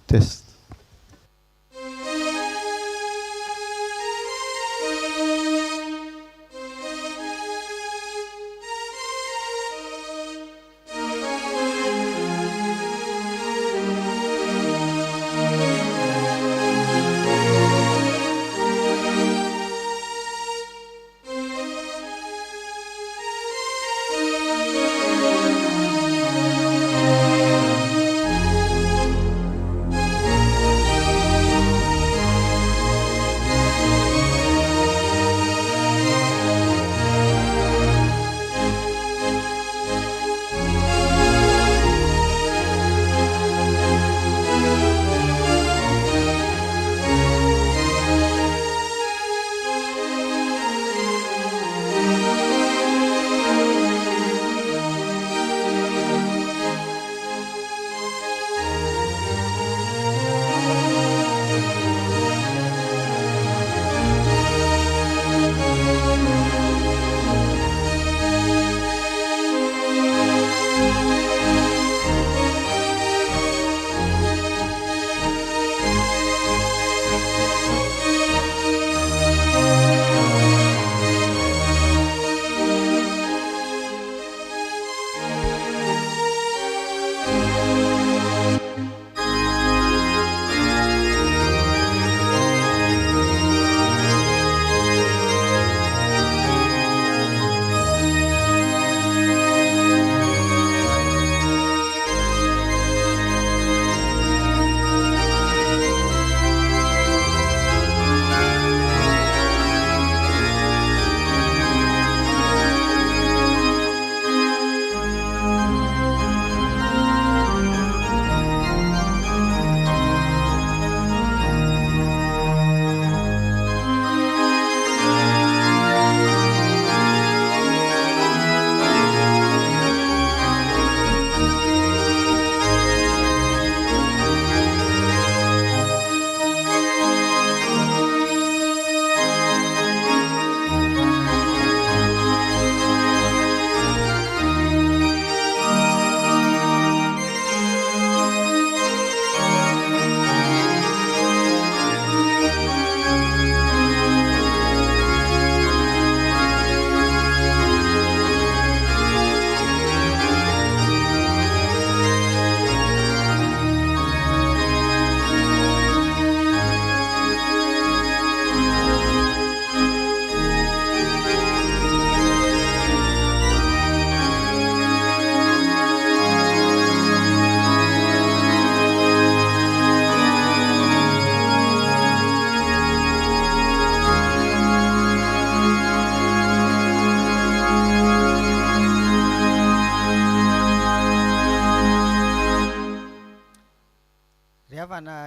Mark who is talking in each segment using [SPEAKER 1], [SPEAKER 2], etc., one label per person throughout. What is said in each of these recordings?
[SPEAKER 1] Test.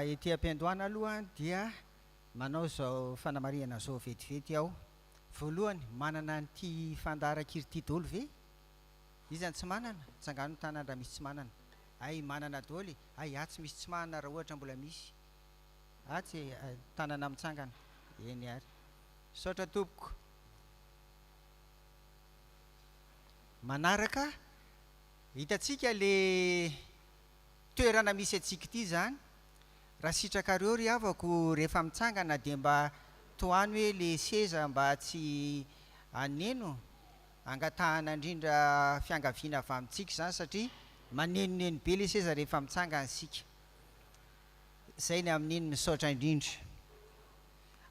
[SPEAKER 2] Ety am-piandohana aloha dia manao zao fanamariana zao vetivety aho. Voalohany manana an'ity fandaharan-kira ity daholo ve? Izy zany tsy manana, tsangano ny tanana raha misy tsy manana. Ay manana daholo, ay tsy misy tsy manana raha ohatra mbola misy. Tsy tanana mitsangana. Eny ary. Saotra tompoko. Manaraka hitatsika le toerana misy atsika ity zany. Raha sitrakareo ry havako rehefa mitsangana dia mba toany hoe le seza mba tsy aneno angatahana indrindra fiangaviana avy amintsika zany satria manenoneno be le seza rehefa mitsangana isika. Izay ny amin'iny misaotra indrindra.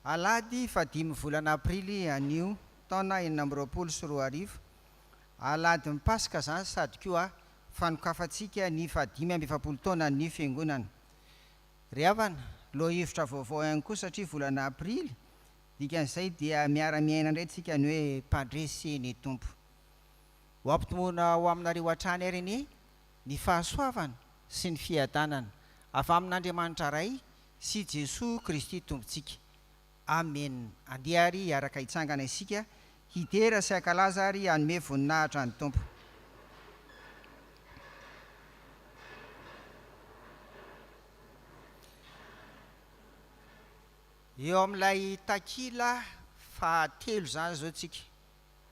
[SPEAKER 2] Alahady 5 volana aprily anio taona 2024. Alahady mipasika zany sady koa fanokafantsika ny 5 taona ny fiangonana. Ry havana, loha hevitra vaovao ihany koa satria volana aprily, dikan'izay dia miara-miaina indray tsika ny hoe mpandresy ny tompo. Ho ampitomoana ho aminareo hatrany ary ny fahasoavana sy ny fiadanana avy amin'Andriamanitra ray sy Jesoa Kristy tompontsika. Amen. Andeha ary araka hitsangana isika hidera sy ankalaza ary hanome voninahitra ny tompo. Eo amin'ilay takila fahatelo zany zao tsika.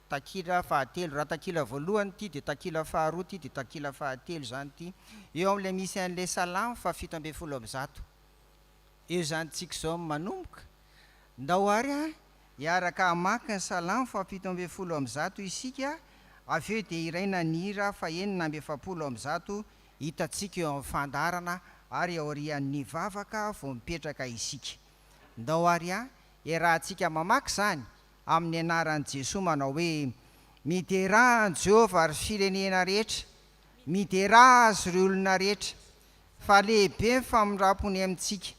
[SPEAKER 2] Takila fahatelo, raha takila voalohany ity dia takila faharoa ity dia takila fahatelo zany ity. Eo amin'ilay misy an'ilay salamo fa 7 ambin'ny folo amby zato. eo zany tsika zao manomboka ndao ary a hiaraka hamaky ny salamo faapito amby folo amby zato isika avy eo dia iraina ny hira fa enina amby efapolo amby zato hitatsika eo amin'ny fandarana ary aorian'ny vavaka vao mipetraka isika ndao ary a iarahantsika mamaky zany amin'ny anaran'i Jesoa manao hoe midera Jehovah ary firenena rehetra midera azy ry olona rehetra fa lehibe ny famindram-pony amintsika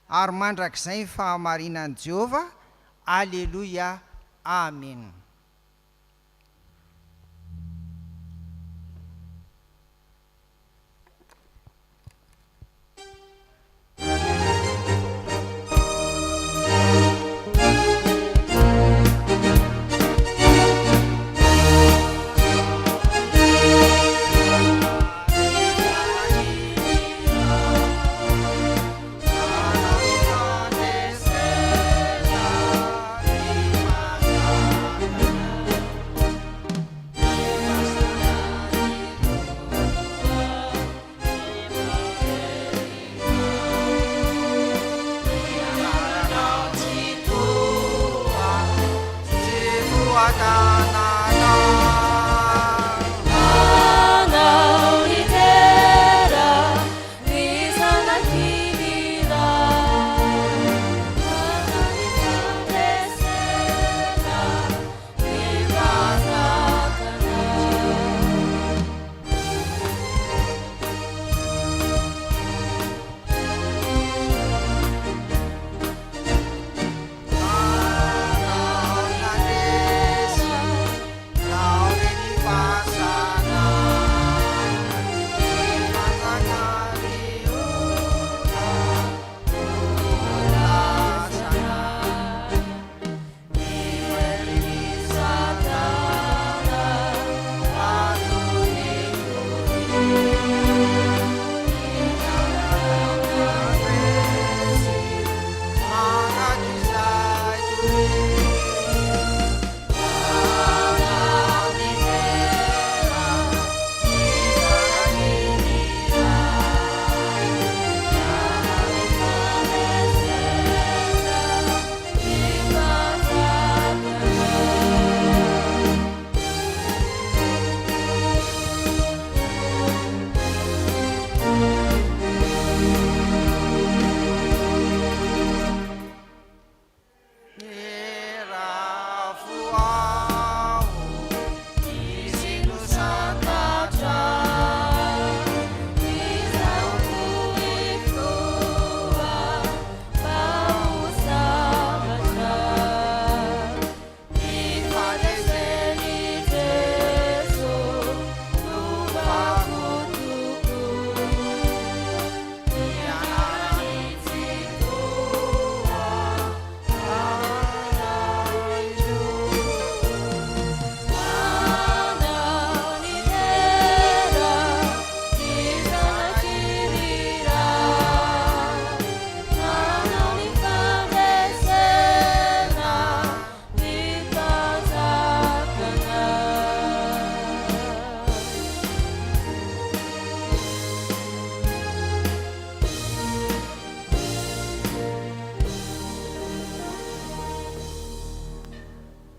[SPEAKER 2] ary mandrakizay ny fahamarinan'i Jehovah. Alleluia, amen.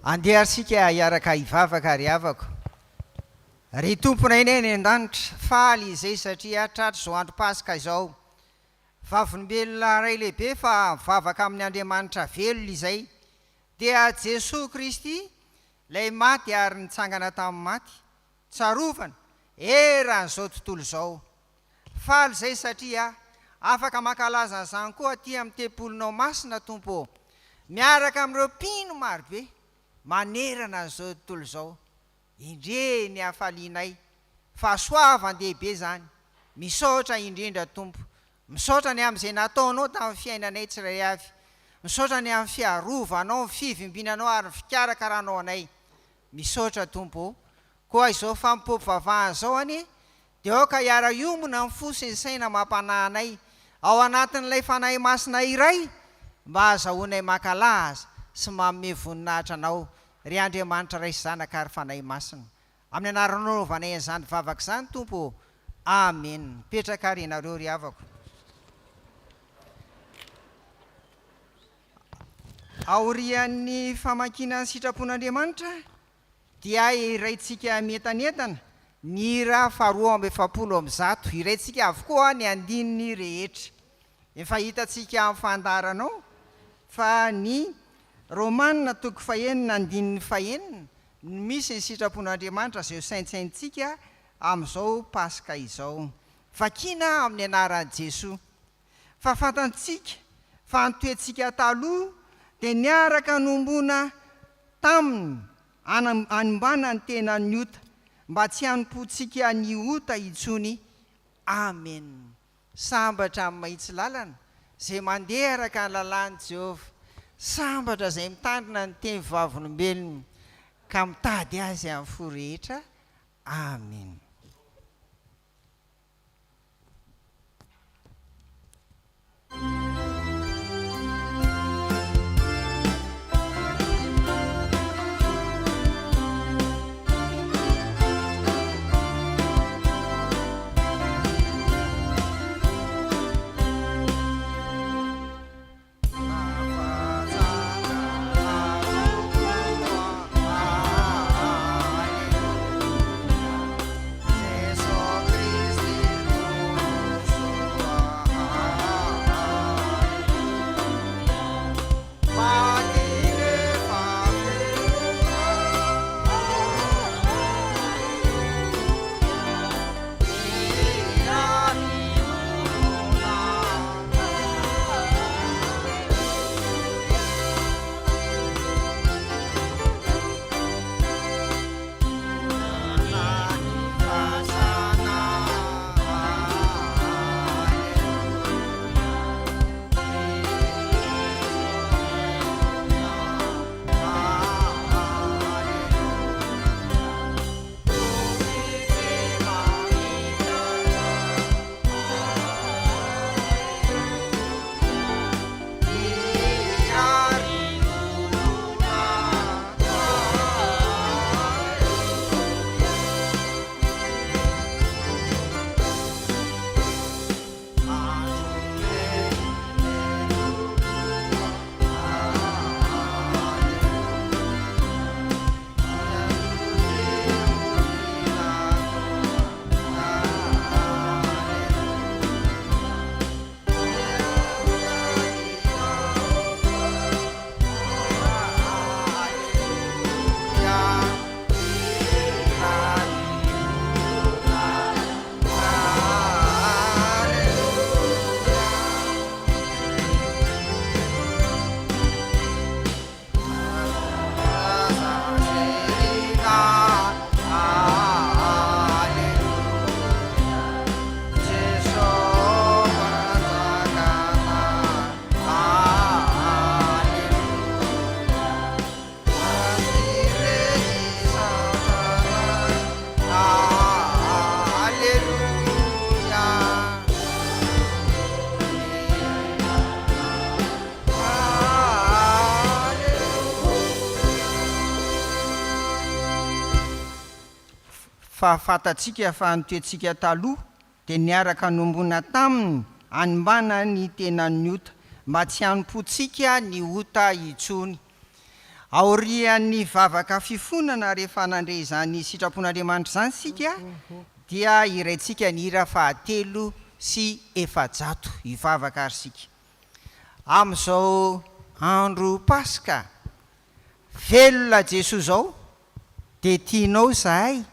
[SPEAKER 2] Andeharsika hiaraka hivavaka ry havako. Ry tomponay neny an-danitra faly izay satria tratra zao andro pasika izao. Vavolombelona ray lehibe fa mivavaka amin'ny Andriamanitra velona izay. Dia Jesoa Kristy lay maty ary nitsangana tamin'ny maty, tsarovana eran'izao tontolo izao. Faly izay satria afaka mankalaza an'izany koa aty amin'ny tempolonao masina Tompo, miaraka amin'ireo mpino marobe manerana an'izao tontolo izao. Indre ny hafalianay fa soavan-dehibe zany. Misaotra indrindra Tompo, misaotra ny amin'izay nataonao tamin'ny fiainanay tsirairay avy, misaotra ny amin'ny fiarovanao, ny fivimbinanao ary ny fikarakaranao anay. Misaotra Tompo, koa izao fampopivavahana izao anie dia aoka hiara-iomona ny fo sy ny saina mampananay ao anatin'ilay fanahy masina iray mba azahoanay mankalaza sy manome voninahitra anao ry Andriamanitra ray sy zanaka ary fanahy masina. Amin'ny anaranao vanay an'izany vavaka izany Tompo. Amen. Petraka ary ianareo ry havako. aorian'ny famakiana ny sitrapon'Andriamanitra dia iraintsika mientanentana ny ra 2:100 iraintsika avokoa ny andininy rehetra. Efa hitantsika amin'ny fandaranao fa ny Romanina 9:1 misy ny sitrapon'Andriamanitra zay saintsaintsika amin'izao Paska izao. Vakina amin'ny anaran'i Jesoa. Fa fantantsika fa nytoetsika taloha dia niaraka nombona taminy animbana ny tena ny ota mba tsy hanompotsika ny ota intsony. Amen. Sambatra amin'ny mahitsy lalana izay mandeha araka ny lalàn'i Jehovah, sambatra izay mitandrina ny teny vavolombelony ka mitady azy amin'ny fo rehetra. Amen. Fa fatatsika fa nytoetsika taloha dia niaraka nombona taminy animbana ny tena ny ota mba tsy hanompotsika ny ota intsony. Aorian'ny vavaka fifonana rehefa nandre izany sitrapon'Andriamanitra izany sika dia iraintsika ny hira 300 hivavaka ary sika. Amin'izao andro Paska velona Jesoa izao dia tianao zahay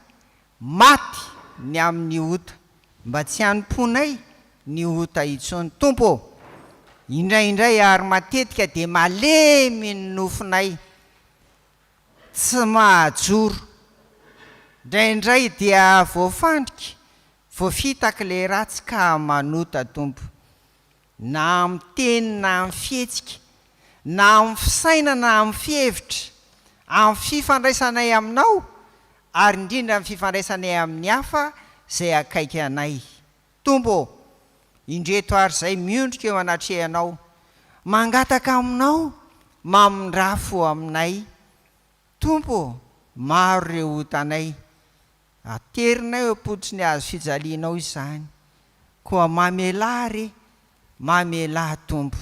[SPEAKER 2] maty ny amin'ny ota mba tsy hanomponay ny ota intsony. Tompo, indraindray ary matetika dia malemy ny nofinay, tsy mahajoro. Indraindray dia voafandrika, voafitaka ilay ratsy ka manota Tompo. Na amin'ny teny na amin'ny fihetsika, na amin'ny fisaina na amin'ny fihevitra, amin'ny fifandraisanay aminao, ary indrindra amin'ny fifandraisanay amin'ny hafa izay akaiky anay. Tompo, indreto ary izay miondrika eo anatrehanao, mangataka aminao, mamindrafo aminay. Tompo, maro ireo otanay, aterinay eo ampototry ny hazo fijalianao izany, koa mamela re, mamela Tompo,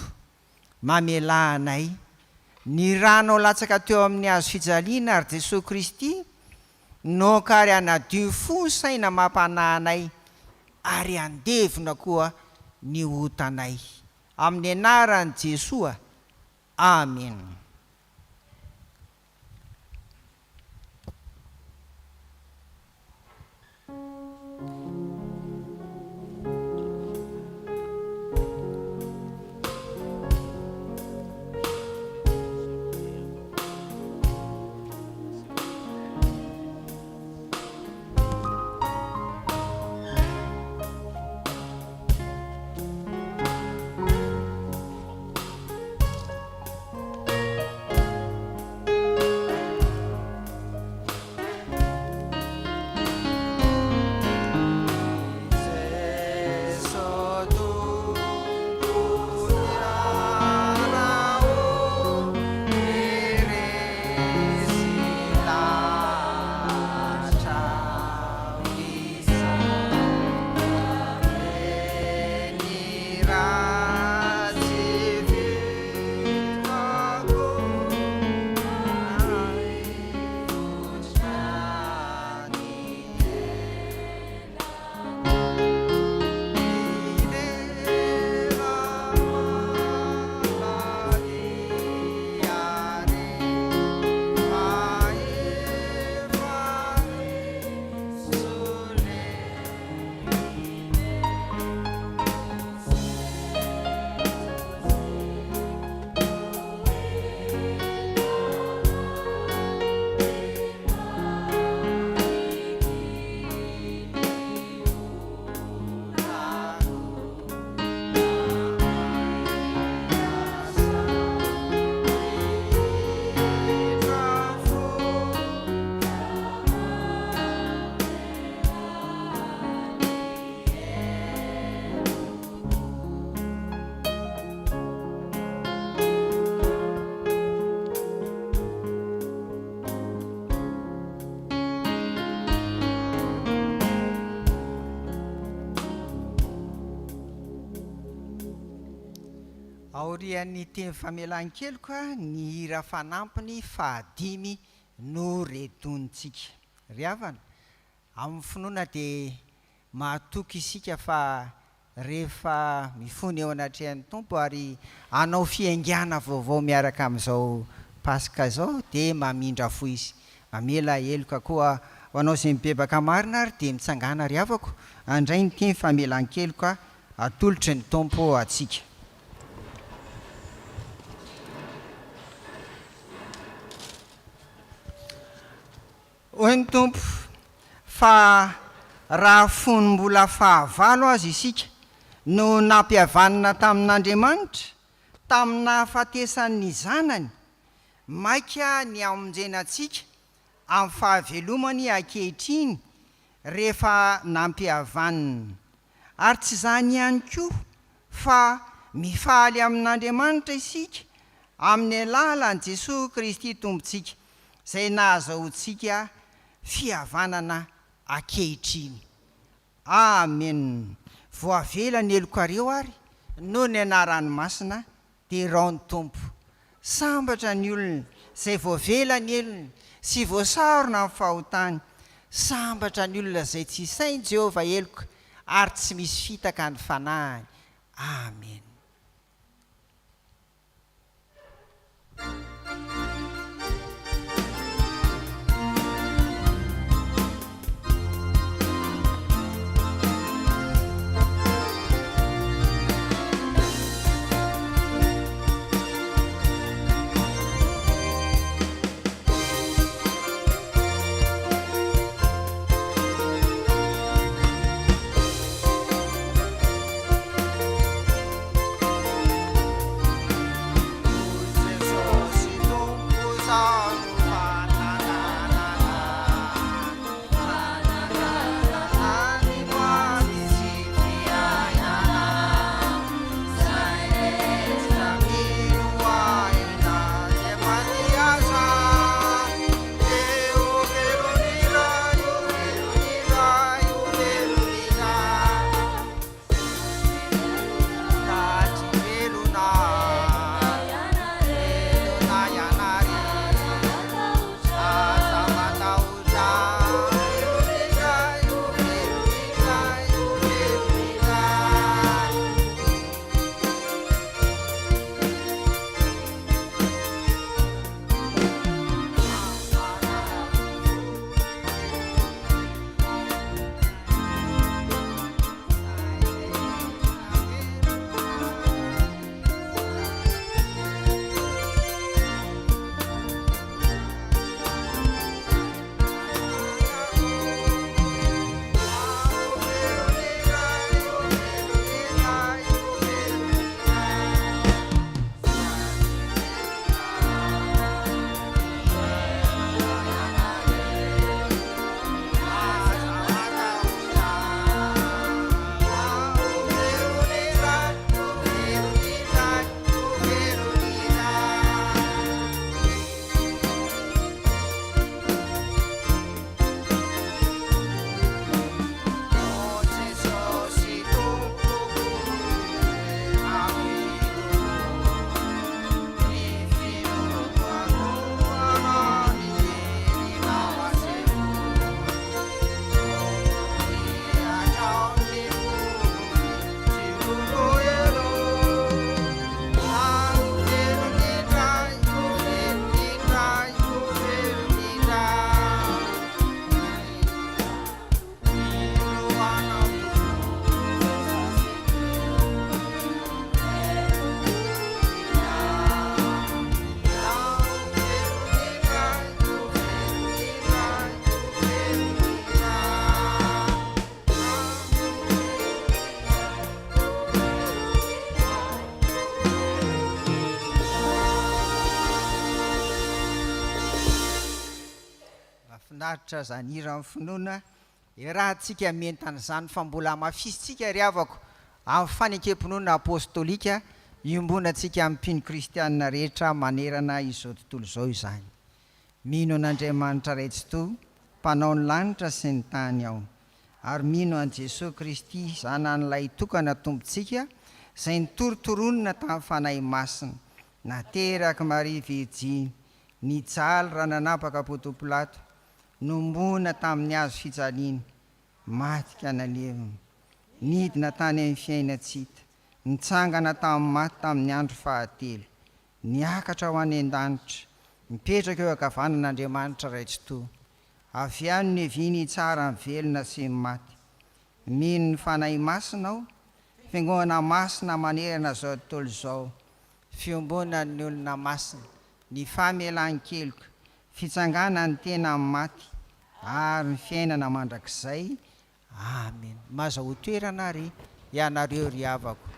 [SPEAKER 2] mamela anay, ny ranao latsaka teo amin'ny azo fijaliana ary Jesosy Kristy no kary anadio fo saina mampanahinay ary andevona koa ny otanay amin'ny anaran'i Jesosy. Amen. Aorian'ny teny famelan-keloka ny hira fanampiny fahadimy no retontsika. Ry havana, amin'ny finoana dia mahatoky isika fa rehefa mifony eo anatrehan'ny Tompo ary hanao fiaingana vaovao miaraka amin'izao Pasika izao dia mamindra fo izy. Mamela heloka koa ho anao izay mibebaka marina ary dia mitsangana ry havako andray ny teny famelan-keloka atolotry ny Tompo atsika. Hoy ny Tompo fa raha fonombola fahavalo azy isika no nampihavanana tamin'Andriamanitra tamina fahatesan'ny zanany, maika ny amonjenantsika amin'ny fahavelomany ankehitriny rehefa nampihavanana. Ary tsy izany ihany koa fa mifaly amin'Andriamanitra isika amin'ny alalan'i Jesosy Kristy Tompontsika, izay nahazahoantsika fihavanana ankehitriny. Amen. Voavela ny helokareo ary noho ny anaran'ny masina dia raon'ny Tompo. Sambatra ny olona izay voavela ny elony sy voasarona amin'ny fahotany. Sambatra ny olona izay tsy isainy Jehovah heloka ary tsy misy fitaka ny fanahiny. Amen. mahafinaritra zany hira finoana raha tsika mentana zany fa mbola mafisitsika ry havako amin'ny fanekem-pinoana apôstôlika iombonantsika amin'ny mpino kristianina rehetra manerana izao tontolo izao izany. Mino an'Andriamanitra raitsi-to mpanao ny lanitra sy ny tany ao, ary mino an' Jesosy Kristy zanan'ilay tokana tompontsika izay nitorotoronina tamin'ny fanahy masina, nateraky Maria Virjiny, nijaly raha nanapaka Ponto Pilato, nombona tamin'ny hazo fijaliana, matika nalevina, nidina tany amin'ny fiainatsita, nitsangana tamin'ny maty tamin'ny andro fahatelo, niakatra ho any an-danitra, mipetraka eo ankavanan'Andriamanitra raitsi-to, avy any ny eviny tsara ny velona sy ny maty. Mino ny fanahy masina aho, fiangonana masina manerana zao tontolo izao, fiombonana ny olona masina, ny famelan-keloka, fitsangana ny tena amin'ny maty, ary ny fiainana mandrakizay. Amen. Maza ho toerana ry ianareo ry havako.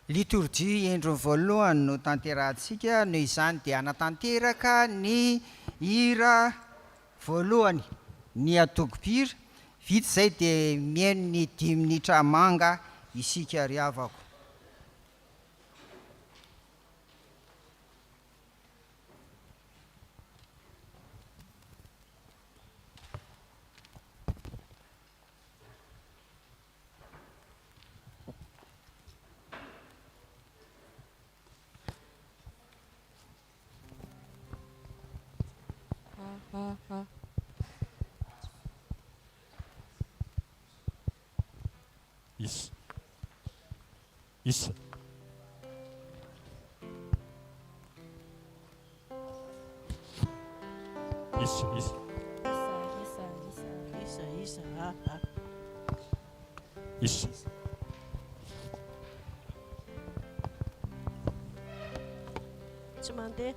[SPEAKER 2] Liturgia endrony voalohany no tanterahantsika, noho izany dia anatanteraka ny hira voalohany, ny atoko-pira. Vita izay dia mihaino ny 10 minitra manga isika ry havako.
[SPEAKER 1] Isso. Isso. Isso, isso. Isso.
[SPEAKER 3] Te mandei.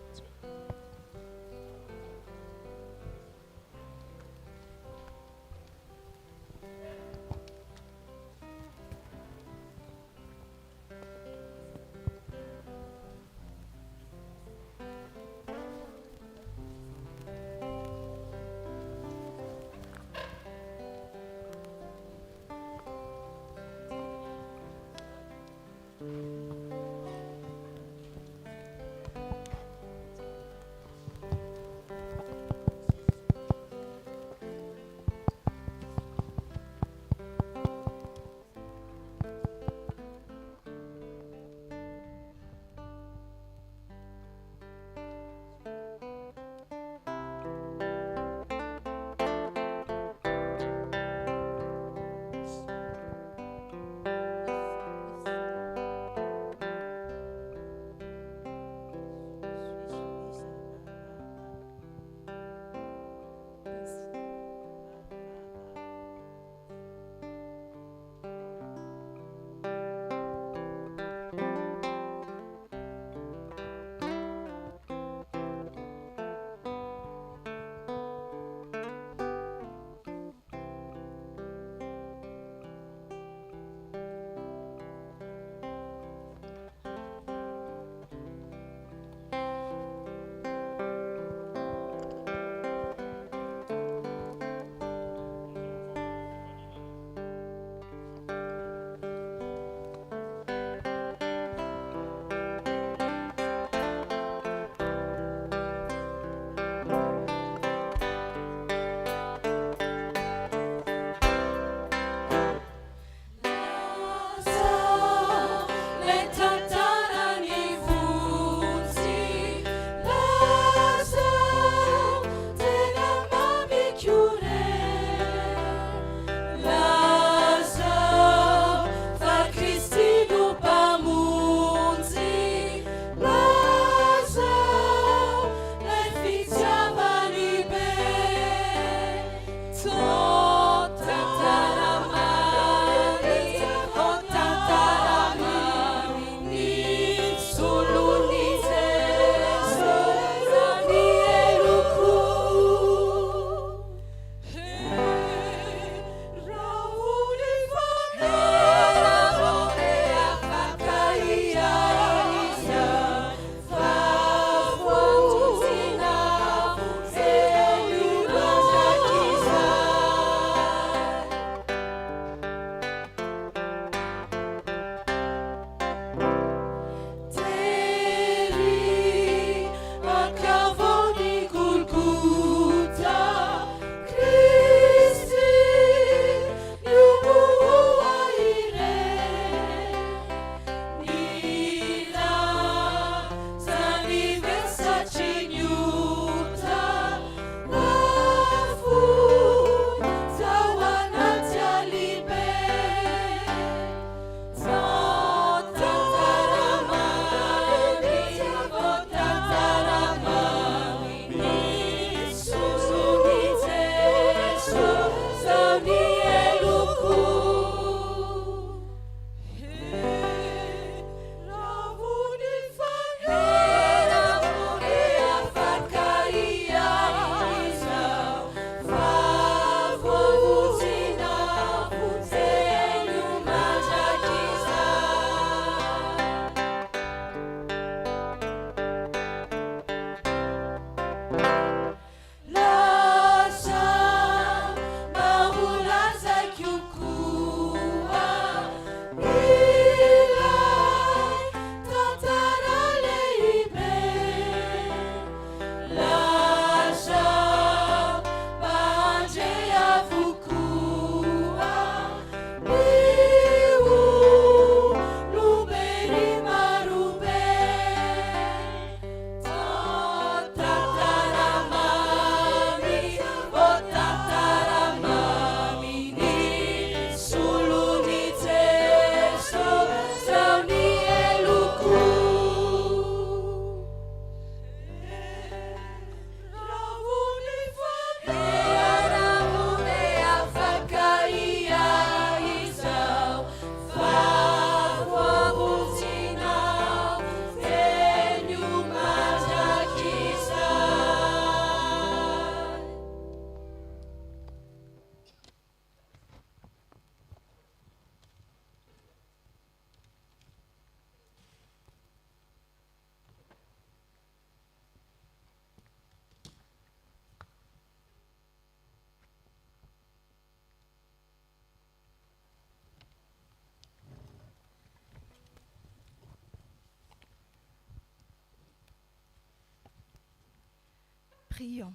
[SPEAKER 4] Prions.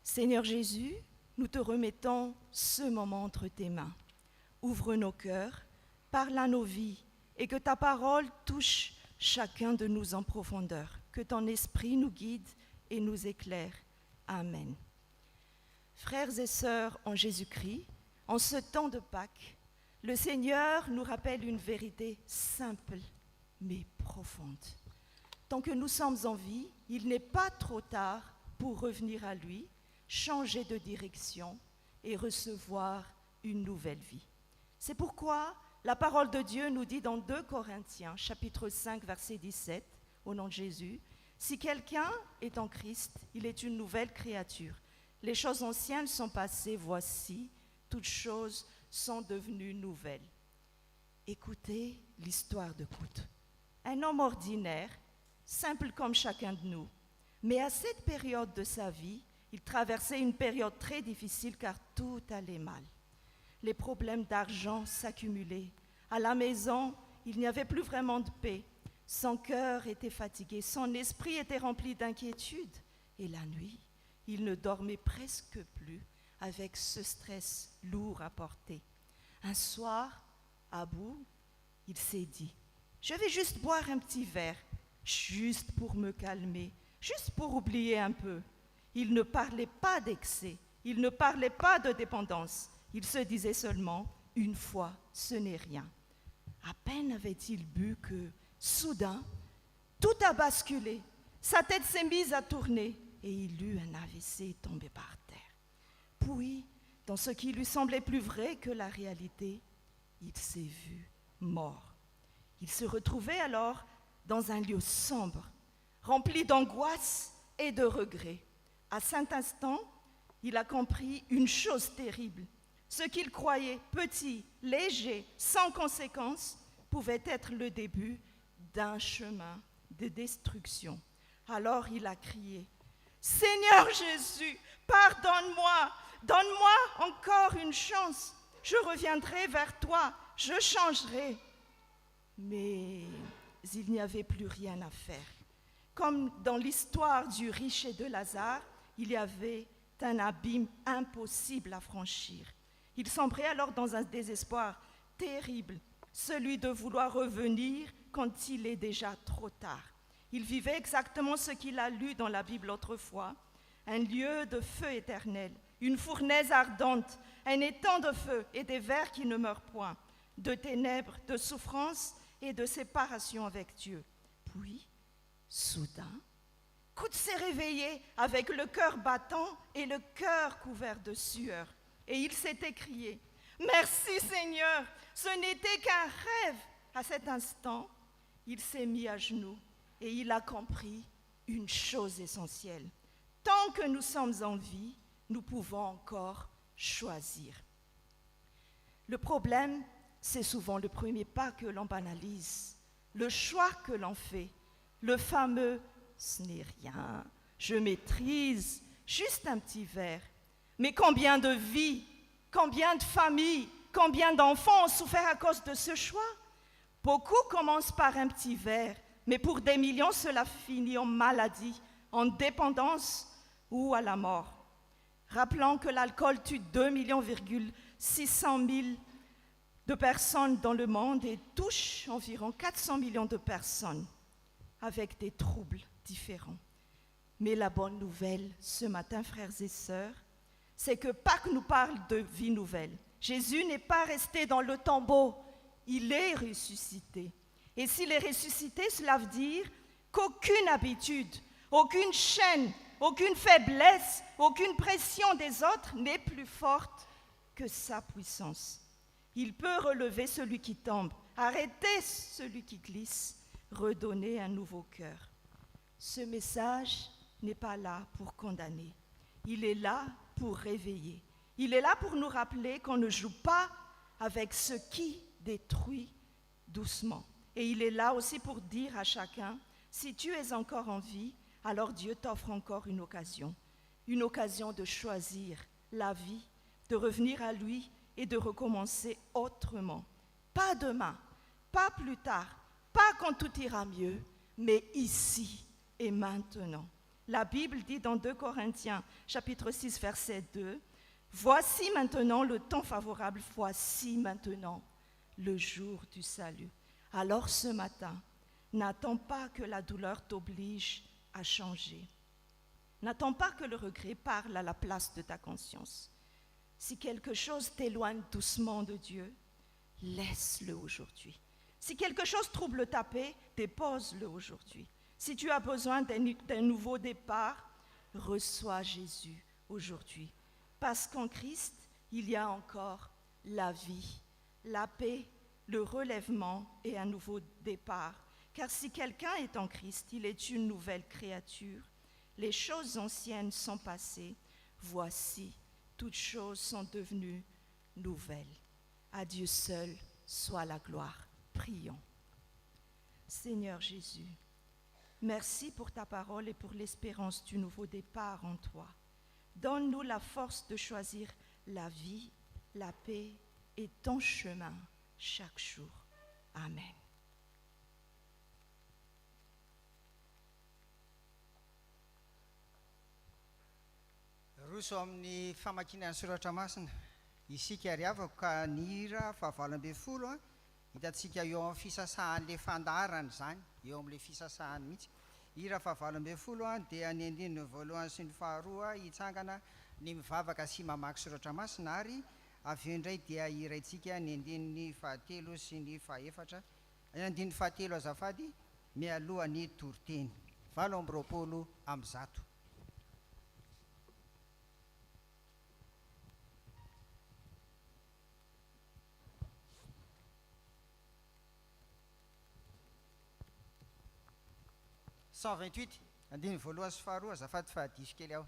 [SPEAKER 4] Seigneur Jésus, nous te remettons ce moment entre tes mains. Ouvre nos cœurs, parle à nos vies et que ta parole touche chacun de nous en profondeur. Que ton esprit nous guide et nous éclaire. Amen. Frères et sœurs en Jésus-Christ, en ce temps de Pâques, le Seigneur nous rappelle une vérité simple mais profonde. Tant que nous sommes en vie, il n'est pas trop tard pour revenir à lui, changer de direction et recevoir une nouvelle vie. C'est pourquoi la parole de Dieu nous dit dans 2 Corinthiens, chapitre 5, verset 17, au nom de Jésus, « Si quelqu'un est en Christ, il est une nouvelle créature. Les choses anciennes sont passées, voici, toutes choses sont devenues nouvelles. » Écoutez l'histoire de Coude. Un homme ordinaire, simple comme chacun de nous, mais à cette période de sa vie, il traversait une période très difficile car tout allait mal. Les problèmes d'argent s'accumulaient. À la maison, il n'y avait plus vraiment de paix. Son cœur était fatigué, son esprit était rempli d'inquiétude. Et la nuit, il ne dormait presque plus avec ce stress lourd à porter. Un soir, à bout, il s'est dit « Je vais juste boire un petit verre, juste pour me calmer, juste pour oublier un peu. » Il ne parlait pas d'excès, il ne parlait pas de dépendance. Il se disait seulement « une fois, ce n'est rien ». À peine avait-il bu que, soudain, tout a basculé. Sa tête s'est mise à tourner et il eut un AVC tombé par terre. Puis, dans ce qui lui semblait plus vrai que la réalité, il s'est vu mort. Il se retrouvait alors dans un lieu sombre, rempli d'angoisse et de regrets. À cet instant, il a compris une chose terrible. Ce qu'il croyait petit, léger, sans conséquence, pouvait être le début d'un chemin de destruction. Alors il a crié « Seigneur Jésus, pardonne-moi, donne-moi encore une chance. Je reviendrai vers toi, je changerai. » Mais il n'y avait plus rien à faire. Comme dans l'histoire du riche et de Lazare, il y avait un abîme impossible à franchir. Il sombrait alors dans un désespoir terrible, celui de vouloir revenir quand il est déjà trop tard. Il vivait exactement ce qu'il a lu dans la Bible autrefois, un lieu de feu éternel, une fournaise ardente, un étang de feu et des vers qui ne meurent point, de ténèbres, de souffrance et de séparation avec Dieu. Puis, soudain, Coude s'est réveillé avec le cœur battant et le cœur couvert de sueur. Et il s'est écrié « Merci Seigneur, ce n'était qu'un rêve !» À cet instant, il s'est mis à genoux et il a compris une chose essentielle. Tant que nous sommes en vie, nous pouvons encore choisir. Le problème, c'est souvent le premier pas que l'on banalise, le choix que l'on fait, le fameux « ce n'est rien, je maîtrise, juste un petit verre ». Mais combien de vies, combien de familles, combien d'enfants ont souffert à cause de ce choix? Beaucoup commencent par un petit verre, mais pour des millions, cela finit en maladie, en dépendance ou à la mort. Rappelons que l'alcool tue 2,6 millions de personnes dans le monde et touche environ 400 millions de personnes avec des troubles différents. Mais la bonne nouvelle ce matin, frères et sœurs, c'est que Pâques nous parle de vie nouvelle. Jésus n'est pas resté dans le tombeau, il est ressuscité. Et s'il est ressuscité, cela veut dire qu'aucune habitude, aucune chaîne, aucune faiblesse, aucune pression des autres n'est plus forte que sa puissance. Il peut relever celui qui tombe, arrêter celui qui glisse, redonner un nouveau cœur. Ce message n'est pas là pour condamner, il est là pour réveiller. Il est là pour nous rappeler qu'on ne joue pas avec ce qui détruit doucement. Et il est là aussi pour dire à chacun, si tu es encore en vie, alors Dieu t'offre encore une occasion de choisir la vie, de revenir à lui et de recommencer autrement. Pas demain, pas plus tard, pas quand tout ira mieux, mais ici et maintenant. La Bible dit dans 2 Corinthiens, chapitre 6, verset 2, « Voici maintenant le temps favorable, voici maintenant le jour du salut. » Alors ce matin, n'attends pas que la douleur t'oblige à changer. N'attends pas que le regret parle à la place de ta conscience. Si quelque chose t'éloigne doucement de Dieu, laisse-le aujourd'hui. Si quelque chose trouble ta paix, dépose-le aujourd'hui. Si tu as besoin d'un nouveau départ, reçois Jésus aujourd'hui. Parce qu'en Christ, il y a encore la vie, la paix, le relèvement et un nouveau départ. Car si quelqu'un est en Christ, il est une nouvelle créature. Les choses anciennes sont passées. Voici, toutes choses sont devenues nouvelles. À Dieu seul soit la gloire. Prions. Seigneur Jésus, merci pour ta parole et pour l'espérance du nouveau départ en toi. Donne-nous la force de choisir la vie, la paix et ton chemin chaque jour. Amen.
[SPEAKER 2] Roso amin'ny famakinana soratra masina isika ariavako ka ny hira fahavalambin'ny folo hitantsika eo amin'ny fisasahan'le fandaharana zany eo amin'le fisasahany mihitsy hira fahavalambin'ny folo dia ny andininy voalohany sy ny faharoa hitsangana ny mivavaka sy mamaky soratra masina ary avy eo indray dia hiraintsika ny andininy fahatelo sy ny fahaefatra ny andininy fahatelo azafady mialohan'ny toriteny 7:20 128 andininy voalohany sy faharoa azafady fahadiso kely aho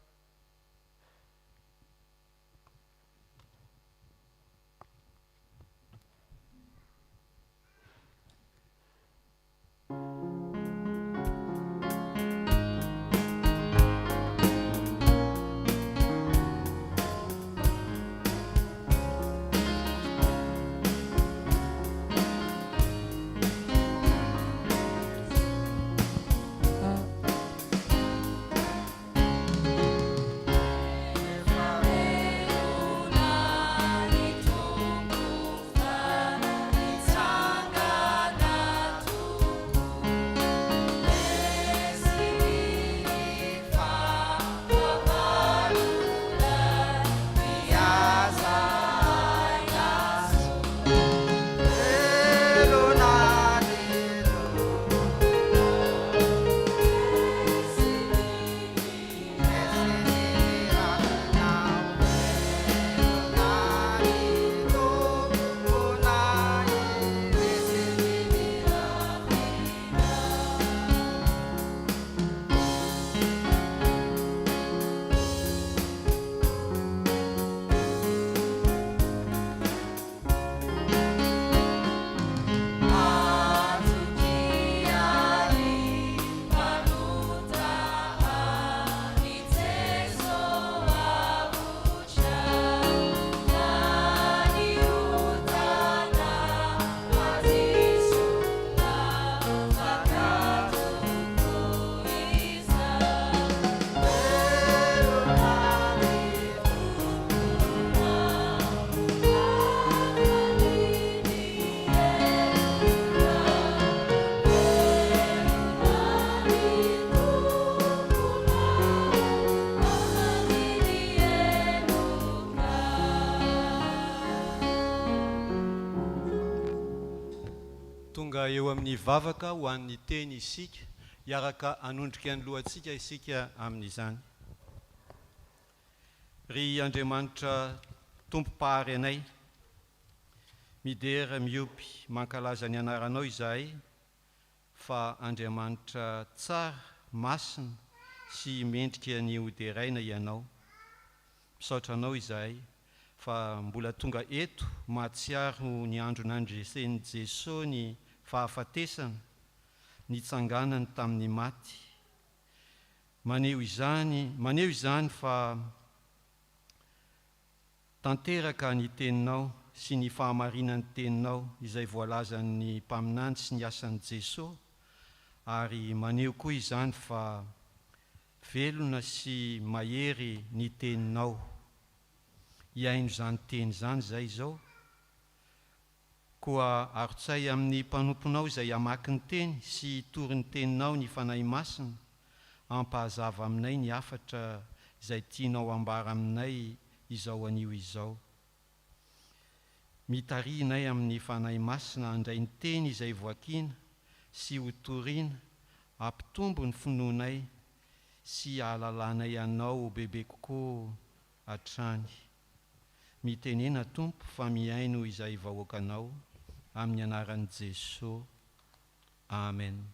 [SPEAKER 5] eo amin'ny vavaka ho an'ny teny isika hiaraka anondrika ny lohantsika isika amin'izany. Ry Andriamanitra tompo-pahary anay, midera miopy mankalaza ny anaranao izahay fa Andriamanitra tsara, masina sy mendrika ny hoderaina ianao. Misaotra anao izahay fa mbola tonga eto mahatsiaro ny andro nandresen'i Jesosy ny fahafatesana, ny tsanganany tamin'ny maty. Maneho izany fa tanteraka ny teninao sy ny fahamarinan'ny teninao izay voalazan'ny mpaminany sy ny asan'i Jesosy, ary maneho koa izany fa velona sy mahery ny teninao. Iaino izany teny izany izay izao. Koa arotsay amin'ny mpanomponao izay hamaky ny teny sy tory ny teninao ny fanahy masina, ampahazava aminay ny hafatra izay tianao ambara aminay izao anio izao. Mitarihinay amin'ny fanahy masina handray ny teny izay voakina sy ho toriana, ampitombo ny finoanay sy ahalalanay anao bebe kokoa hatrany. Mitenena Tompo fa miaino izay vahoakanao amin'ny anaran'i Jesosy. Amen.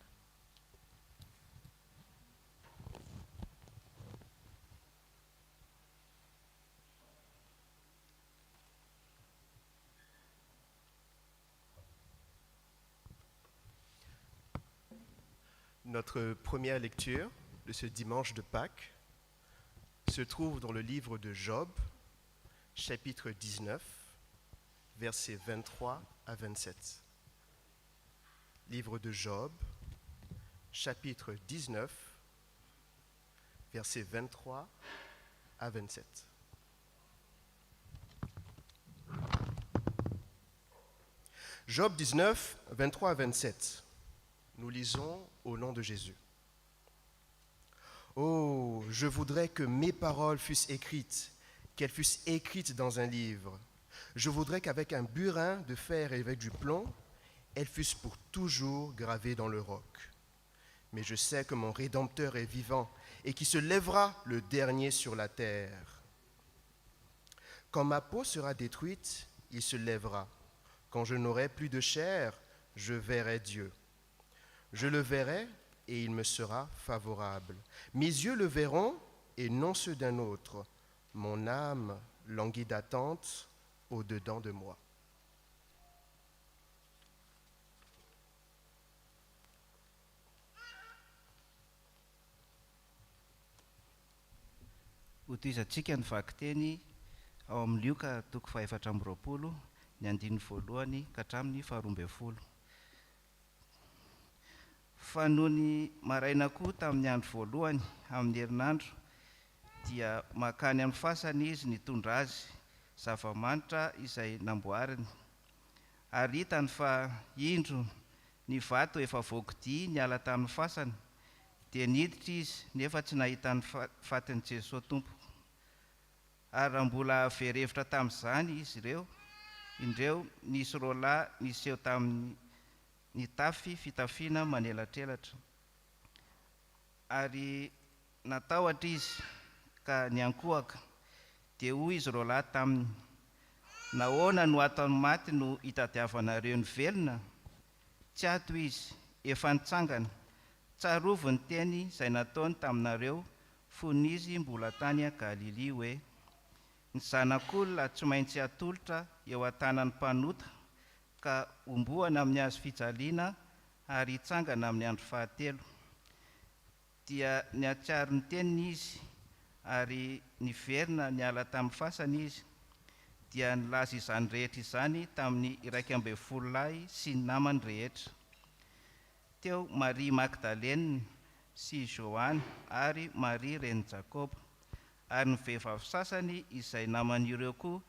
[SPEAKER 6] Notre première lecture de ce dimanche de Pâques se trouve dans le livre de Job, chapitre 19, versets 23 à 27. Livre de Job, chapitre 19, versets 23 à 27. Job 19, 23 à 27. Nous lisons au nom de Jésus. Oh, je voudrais que mes paroles fussent écrites, qu'elles fussent écrites dans un livre. Je voudrais qu'avec un burin de fer et avec du plomb, elles fussent pour toujours gravées dans le roc. Mais je sais que mon Rédempteur est vivant et qu'il se lèvera le dernier sur la terre. Quand ma peau sera détruite, il se lèvera. Quand je n'aurai plus de chair, je verrai Dieu. Je le verrai et il me sera favorable. Mes yeux le verront et non ceux d'un autre. Mon âme languit d'attente au-dedans de moi.
[SPEAKER 7] Hotoizantsika ny vaky teny ao amin'ny Lioka toko 420 ny andininy voalohany ka hatramin'ny 12. Fa noho ny maraina koa tamin'ny andro voalohany amin'ny herinandro dia makany amin'ny fasana izy nitondra azy zava-manitra izay namboariny. Ary hitany fa indro ny vato efa voakidia niala tamin'ny fasana, dia niditra izy nefa tsy nahita ny fatin'i Jesosy Tompo. Ary raha mbola verevitra tamin'izany izy indreo nisy roalahy niseho tamin'ny ny tafy fitafiana manelatrelatra. Ary natahotra izy ka niankohaka, dia hoy izy roalahy taminy, nahoana no ataony maty no hitadiavanareo ny velona? Tsy ato izy, efa nitsangana. Tsarovo ny teny izay nataony taminareo fony izy mbola tany a Galili hoe, ny zanak'olona tsy maintsy atolotra eo an-tanan'ny mpanota ka ombohana amin'ny hazo fijaliana ary hitsangana amin'ny andro fahatelo. Dia niatsiaro ny teniny izy ary niverina niala tamin'ny fasana izy, dia nilaza izany rehetra izany tamin'ny 12 lahy sy ny namany rehetra. Teo Maria Magdalene sy Joany ary Maria reny Jakoba. Ary ny vehivavy sasany izay naman'ireo koa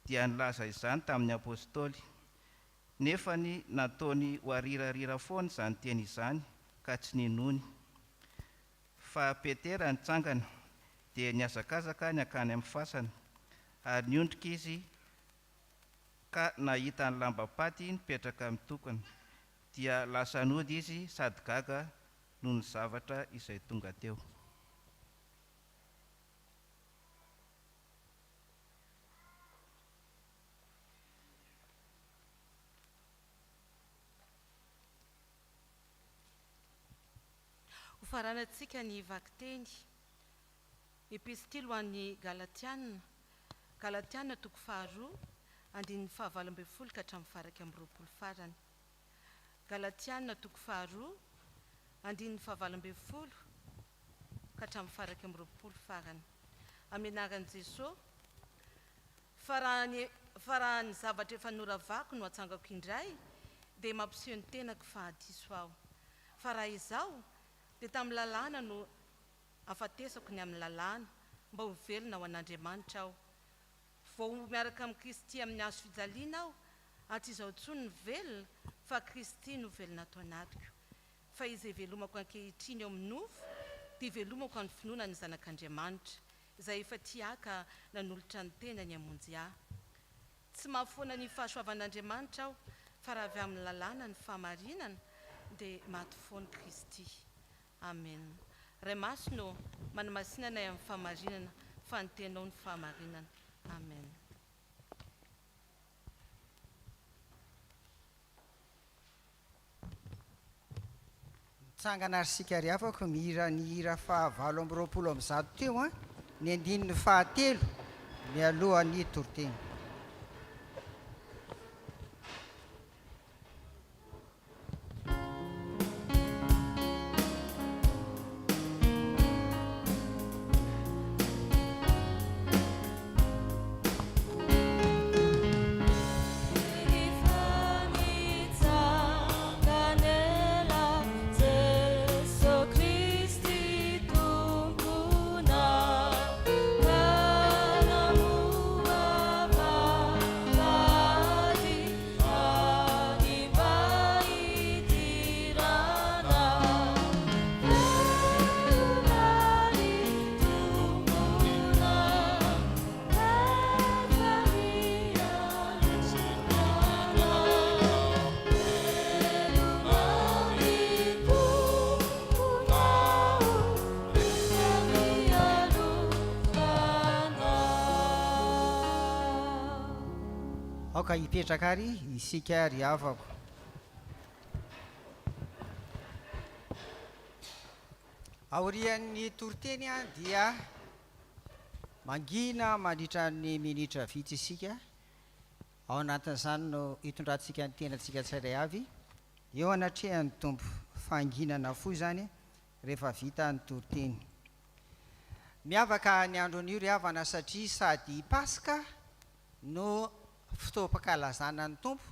[SPEAKER 7] dia nilaza izany tamin'ny apôstôly. Nefa ny nataony ho arirarira foana izany teny izany ka tsy ninony. Fa Petera nitsangana dia niazakazaka niakany amin'ny fasana, ary niondrika izy ka nahita ny lambapaty nipetraka amin'ny tokony, dia lasa nody izy sady gaga noho ny zavatra izay tonga teo.
[SPEAKER 3] Faranantsika ny vaky teny epistily ho an'ny Galatiana, Galatiana toko 2 andininy 19 ka hatramin'ny faraka amin'ny 20 farany. Galatiana toko 2 andininy 19 ka hatramin'ny faraka amin'ny 20 farany. Amin'ny anaran'i Jesosy, fa raha ny zavatra efa noravako no atsangako indray dia mampiseho ny tenako fa hadiso aho. Fa raha izao dia tamin'ny lalàna no afatesako ny amin'ny lalàna mba ho velona ho an'Andriamanitra aho. Vao miaraka amin'ny Kristy amin'ny hazo fijaliana aho, aty izao tsony ny velona fa Kristy no velona ato anatiko. Fa izay velomako ankehitriny eo amin'ny nofo dia velomako amin'ny finoana ny zanak'Andriamanitra izay efa tiaka nanolotra ny tenany hamonjy ahy. Tsy mahafoana ny fahasoavan'Andriamanitra aho fa raha avy amin'ny lalàna ny fahamarinana dia maty foana Kristy. Amen. Ray Masino manamasinana amin'ny fahamarinana fa ny tenao ny fahamarinana. Amen.
[SPEAKER 2] Tsangana ary sika ry afako mihira ny hira fahavalo amby roapolo amby zato teo a ny andininy fahatelo mialohan'ny toriteny. Aoka hipetraka ary isika ry avako. Aorian'ny toriteny a dia mangina mandritra ny minitra vitsy isika. Ao anatin'izany no hitondrantsika ny tenantsika tsirairay avy. Eo anatrehan'ny tompo fanginana fo zany rehefa vita ny toriteny. Miavaka ny andron'io ry havana satria sady Paska no fotoam-pankalazana ny tompo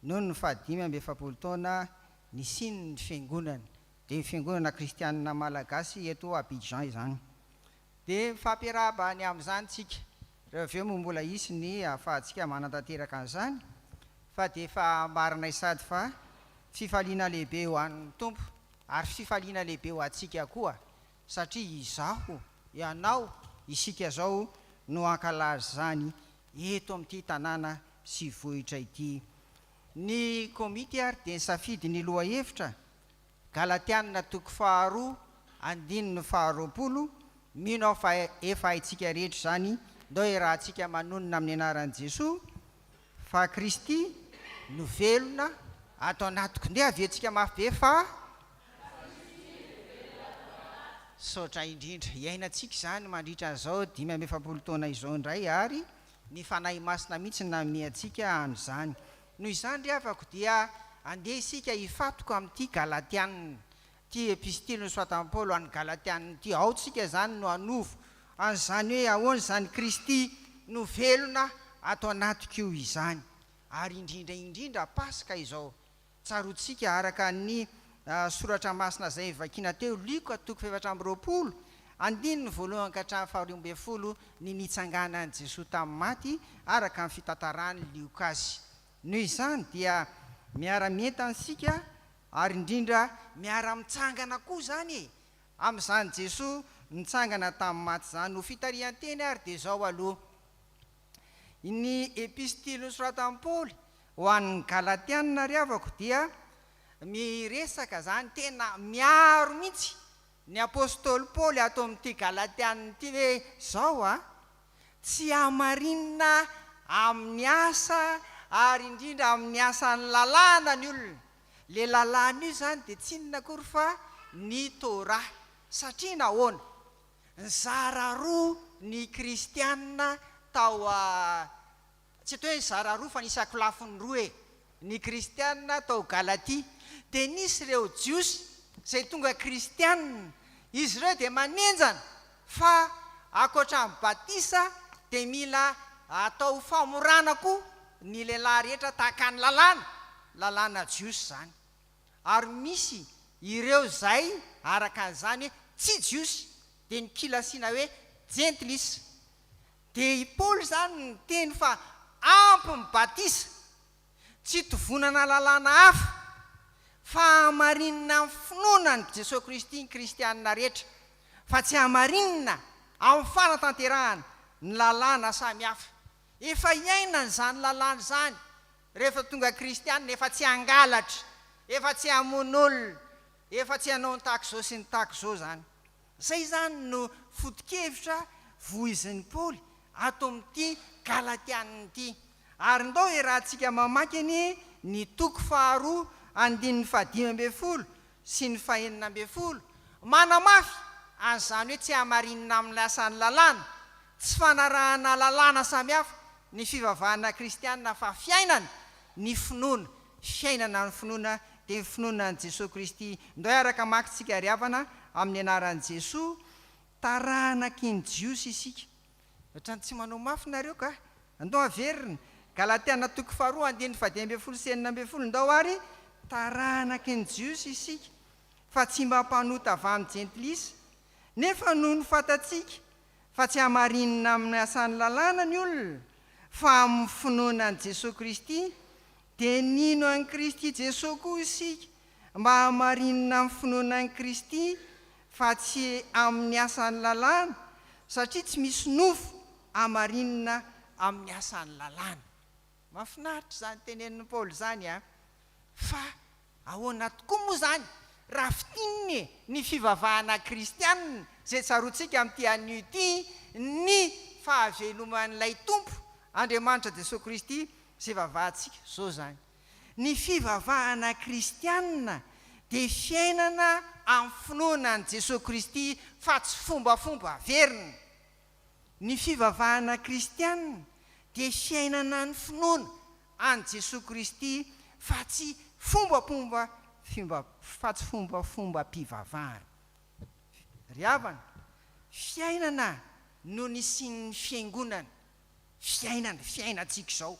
[SPEAKER 2] noho ny fahadimy amby efapolo taona ny siny ny fiangonana dia ny fiangonana kristianina malagasy eto Abidjan izany. Dia fampiarahaba-ny amin'izany tsika rehefa avy eo moa mbola isy ny ahafahantsika manantanteraka an'izany fa dia efa marina sady fa fifaliana lehibe ho an'ny tompo ary fifaliana lehibe ho antsika koa satria izaho ianao isika zao no ankalaza zany eto amin'ity tanàna sy vohitra ity. Ny komity ary dia nisafidy ny loha hevitra Galatianina toko 2:2 mino aho fa efa haitsika rehetra zany ndao rahantsika manonona amin'ny anaran'i Jesoa fa Kristy no velona ato anatiko. Nde aventsika mafy be fa saotra indrindra iainantsika zany mandritra an'izao 5 taona izao indray ary ny fanahy masina mihitsy namiantsika an'izany. Noho izany ry havako dia andeha isika hifatoka amin'ity Galatianina, ty epistily nosoratan'i Paoly an'ny Galatianina ty. Ao tsika zany no anovo an'izany hoe ahoana zany Kristy no velona ato anatiko io izany. Ary indrindra Paska izao tsarotsika araka ny soratra masina zay vakiana teo Luka toko 7:20 andininy voalohany ka hatramin'ny 12 ny nitsangana an'i Jesoa tamin'ny maty araka ny fitantarany Lukas. Noho izany dia miara-mientana isika ary indrindra miara-mitsangana koa zany amin'izany Jesoa nitsangana tamin'ny maty zany. Ho fitarihan-teny ary dia zao aloha ny epistily nosoratan'i Paoly ho an'ny Galatianina ry havako dia miresaka zany tena miaro mihitsy ny apôstôly Paoly ato amin'ity Galatianina ity hoe zao tsy hamarinina amin'ny asa ary indrindra amin'ny asan'ny lalàna ny olona. Le lalàna io zany dia tsy inona akory fa ny Torah. Satria nahoana nizara roa ny kristianina tao tsy atao hoe zara roa fa nisako lafiny roa ny kristianina tao Galatia. Dia nisy ireo jiosy izay tonga kristianina, izy ireo dia manenjana fa akoatran'ny batisa dia mila atao famorana koa ny lehilahy rehetra tahaka ny lalàna jiosy zany. Ary misy ireo zay araka an'izany hoe tsy jiosy dia nikilasiana hoe gentlis. Dia i Paoly zany ny teny fa ampy mibatisa tsy tovonana lalàna hafa fa hamarinina amin'ny finoana ny Jesosy Kristy ny kristianina rehetra, fa tsy hamarinina amin'ny fanatanterahana ny lalàna samihafa. Efa iainana izany lalàna izany rehefa tonga kristianina, efa tsy hangalatra, efa tsy hamono olona, efa tsy hanao ny tahaka izao sy ny tahaka izao zany. Zay zany no foto-kevitra voizin'ny Paoly ato amin'ity Galatianina ity. Ary ndao rahantsika mamaky ny toko 2 andininy 15 sy ny 16 manamafy an'izany hoe tsy hamarinina amin'ny asan'ny lalàna, tsy fanarahana lalàna samihafa ny fivavahana kristianina, fa fiainana ny finoana, fiainana ny finoana dia ny finoana ny Jesosy Kristy. Ndao araka makitsika ry havana amin'ny anaran'i Jesosy, tarahana kiny jiosy isika. Ohatrany tsy manao mafy nareo ka andao averina. Galatiana toko 2 andininy 15 sy 16 ndao ary tarahana kiny jiosy isika, fa tsy mba mpanota avy amin'ny gentlisy, nefa noho ny fantatsika fa tsy hamarinina amin'ny asan'ny lalàna ny olona, fa amin'ny finoana ny Jesosy Kristy. Dia nino an'i Kristy Jesosy koa isika mba hamarinina amin'ny finoana an'i Kristy, fa tsy amin'ny asan'ny lalàna, satria tsy misy nofo hamarinina amin'ny asan'ny lalàna. Mahafinaritra zany tenenin'i Paoly zany a. Fa ahoana tokoa moa zany raha fitininy ny fivavahana kristianina zay tsaroantsika amin'ity anio ity, ny fahaveloman'ilay tompo Andriamanitra Jesosy Kristy zay vavahantsika zao zany. Ny fivavahana kristianina dia fiainana amin'ny finoana ny Jesosy Kristy, fa tsy fombafomba averina. Ny fivavahana kristianina dia fiainana ny finoana any Jesosy Kristy, fa tsy fombafomba mpivavahana. Ry havana, fiainana no ny sin'ny fiangonana, fiainantsika izao,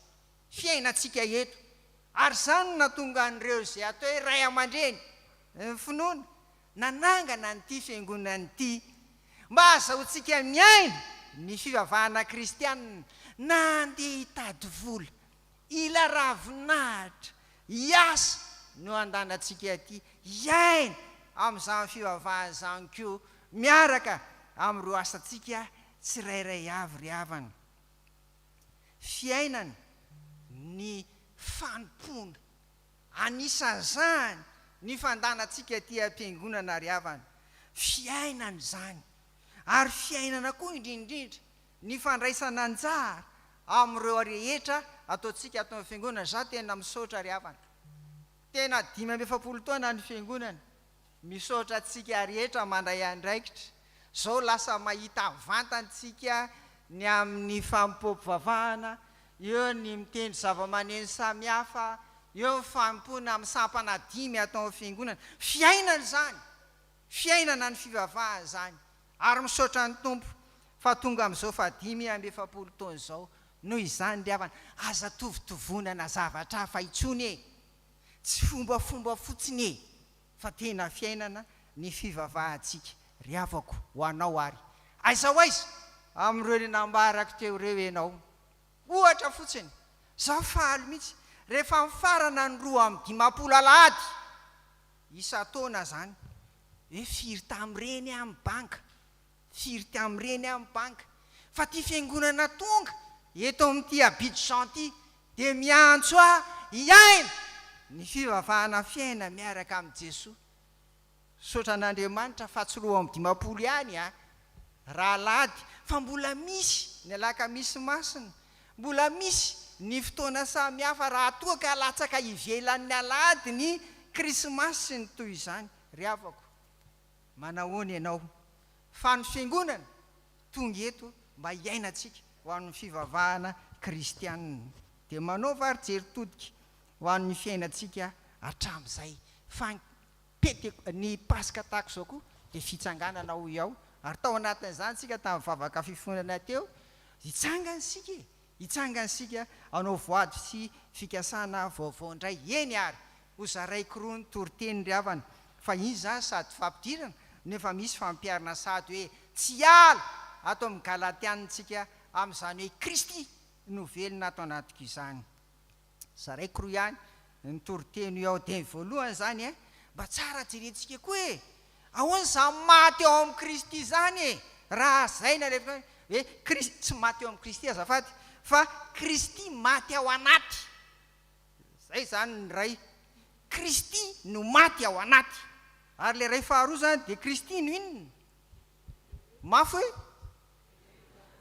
[SPEAKER 2] fiainantsika eto. Ary zany natonga an'ireo izay atao hoe ray aman-dreny finoana nanangana n'ity fiangonana ity, mba azahoantsika miaina ny fivavahana kristianina, na andeha hitady vola, ila ravinahitra, hiasa no andanantsika aty, iaina amin'izany fivavahana izany koa, miaraka amin'ireo asantsika tsirairay avy ry havana. Fiainana ny fanompona, anisan'izany ny fandanantsika aty am-piangonana ry havana, fiainana izany. Ary fiainana koa indrindrindra ny fandraisana anjara amin'ireo rehetra ataontsika ato amin'ny fiangonana. Za tena misaotra ry havana, tena 5 taona ny fiangonana, misaotra antsika rehetra mandray andraikitra. Zao lasa mahita vantantsika ny amin'ny fampipompivavahana, eo ny mitendry zava-maneno samihafa, eo ny fampona amin'ny sampana 5 atao amin'ny fiangonana. Fiainana zany, fiainana ny fivavahana zany. Ary misaotra ny tompo fa tonga amin'izao 5 taona izao, noho izany ry havana, aza tovitovonana zavatra hafa intsony e, tsy fombafomba fotsiny e, fa tena fiainana ny fivavahantsika ry havako ho anao. Ary aiza ho aiza amin'ireo nambarako teo ireo ianao, ohatra fotsiny za fahaly mihitsy rehefa mifarana ny 2 alahady isa-taona zany, hoe firy tamin'ireny amin'ny banka, firy tamin'ireny amin'ny banka, fa ty fiangonana tonga eto amin'ity Abidjan ty dia miantso hiaina ny fivavahana fiaina miaraka amin'i Jesosy. Saotra an'Andriamanitra fa tsy 15 ihany raha lady, fa mbola misy ny alakamisy masina, mbola misy ny fotoana samihafa raha toa ka latsaka ivelan'ny alahady ny krismasy sy ny toy izany. Ry havako, manahoana ianao? Fa ny fiangonana tonga eto mba hiainantsika ho an'ny fivavahana kristianina, dia manao varojery todika ho an'ny fiainantsika hatramin'izay. Fa ny pasika tahaka izao koa dia fitsanganana ho ao. Ary tao anatin'izany tsika tamin'ny vavaka fifonana teo, hitsangana sika anao voady sy fikasana vaovao indray. Eny ary hozaraiko roa ny toriteny ry havana, fa izy zany sady fampidirana nefa misy fampiarina sady hoe tsy ala atao amin'ny galatiantsika amin'izany hoe Kristy no velona atao anatiko izany. Zaraiko roa ihany nitoriteny ao teny voalohany zany mba tsara jerentsika koa hoe ahoana za maty ao amin'ny Kristy izany raha zay na rehefa hoe Kristy tsy maty ao amin'ny Kristy azafady fa Kristy maty ao anaty. Zay zany ny ray Kristy no maty ao anaty. Ary le ray faharoa zany dia Kristy no inona? Mafy hoe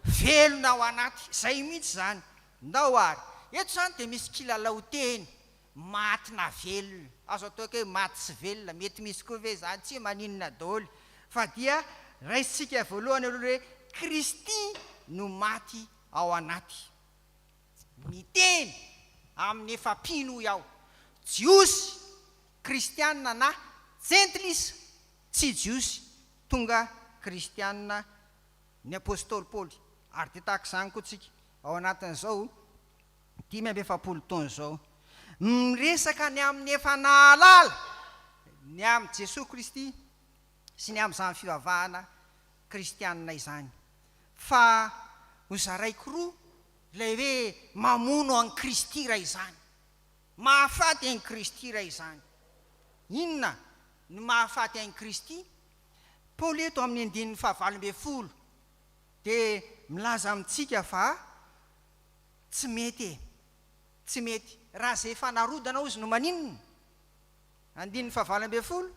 [SPEAKER 2] velona ao anaty. Zay mihitsy zany. Ndao ary eto zany dia misy kilalao teny maty na velona. Azo atao hoe maty sy velona. Mety misy koa ve zany tsy maninona daholo fa dia raisitsika voalohany aloha hoe Kristy no maty ao anaty. Miteny amin'ny efampino iaho jiosy kristianina na jentilisa tsy jiosy tonga kristianina ny apôstôly Paoly. Ary dia tahaka izany koa tsika ao anatin'izao 5 taona izao miresaka ny amin'ny efa nahalala ny amin'ny Jesosy Kristy sy ny amin'izany fivavahana kristianina izany. Fa ho zaraiko roa ilay hoe mamono an'i Kristy raha izany, mahafaty an'i Kristy raha izany. Inona no mahafaty an'i Kristy? Paoly eto amin'ny 9:20 dia milaza amintsika fa tsy mety raha zay fanarodana ozy no maninona? 9:20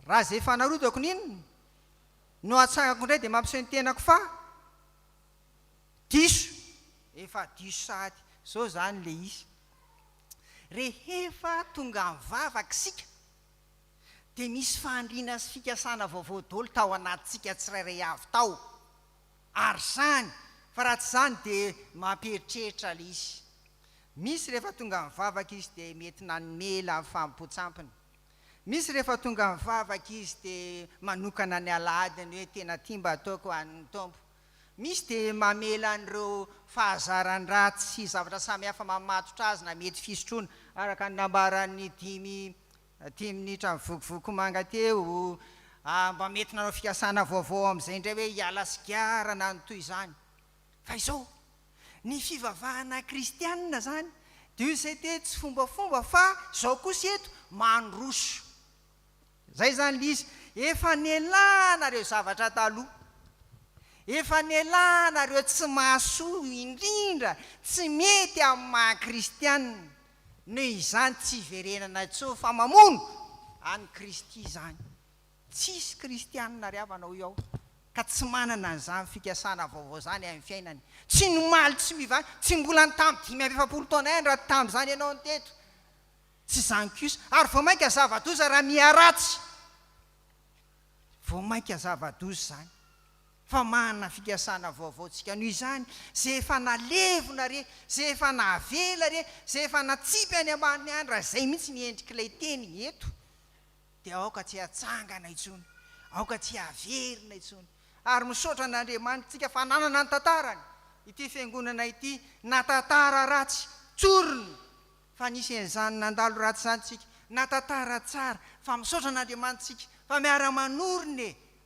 [SPEAKER 2] raha zay fanarodako ninona? No atsangako indray dia mampiseho ny tenako fa efa diso sahady. Zao zany le izy. Rehefa tonga mivavaka sika dia misy fandriana sy fikasana vaovao daholo tao anatintsika tsirairay avy tao. Ary zany fa raha tsy zany dia mamperitreritra le izy. Misy rehefa tonga mivavaka izy dia mety nanomela amin'ny fampotsampiny. Misy rehefa tonga mivavaka izy dia manokana ny aladiny hoe tena tia mba ataoko an'ny tompo. Misy dia mamela an'ireo fahazarany ratsy sy zavatra samihafa mamatotra azy na mety fisotroana araka ny nambaran'ny 10 minitra mivokovoko manga teo. Mba mety nanao fikasana vaovao amin'izay indray hoe hiala sigarana ny toy izany. Fa izao ny fivavahana kristianina zany dia io izay te tsy fombafomba fa izao kosa eto mandroso. Zay zany le izy. Efa nialana zavatra taloha, efa nialana tsy mahasoa indrindra tsy mety amin'ny maha-kristianina. Noho izany tsy hiverenana intsony fa mamono an'i Kristy izany. Tsisy kristianina ry avanao io ao ka tsy manana an'izany fikasana vaovao zany amin'ny fiainany. Tsy nomaly tsy mivany, tsy mbola ny tamin'ny 5 taona ihany raha tamin'izany ianao ny teto. Tsy izany kosa. Ary vao mainka zava-doza raha miharatsy. Vao mainka zava-doza zany. Fa manana fikasana vaovaotsika. Noho izany zay efa nalevona re, zay efa navela re, zay efa natsipy any ambany any raha zay mihitsy niendrik'ilay teny eto dia aoka tsy hatsangana intsony, aoka tsy haverina intsony. Ary misaotra an'Andriamanitra fa nanana ny tantarany. Ity fiangonana ity natantara ratsy tsorona fa nisy an'izany nandalo ratsy zany tsika, natantara tsara fa misaotra an'Andriamanitra fa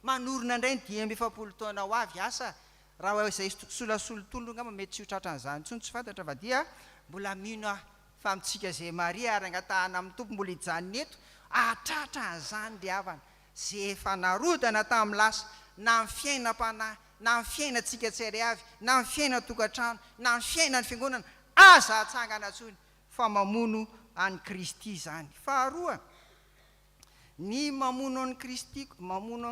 [SPEAKER 2] manorina indray ny 10 taona ho avy asa raha izay solasolotolo ngamba mety tsy ho tratran'izany intsony tsy fantatra fa dia mbola mino aho fa mitsika zay Maria ary angatahana amin'ny tompo mbola hijanona eto atratran'izany ry havana zay efa narodana tamin'ny lasa na ny fiainam-panahy na ny fiainantsika tsairay avy na ny fiaina tokantrano na ny fiaina ny fiangonana aza atsangana ntsony fa mamono an'i Kristy zany. Faharoa, ny mamono an'i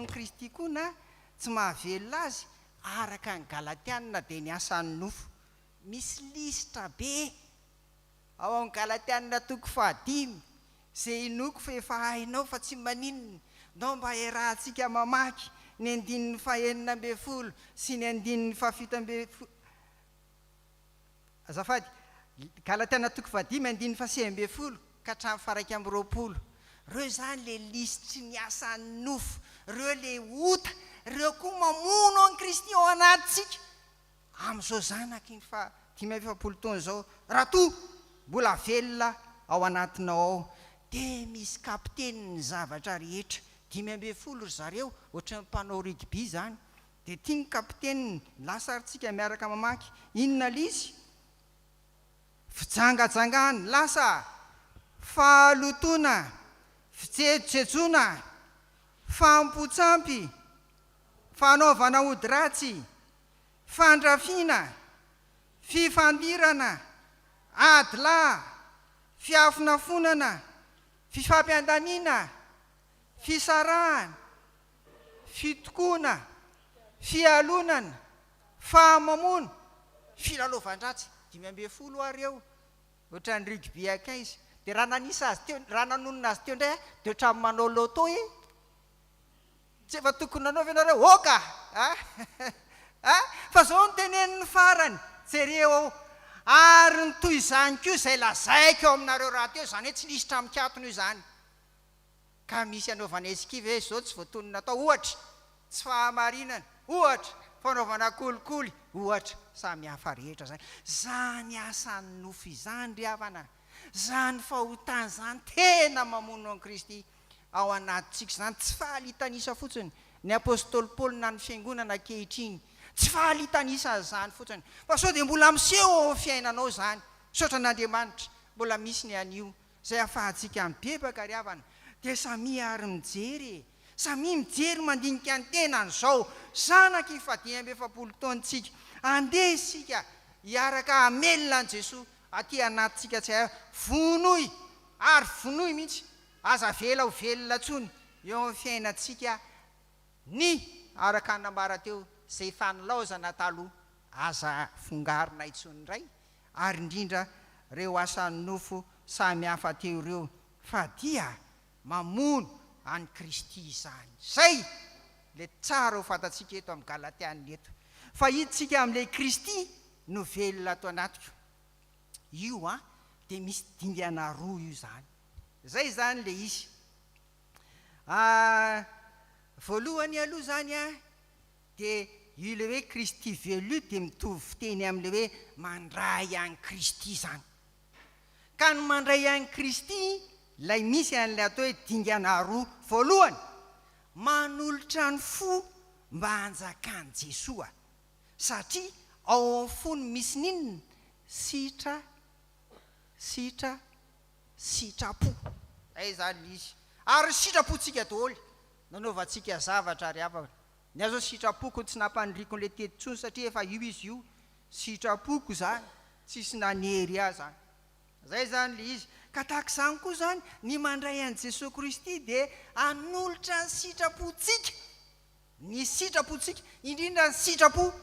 [SPEAKER 2] Kristy koa na tsy mahavelona azy araka ny Galatianina dia ny asan'ny nofo. Misy lisitra be ao amin'ny Galatianina 5 zay inoko fa efa hainao fa tsy maninona. Ndao mba iarahantsika mamaky ny 9:40 sy ny 9:70. Azafady, Galatianina 5:9 ka hatramin'ny 20. Reo zany le lisitry ny asan'ny nofo, reo le ota, reo koa mamono an'i Kristy ao anatintsika. Amin'izao zanaky fa 5 taona izao raha toa mbola velona ao anatinao ao dia misy kapiteniny zavatra rehetra 5 ry zareo ohatry ny mpanao rugby zany dia tiany kapiteny lasarytsika miaraka mamaky inona lizy fijangajangany lasa fahalotona fijejojejona fampotsampy fanaovana ody ratsy fandrafiana fifandirana adila fiafinafonana fifampiandaniana fisarahana fitokoana fialonana fahamamona filalovan-dratsy 5 ary eo ohatra ny rugby akaizy dia raha nanisa azy teo raha nanonona azy teo indray dia ohatrany manao loto tsy efa tokony nanaovy ianareo oka fa zao ny teneniny farany jereo ary ny toy izany koa izay lazaiko eo aminareo raha teo zany hoe tsy nisy tramikatony io zany ka misy anaovana eskiva hoe zao tsy voatonina atao ohatra tsy fahamarinana ohatra fanaovana kolikoly ohatra samy hafa rehetra zany zany asan'ny nofo izany ry havana zany fahotany zany tena mamono an Kristy ao anatintsika zany tsy fahalitanisa fotsiny ny apôstôly Paoly na ny fiangonana ankehitriny tsy fahalitanisa zany fotsiny fa sao dia mbola miseho ao fiainanao zany saotra n'Andriamanitra mbola misy ny anio zay ahafahantsika mibebaka ry havana dia samy ary mijery samy mijery mandinika ny tenany zao zanaka fa 10 taontsika andeha isika hiaraka hamelona an Jesosy aty anatintsika tsy hay vonoy ary vonoy mihitsy aza vela ho velona tsony eo amin'ny fiainantsika ny araka nambara teo zay fanilaozana taloha aza fongarina itsony indray ary indrindra reo asan'ny nofo samy hafa teo ireo fa dia mamono any Kristy izany zay le tsara ho fantatsika eto amin'ny Galatiana eto fa hiditsika amin'ilay Kristy no velona ato anatiko io dia misy dingana roa io zany zay zany le izy voalohany aloha zany dia io le hoe Kristy velu dia mitovy fiteny amin'le hoe mandray any Kristy zany ka ny mandray any Kristy lay misy an'ilay atao hoe dingana roa voalohany manolotra ny fo mba hanjakany Jesosy satria ao amin'ny fony misy ninona sitrapo ay zany izy ary sitrapontsika daholo nanaovantsika zavatra ry havana ny azo sitrapoko tsy nampandriko n'le tetintsony satria efa io izy io sitrapoko zany tsisy nanery azy zany zay zany le izy ka tahaka izany koa zany ny mandray an' Jesosy Kristy dia anolotra ny sitrapontsika ny sitrapontsika indrindra ny sitrapo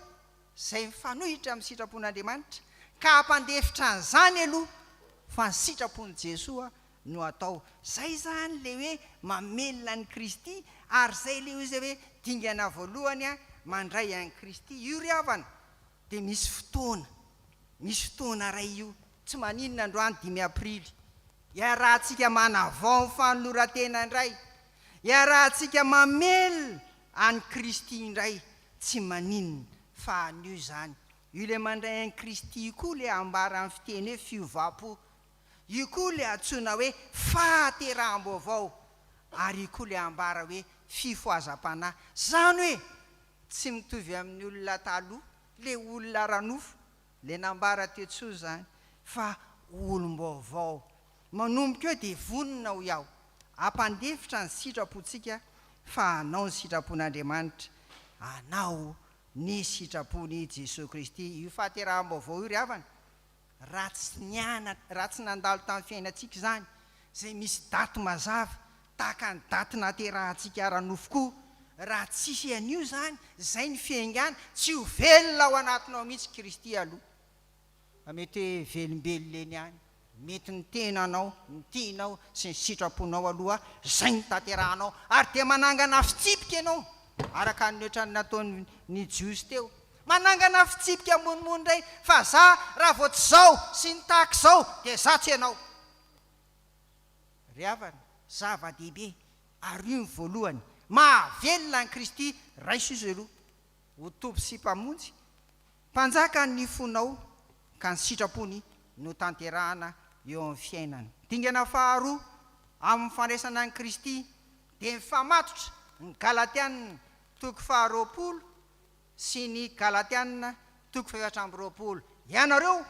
[SPEAKER 2] zay mifanohitra amin'ny sitrapon'Andriamanitra ka hampandefitra an'izany aloha fa ny sitrapon'i Jesosy no atao zay zany le hoe mamelona ny Kristy ary zay le izy hoe dingana voalohany mandray an'i Kristy io ry havana dia misy fotoana ray io tsy maninona androany 5 aprily iarahantsika manavao ny fanolorantena indray iarahantsika mamelona any Kristy indray tsy maninona fa anio zany io le mandray an'i Kristy io koa le ambara amin'ny fiteny hoe fiovapo io koa le antsoina hoe fahateraham-baovao ary io koa le ambara hoe fifoazam-panahy zany hoe tsy mitovy amin'ny olona taloha le olona ranofo le nambara tetsoa zany fa olom-baovao manomboka eo dia vonona ho iaho ampandefitra ny sitrapontsika fa anao ny sitrapon'Andriamanitra anao ny sitrapony Jesosy Kristy io fahateraham-baovao io ry havana raha tsy nandalo tamin'ny fiainantsika zany zay misy daty mazava tahaka ny daty naterahantsika ranofo koa raha tsisy an'io zany zay ny fiaingana tsy ho velona ao anatinao mihitsy Kristy aloha mety hoe velombelona eny any mety ny tenanao ny tianao sy ny sitraponao aloha zay ny tanterahanao ary dia manangana fitsipika ianao araka ny ohatrany nataony Jiosy teo manangana fitsipika monimony indray fa za raha vao tsy zao sy ny tahaka izao dia za tsy ianao ry havana zava-dehibe ary io ny voalohany mahavelona ny Kristy raiso izy aloha ho tompy sy mpamonjy mpanjaka ny fonao ka ny sitrapony no tanterahana eo amin'ny fiainana dingana faharoa amin'ny fandraisana ny Kristy dia mifamatotra ny galatianina toko faharoapolo sy ny galatianina toko faefatra amby roapolo. Ianareo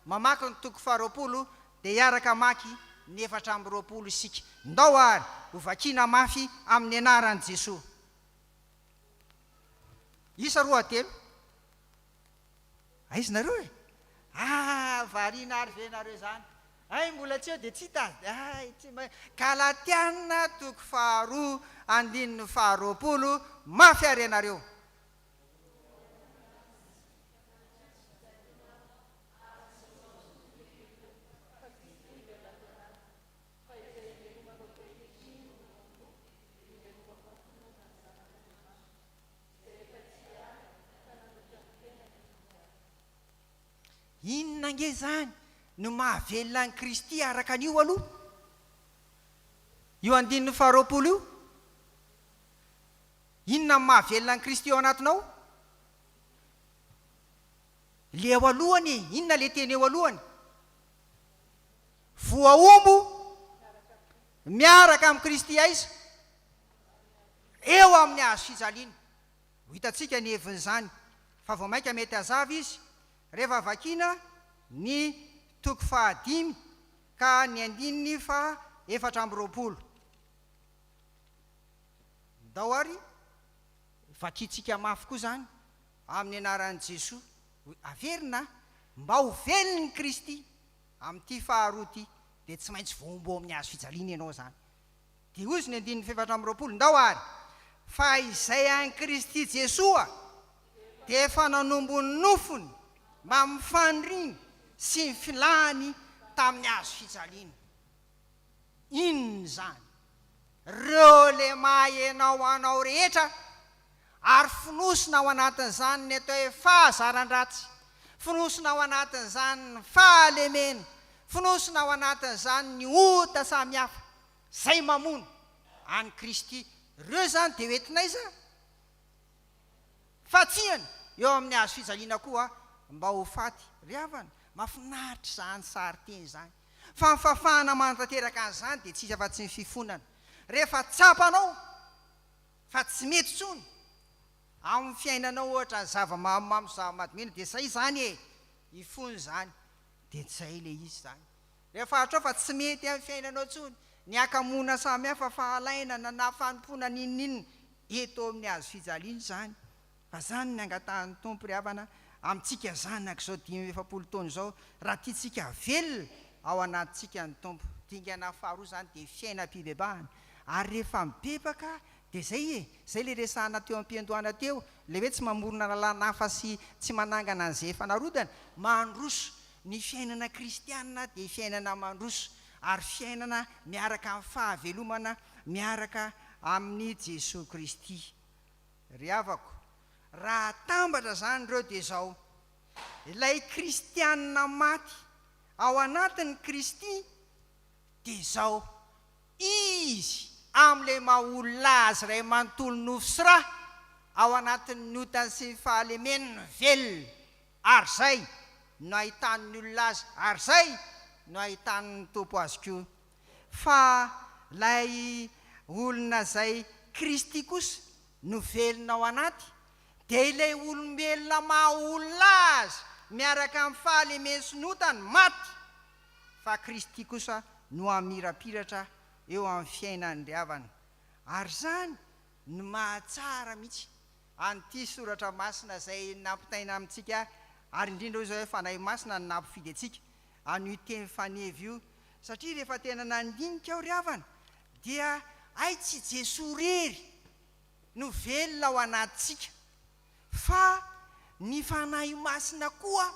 [SPEAKER 2] mamaky ny toko faharoapolo dia hiaraka maky ny efatra amby roapolo isika. Ndao ary ho vakiana mafy amin'ny anaran'i Jesoa. Isa roa telo. Aiza nareo e? Variana ary venareo zany. Mbola tsy eo dia tsy hita. Galatianina toko faharoa andininy faharoapolo mafy ary ianareo. Inona nge zany no mahavelona ny Kristy araka an'io aloha? Io andininy faharoapolo io? Inona no mahavelona ny Kristy eo anatinao? Le eo alohany, inona le teny eo alohany? Voaombo miaraka amin'ny Kristy aiza? Eo amin'ny hazo fijaliana. Ho hitantsika ny hevin'izany, fa vao mainka mety hazava izy rehefa vakiana ny toko fahadimy ka ny andininy fa efatra amby roapolo. Ndao ary vakitsika mafy koa zany amin'ny anaran'i Jesoa. Averina mba ho velony ny Kristy amin'ity faharoa ity dia tsy maintsy voambo amin'ny hazo fijaliana ianao zany. Dia ozy ny andininy fa efatra amby roapolo. Ndao ary fa izay an'i Kristy Jesoa dia efa nanombo ny nofony mba mifandriny sy ny filany tamin'ny hazo fijaliana. Inona zany? Reo le mahaenao anao rehetra ary finosina ao anatin'izany ny atao hoe fahazaran-dratsy, finosina ao anatin'izany ny fahalemena, finosina ao anatin'izany ny ota samihafa zay mamono any Kristy. Reo zany dia hoentinay za fatsiany eo amin'ny hazo fijaliana koa mba ho faty. Ry havana, mahafinaritra zany sary teny zany. Fa ny fafana manatanteraka an'izany dia tsisy afa-tsy ny fifonana. Rehefa tsapanao fa tsy mety tsony amin'ny fiainanao ohatra ny zava-mamimamy sy zava-mahadomena dia zay zany e ifony zany, dia zay le izy zany. Rehefa hatrao fa tsy mety amin'ny fiainanao tsony ny akamona samihafa fahalainana na fanompona ninninona eto amin'ny hazo fijaliana zany. Fa zany ny angatan'ny Tompo ry havana amintsika zanak'izao 5 taona izao, raha tiatsika velona ao anatintsika ny Tompo. Dingana faharoa zany dia fiainam-pibebahana. Ary rehefa mibebaka dia zay e, zay le resahana teo am-piandohana teo, le hoe tsy mamorona lalàna hafa sy tsy manangana an'izay efa narodana. Mandroso ny fiainana kristianina dia fiainana mandroso, ary fiainana miaraka amin'ny fahavelomana miaraka amin'ny Jesosy Kristy. Ry havako, raha tambatra zany ireo dia zao: ilay kristianina maty ao anatin'ny Kristy dia zao, izy amin'ilay maha-olona azy ray manontolo nofo sy ra ao anatin'ny notany sy ny fahalemena velona. Ary zay no ahitan'ny olona azy, ary zay no ahitan'ny Tompo azy koa. Fa lay olona zay Kristy kosa no velona ao anaty dia ilay olombelona maha-olona azy miaraka amin'ny fahalemena sy notany maty, fa Kristy kosa no amirapiratra eo amin'ny fiainany ry havana. Ary zany no mahatsara mihitsy an'ity soratra masina izay nampitaina amintsika, ary indrindra zao hoe fanahy masina no nampifidy antsika an'io teny fanevy io. Satria rehefa tena nandinika ao ry havana dia ay tsy Jesoa rery no velona ao anatintsika, fa ny fanahy masina koa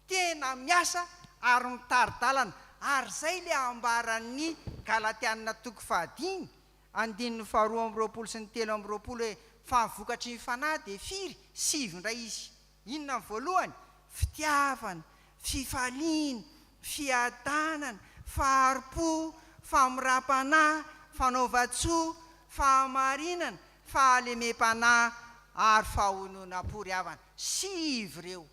[SPEAKER 2] tena miasa ary mitaridalana. Ary zay le ambaran'ny Galatianina toko fahadimy andininy faharoa amby roapolo sy ny 3 amby roapolo hoe fa vokatry ny fanahy dia firy 7 indray izy. Inona ny voalohany? Fitiavana, fifaliana, fiadanana, faharipo, famirapanahy, fanaova-tsoa, fahamarinana, fahalemem-panahy ary fahononam-po. Ry havana, 7 ireo.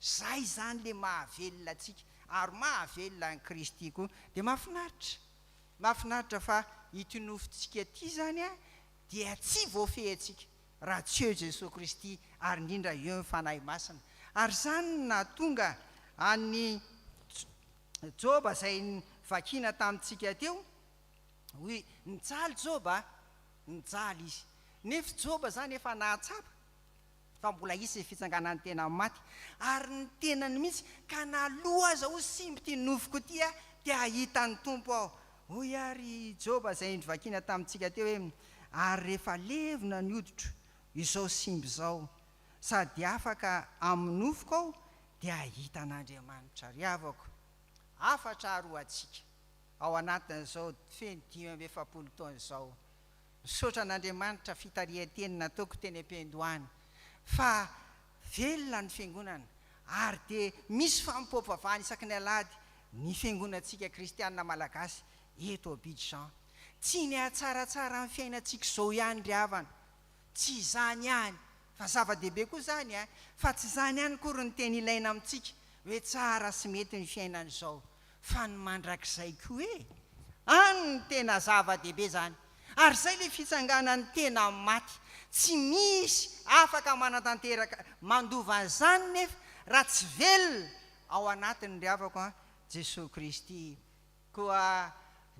[SPEAKER 2] Zay zany le mahavelona atsika ary mahavelona ny Kristy koa. Dia mahafinaritra mahafinaritra fa ity nofontsika ity zany a dia tsy voafehintsika raha tsy eo Jesosy Kristy ary indrindra eo ny fanahy masina. Ary zany na tonga any Joba izay vakiana tamintsika teo, hoe nijaly Joba, nijaly izy. Nefa Joba zany efa nahatsapa fa mbola isy fitsanganany tena maty, ary ny tenany mihitsy ka naloha aza ho simba ty nofoko ty a dia ahitany tompo ao. Hoy ary Joba izay nivakiana tamintsika teo hoe ary rehefa levona ny hoditro izao simba izao sady afaka amin'ny nofoko ao dia ahitan'Andriamanitra ry havako. Afatra aroa atsika ao anatin'izao feno 5 taona izao. Misaotra an'Andriamanitra fitarihan-teny nataoko teny am-piandohany fa velona ny fiangonana ary dia misy fampipovavahana isaky ny alady ny fiangonantsika kristianina malagasy eto Abidjan. Tsy ny atsaratsara amin'ny fiainantsika izao ihany ry havana, tsy izany ihany fa zava-dehibe koa zany a, fa tsy izany ihany kory ny teny ilaina amintsika hoe tsara sy mety ny fiainana izao, fa ny mandrakizay koa any ny tena zava-dehibe zany. Ary zay le fitsanganany tena maty, tsy misy afaka manatanteraka mandova an'izany nefa raha tsy velona ao anatiny ry havako a Jesosy Kristy. Koa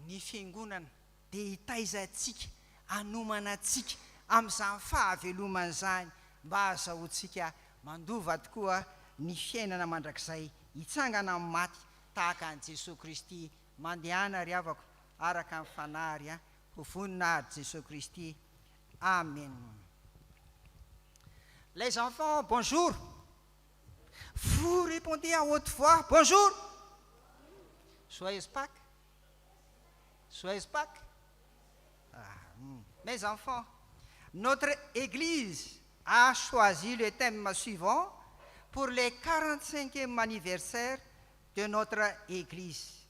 [SPEAKER 2] ny fiangonana dia hitaizantsika, hanomana antsika amin'izany fahavelomana izany mba azahoantsika mandova tokoa ny fiainana mandrakizay hitsangana amin'ny maty tahaka an'i Jesosy Kristy. Mandehana ry havako araka ny fanahy a ho voninahitra Jesosy Kristy. Amen. Les enfants, bonjour. Vous répondez à haute voix, bonjour. Joyeuse Pâques. Joyeuse Pâques. Mes enfants, notre Église a choisi le thème suivant pour le 45e anniversaire de notre Église.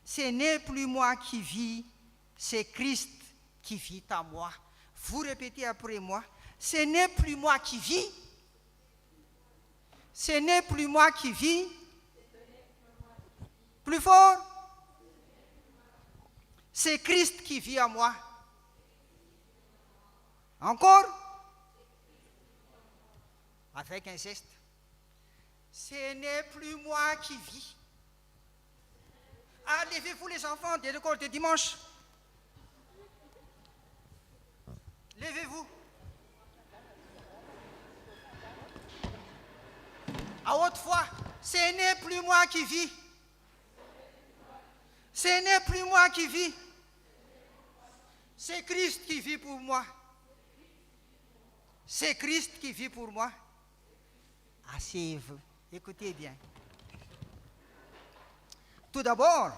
[SPEAKER 2] Ce n'est plus moi qui vis, c'est Christ qui vit en moi. Vous répétez après moi. Ce n'est plus moi qui vis. Ce n'est plus moi qui vis. Plus fort. C'est Christ qui vit en moi. Encore. Avec un geste. Ce n'est plus moi qui vis. Ah, levez-vous les enfants de l'école de dimanche. Levez-vous. À haute voix, ce n'est plus moi qui vis. Ce n'est plus moi qui vis. C'est Christ qui vit pour moi. C'est Christ qui vit pour moi. Asseyez-vous. Écoutez bien. Tout d'abord,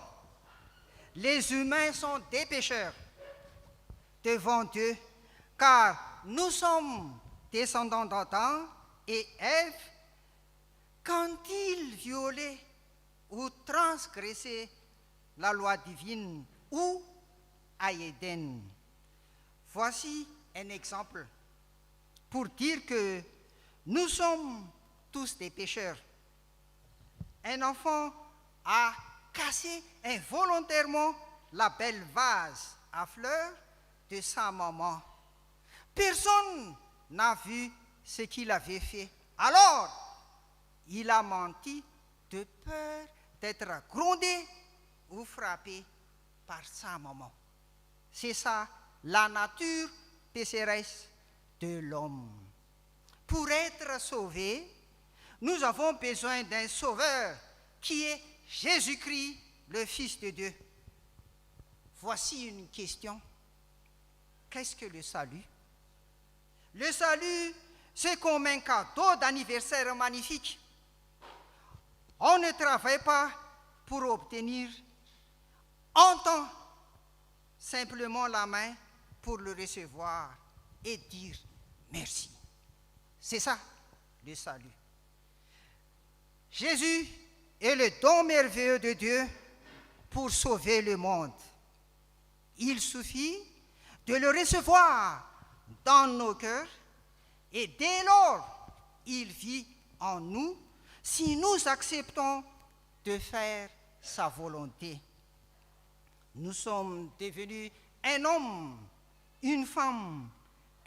[SPEAKER 2] les humains sont des pécheurs devant Dieu, car nous sommes descendants d'Adam et Ève quand ils violaient ou transgressaient la loi divine ou à Éden. Voici un exemple pour dire que nous sommes tous des pécheurs. Un enfant a cassé involontairement la belle vase à fleurs de sa maman. Personne n'a vu ce qu'il avait fait. Alors, il a menti de peur d'être grondé ou frappé par sa maman. C'est ça, la nature pécheresse de l'homme. Pour être sauvé, nous avons besoin d'un sauveur qui est Jésus-Christ, le Fils de Dieu. Voici une question. Qu'est-ce que le salut? Le salut, c'est comme un cadeau d'anniversaire magnifique. On ne travaille pas pour obtenir. On tend simplement la main pour le recevoir et dire merci. C'est ça, le salut. Jésus est le don merveilleux de Dieu pour sauver le monde. Il suffit de le recevoir dans nos cœurs et dès lors, il vit en nous si nous acceptons de faire sa volonté. Nous sommes devenus un homme, une femme,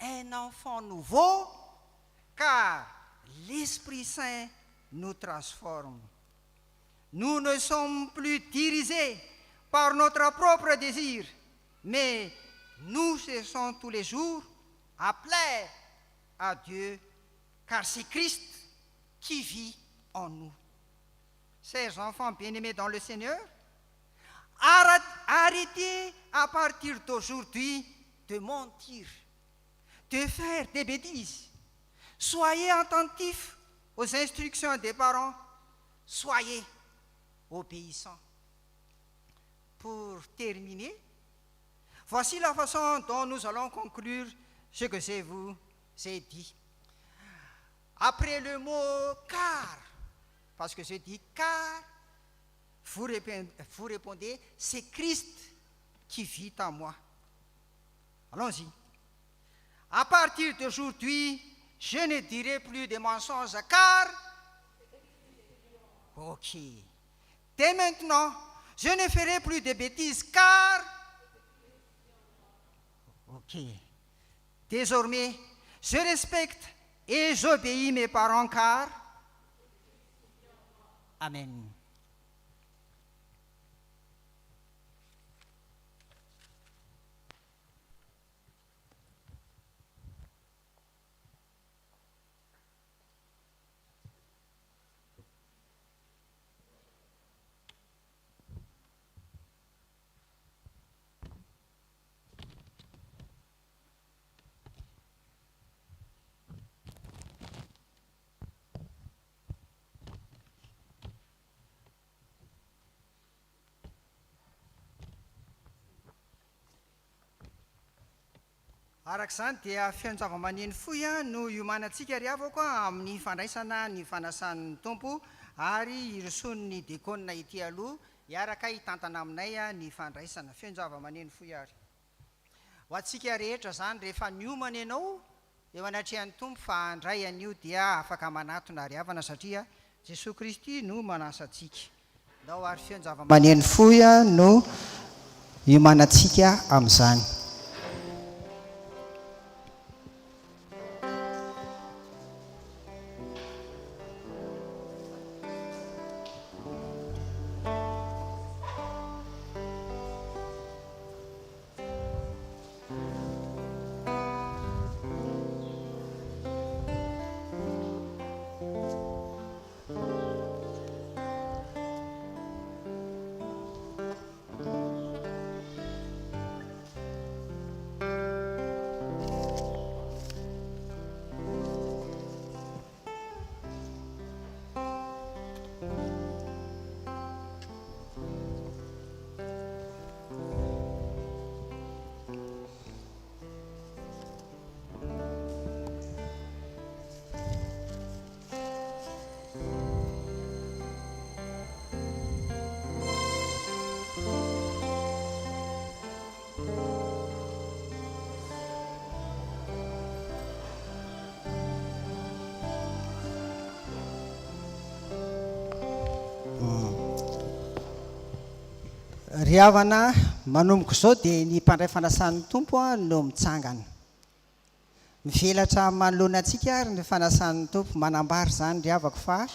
[SPEAKER 2] un enfant nouveau, car l'Esprit Saint nous transforme. Nous ne sommes plus dirigés par notre propre désir, mais nous cherchons tous les jours à plaire à Dieu, car c'est Christ qui vit en nous. Chers enfants bien-aimés dans le Seigneur, arrêtez à partir d'aujourd'hui de mentir, de faire des bêtises. Soyez attentifs aux instructions des parents, soyez obéissants. Pour terminer, voici la façon dont nous allons conclure ce que je vous ai dit. Après le mot « car », parce que je dis « car », vous répondez « c'est Christ qui vit en moi ». Allons-y. À partir d'aujourd'hui, je ne dirai plus de mensonges car... Ok. Dès maintenant, je ne ferai plus de bêtises car... Ok. Désormais, je respecte et j'obéis mes parents car... Amen. Arak'izany dia fianjava-maneno fohy no iomanantsika ry avako amin'ny fandraisana ny fanasan'ny tompo ary irosoan'ny dekona ety aloha hiaraka hitantana aminay ny fandraisana fianjava-maneno fohy ary. Ho antsika rehetra zany rehefa niomana ianao eo anatrehan'ny tompo fa andray an'io dia afaka manatona ry havana satria Jesosy Kristy no manasa antsika. Ndao ary fianjava-maneno fohy no iomanantsika amin'izany. Ry havana manomboka izao dia ny mpandray fanasan'ny tompo no mitsangana. Mivelatra manoloana antsika ary ny fanasan'ny tompo manambary zany ry havako fa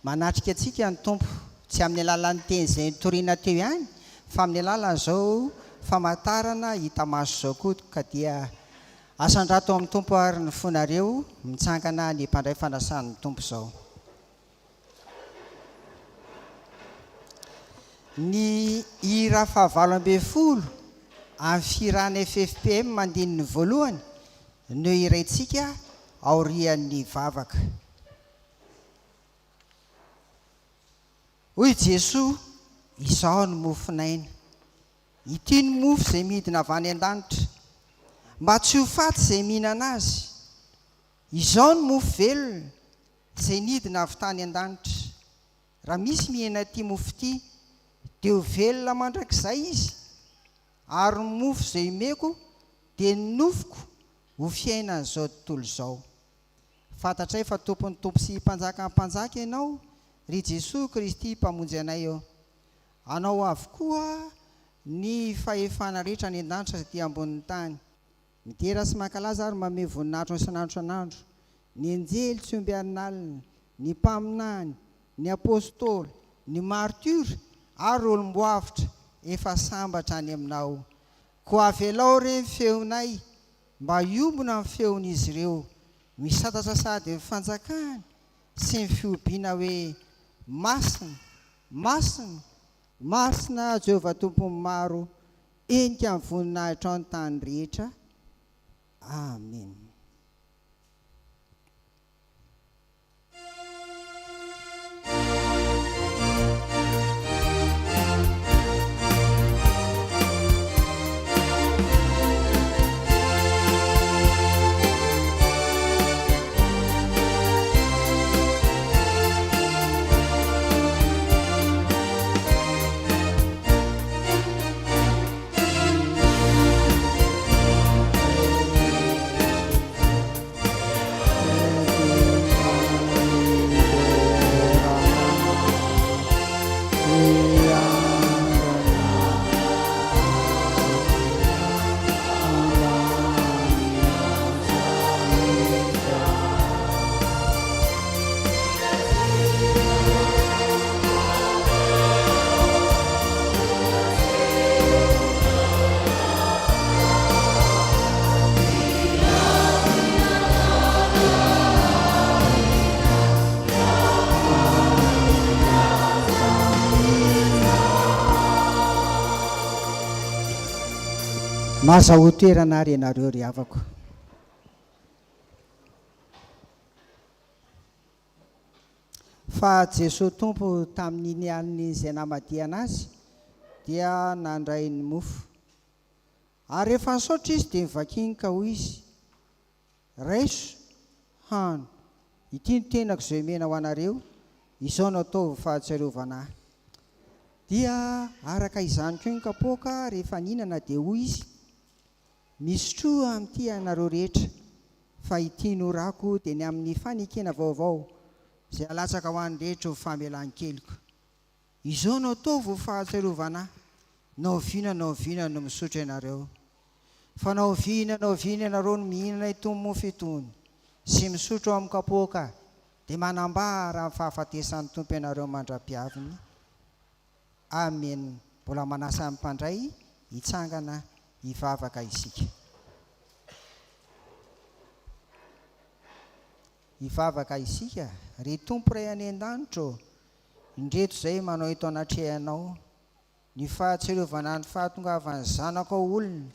[SPEAKER 2] manatrika antsika ny tompo tsy amin'ny alalan'ny teny izay nitoriana teo ihany fa amin'ny alalan'izao famantarana hita maso izao koa ka dia asandrato amin'ny tompo ary ny fonareo mitsangana ny mpandray fanasan'ny tompo izao. Ny hira fahavalo ambin'ny folo amin'ny firana FFPM mandininy voalohany no iraintsika aorian'ny vavaka. Hoy Jesoa, izao ny mofinaina, ity ny mofo izay midina avy any an-danitra, mba tsy ho faty izay mihinana azy. Izao ny mofo velona izay nidina avy tany an-danitra. Raha misy mihena ity mofo ity, dia ho velona mandrakizay izy, ary ny mofo izay meko dia ny nofoko ho fiainan'izao tontolo izao. Fantatray fa tompony tompo sy mpanjaka mpanjaka ianao, ry Jesosy Kristy mpamonjy anay eo. Anao avokoa ny fahefana rehetra ny an-danitra ty ambonin'ny tany mitera sy mankalaza ary mame voninahitro ny isan'andro isan'andro ny anjely tsy omby arinalina ny mpaminany ny apôstôly ny martyra ary olom-boavitra efa sambatra any aminao ko avelao reny feonay mba iombona amin'ny feon'izy ireo misatatra sady ny fanjakany sy ny fiobiana hoe masina masina masina Jehovah tompony maro enika amin'ny voninahitra ao ny tany rehetra. Amen. Mazaho toerana ary ianareo ry havako. Fa Jesosy tompo tamin'ny aliny izay namadiana azy dia nandray ny mofo ary rehefa nisaotra izy dia nivakiny ka hoy izy raiso hano ity no tenako izay mena ho anareo izao no ataovy fahatsiarovana ahy. Dia araka izany koa ny kapoaka rehefa ninana dia hoy izy misotroa amin'ity ianareo rehetra fa ity no rako dia ny amin'ny fanekena vaovao izay alatsaka ho an'ny rehetra ho famelan-keliko. Izao no ataovy ho fahatsiarovana ahy. Naoviana no misotro ianareo fa naoviana ianareo no mihinana itony mofo itony sy misotro amin'ny kapoaka dia manambara amin'ny fahafatesan'ny tompo ianareo mandra-piaviny. Amen. Mbola manasa amin'ny mpandray hitsangana hivavaka isika. Hivavaka isika. Ry tompo ray any an-danitra indreto izay manao eto anatrehanao ny fahatsiarovana ny fahatongavan'ny zanako ao olona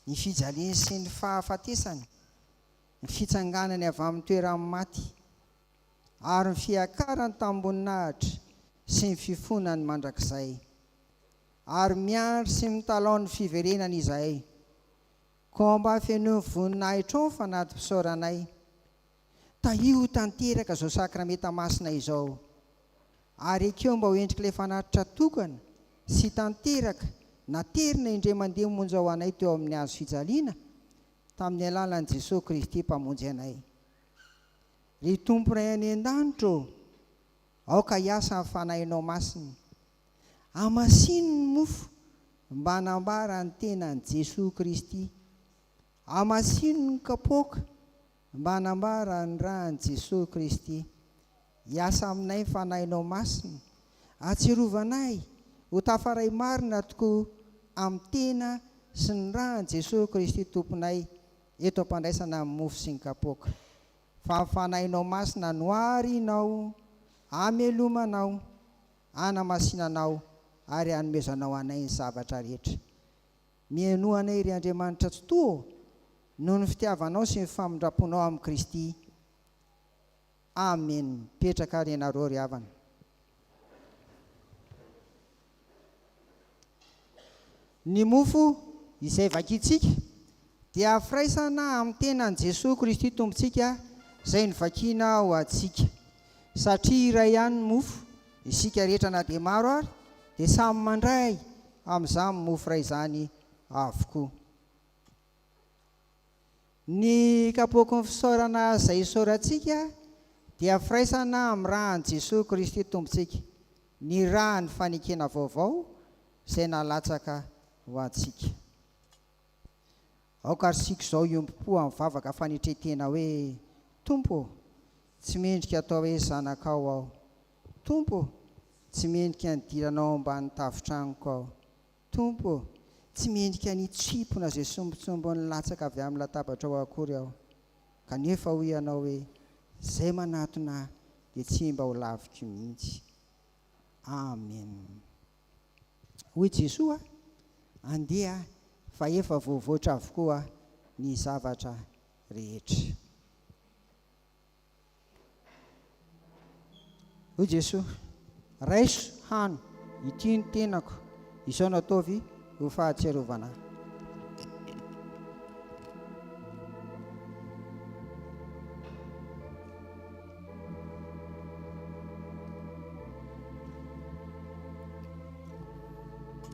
[SPEAKER 2] ny fijaliany sy ny fahafatesany ny fitsanganany avy amin'ny toeran'ny maty ary ny fiakarany tambony-nahitra sy ny fifonany mandrakizay ary miandry sy mitalao ny fiverenany izahay ko mba feno voninahitra ao fanaty mpisaoranay tahio tanteraka izao sakramenta masina izao ary ekeo mba ho endrika ilay fanatitra tokana sy tanteraka naterina indray mandeha monja ho anay teo amin'ny hazo fijaliana tamin'ny alalan'i Jesosy Kristy mpamonjy anay. Ry tompo ray any an-danitra aoka hiasa amin'ny fanahinao masina amasino ny mofo mba hanambara ny tenan'i Jesosy Kristy, amasino ny kapoaka mba hanambara ny rahan'i Jesosy Kristy. Hiasa aminay ny fanahinao masina atsiarovanay ho tafaray marina tokoa amin'ny tena sy ny rahan'i Jesosy Kristy tomponay eto ampandraisana amin'ny mofo sy ny kapoaka. Fa amin'ny fanahinao masina noarinao, amelomanao, anamasinanao ary hanomezanao anay ny zavatra rehetra. Mihaino anay ry Andriamanitra tsy toa noho ny fitiavanao sy ny famindraponao amin'ny Kristy. Amen. Petraka ary ianareo ry havana. Ny mofo izay vakintsika dia firaisana amin'ny tenan'i Jesosy Kristy tompontsika izay ny vakina ho antsika. Satria iray ihany ny mofo, isika rehetra na dia maro ary dia samy mandray amin'izany mofo iray izany avokoa. Ny kapoaky ny fisaorana izay isaorantsika dia firaisana amin'ny rahan'i Jesosy Kristy tompontsika, ny rahan'ny fanekena vaovao izay nalatsaka ho antsika. Aokarisiko izao iompo amin'ny vavaka fanetretena hoe Tompo, tsy mendrika atao hoe zanakao aho. Tompo, tsy mendrika nidiranao ambany tafotranoko aho. Tompo, tsy mendrika nitsipona izay sombontsombo ny latsaka avy amin'ny latabatra ao akory aho. Kanefa ho ianao hoe izay manatona dia tsy mba ho laviko mihitsy. Amen. Hoy Jesoa, andeha fa efa voavoatra avokoa ny zavatra rehetra. Hoy Jesoa, raiso hano, ity ny tenako, izao no ataovy ho fahatsiarovana.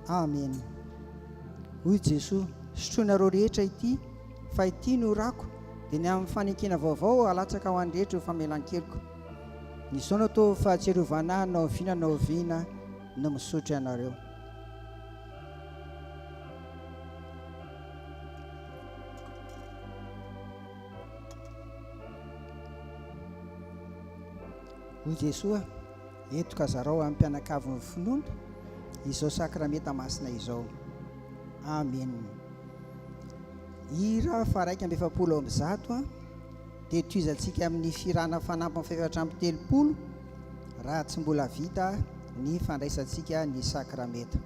[SPEAKER 2] Amen. Hoy Jesoa, sotroinareo rehetra ity, fa ity no rako, dia ny amin'ny fanekena vaovao alatsaka ho an'ny rehetra ho famelan-keloka. Izao no atao fahatsiarovana na oviana na oviana no misotro ianareo. Hoy Jesoa, eto ka zarao amin'ny mpianakavin'ny finoana izao sakramenta masina izao. Amen. Hira faraika amby 700 dia toizantsika amin'ny firana fanampy faefatra amby 30 raha tsy mbola vita ny fandraisantsika ny sakramenta.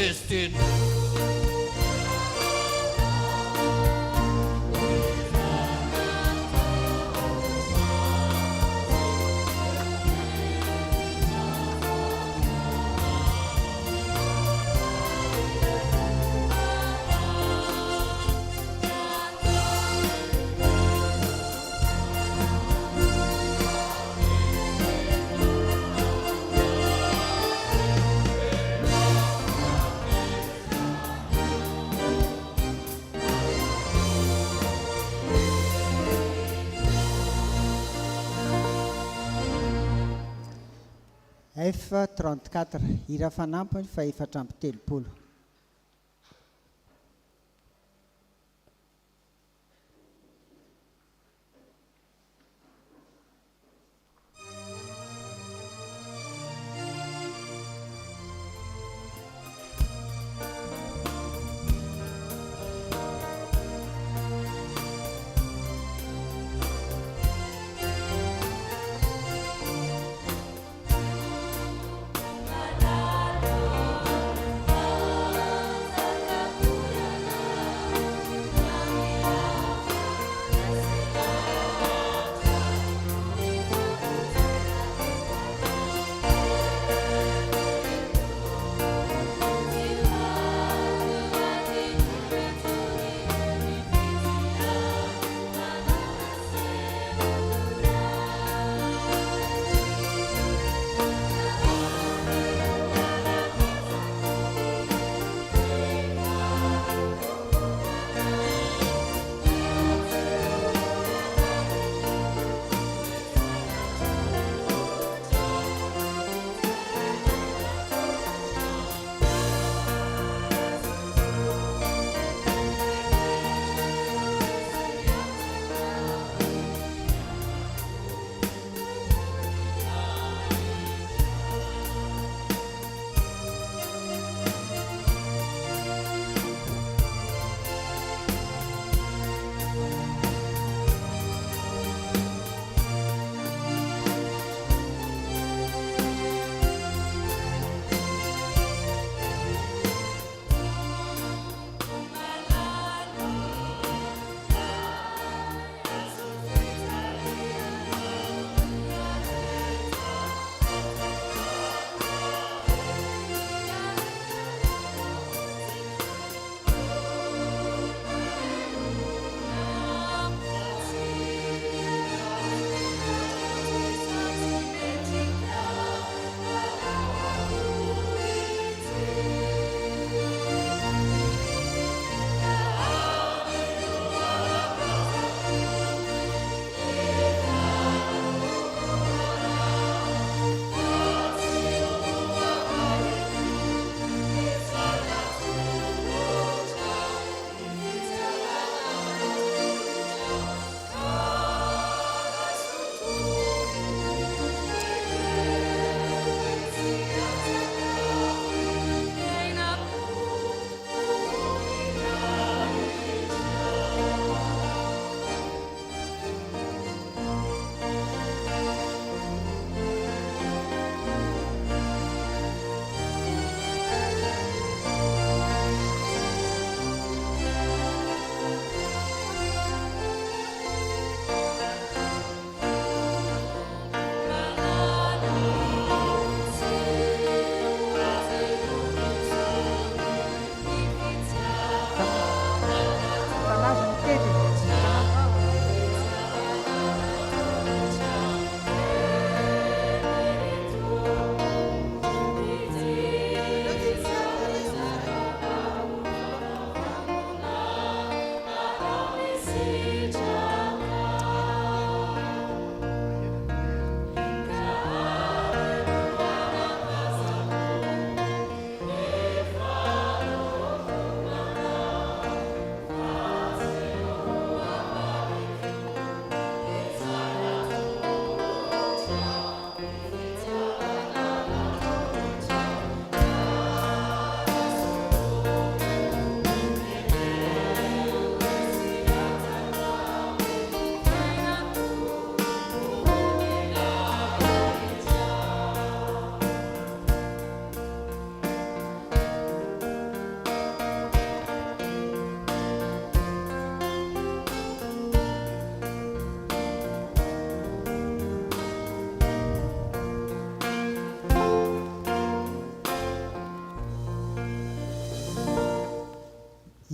[SPEAKER 8] Kristin.
[SPEAKER 9] F34 hira fanampiny fa 430.
[SPEAKER 10] La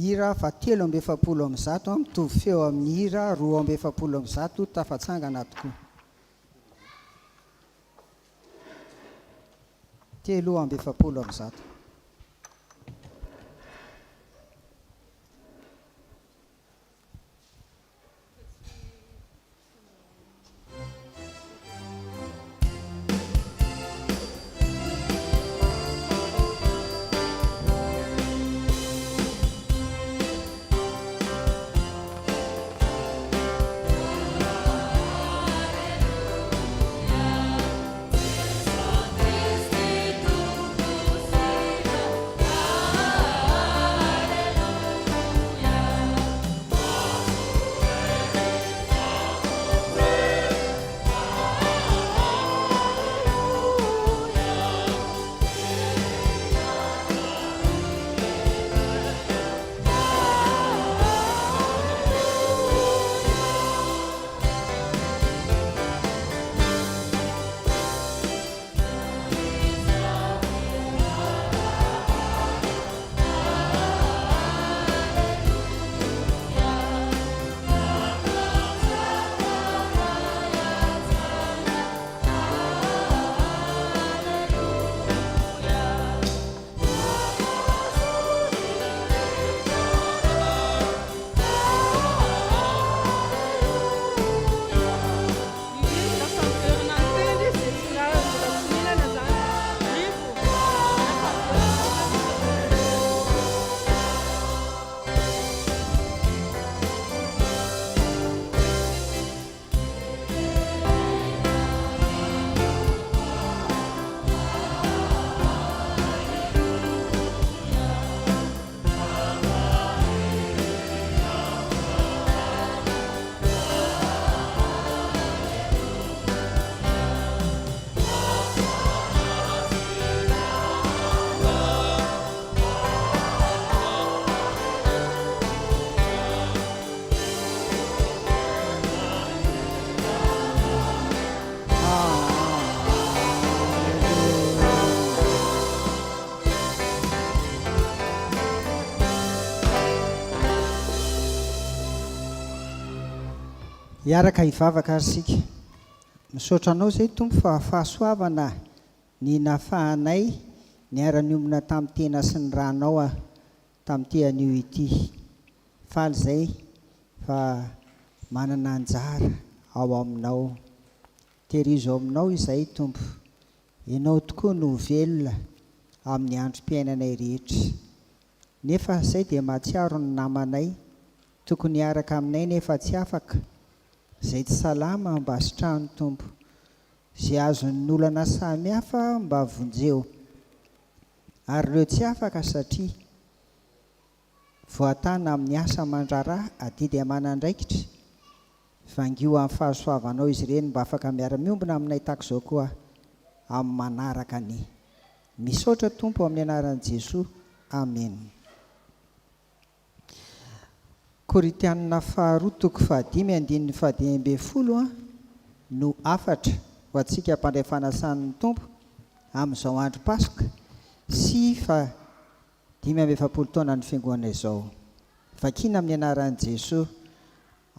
[SPEAKER 9] hira fa 3:70 mitovy feo amin'ny hira 2:70 tafatsangana tokoa 3:70. Hiaraka hivavaka ary sika misaotra anao izay tompo fa fahasoavana ny nafahanay niara-ny omona tamin'ny tena sy ny ranao tamin'ity anio ity faly izay fa manana anjara ao aminao tehirizo aminao izay tompo ianao tokoa no velona amin'ny androm-piainanay rehetra nefa izay dia mahatsiaro ny namanay tokony hiaraka aminay nefa tsy afaka izay tsy salama mba sitrahany tompo izay azon'ny olana samihafa mba vonjeo ary ireo tsy afaka satria voatana amin'ny asa mandrara adidy amanandraikitra vangio amin'ny fahasoavanao izy ireny mba afaka miara-miombona aminay tahaka izao koa amin'ny manaraka ny misaotra tompo amin'ny anaran'i Jesoa amen. Koritianina faharoa toko 5:15 no afatra ho antsika mpandray san'ny tompo amin'izao andro Paska sy 5:70 taona ny fiangonana izao. Vakiana amin'ny anaran'i Jesoa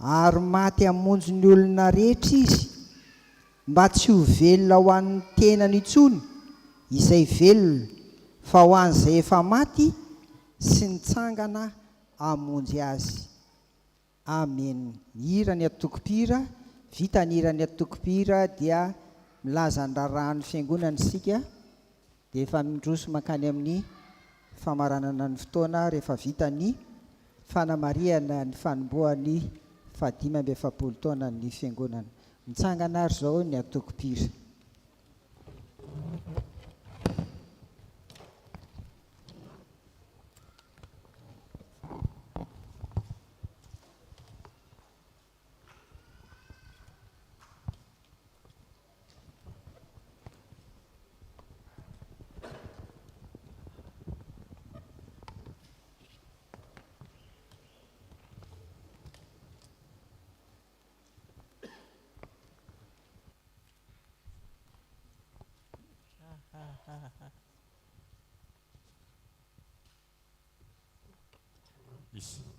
[SPEAKER 9] ary maty hamonjy ny olona rehetra izy mba tsy ho velona ho an'ny tenany intsony izay velona fa ho an'izay efa maty sy nitsangana hamonjy azy. Amen. Hira ny atokopira, vita ny hira ny atokopira dia milaza ny raharahany fiangonana isika dia efa mindroso mankany amin'ny famaranana ny fotoana rehefa vita ny fanamariana ny fanombohan'ny 570 taona ny fiangonana. Mitsangana ary izao ny atokopira.
[SPEAKER 1] Isy.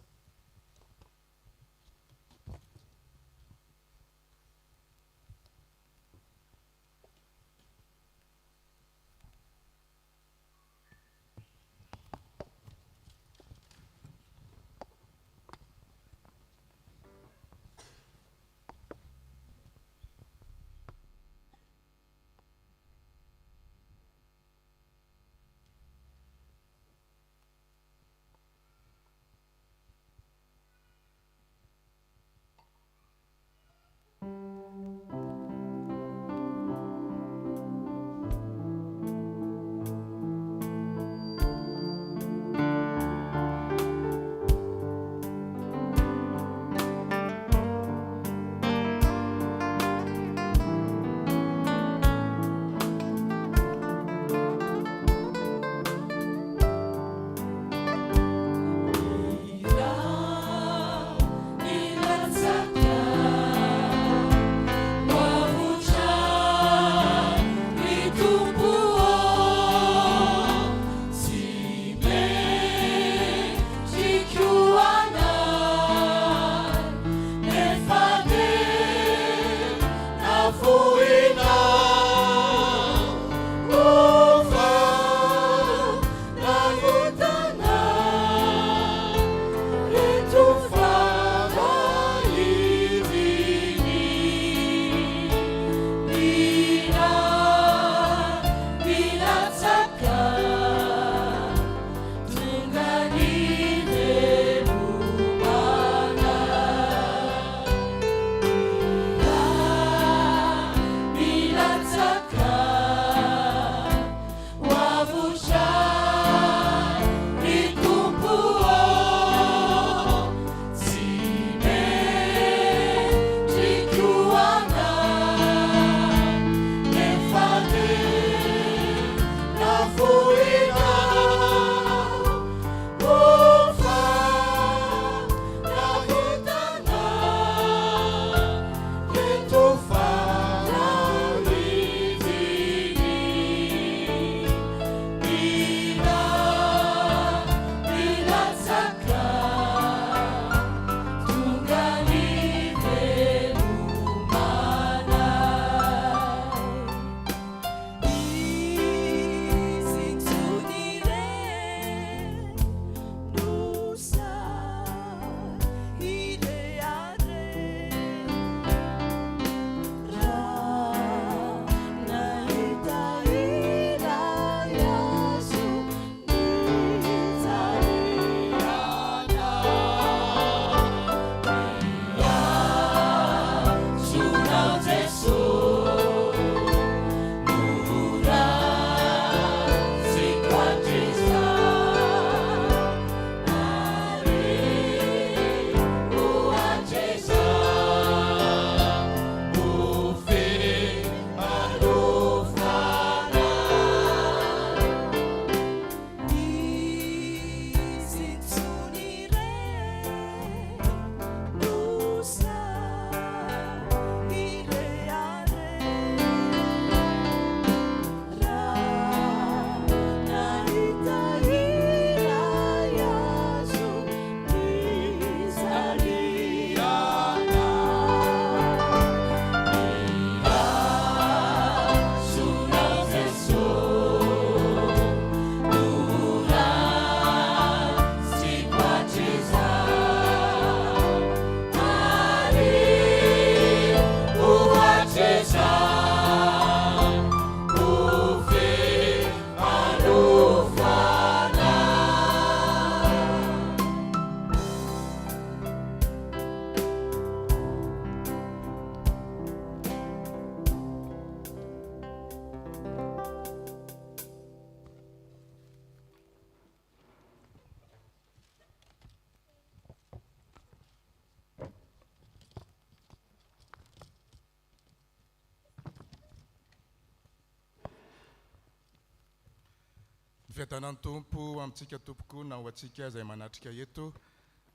[SPEAKER 8] Fiadanany tompo amintsika tompoko na ho antsika izay manatrika eto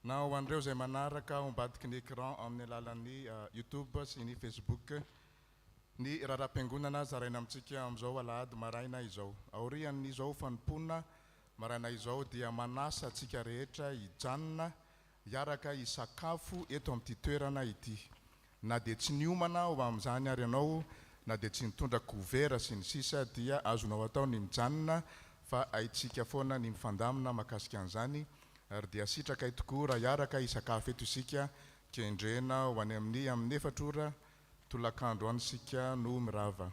[SPEAKER 8] na ho an'ireo izay manaraka ao ambadiky ny écran amin'ny alalan'ny YouTube sy ny Facebook ny raharam-piangonana zaraina amintsika amin'izao alahady maraina izao. Aorian'izao fanompoana maraina izao dia manasa atsika rehetra hijanona hiaraka hisakafo eto amin'ity toerana ity. Na dia tsy niomana ho amin'izany ary ianao, na dia tsy nitondra couvert sy ny sisa dia azonao atao ny mijanona fa aitsika foana ny mifandamina mahakasika an'izany ary dia sitraka tokoa raha hiaraka hisakafo eto isika kendrena ho any amin'ny 4 ora tolakandro any isika no mirava.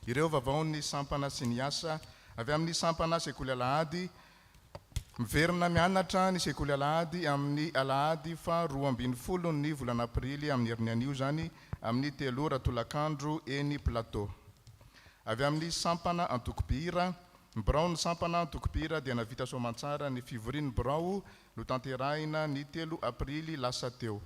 [SPEAKER 8] Ireo vavaony sampana sy ny asa avy amin'ny sampana sekoly Alahady miverina mianatra ny sekoly Alahady amin'ny Alahady fa 12 ny volana Aprily amin'ny herin'ny anio zany amin'ny 3 ora tolakandro eny plateau. Avy amin'ny sampana Antokopira, Birao ny sampana Antokopira dia navita soamantsara ny fivorian'ny Birao no tanterahina ny 3 Aprily lasa teo.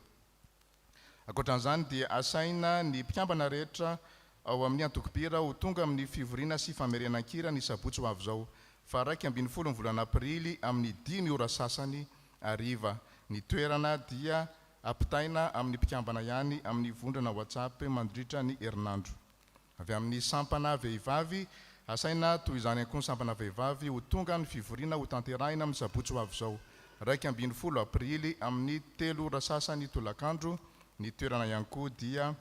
[SPEAKER 8] Ankoatran'izany dia asaina ny mpikambana rehetra ao amin'ny Antokopira ho tonga amin'ny fivoriana sy famerenan-kira ny sabotsy ho avy zao fa 12 ny volana Aprily amin'ny 10 ora sasany ariva. Ny toerana dia ampitaina amin'ny mpikambana ihany amin'ny vondrana WhatsApp mandritra ny herinandro. Avy amin'ny sampana vehivavy asaina toy izany koa ny sampana vehivavy ho tonga ny fivoriana ho tanterahina amin'ny sabotsy ho avy zao 12 Aprily amin'ny 3 ora sasany tolakandro. Ny toerana ihany koa dia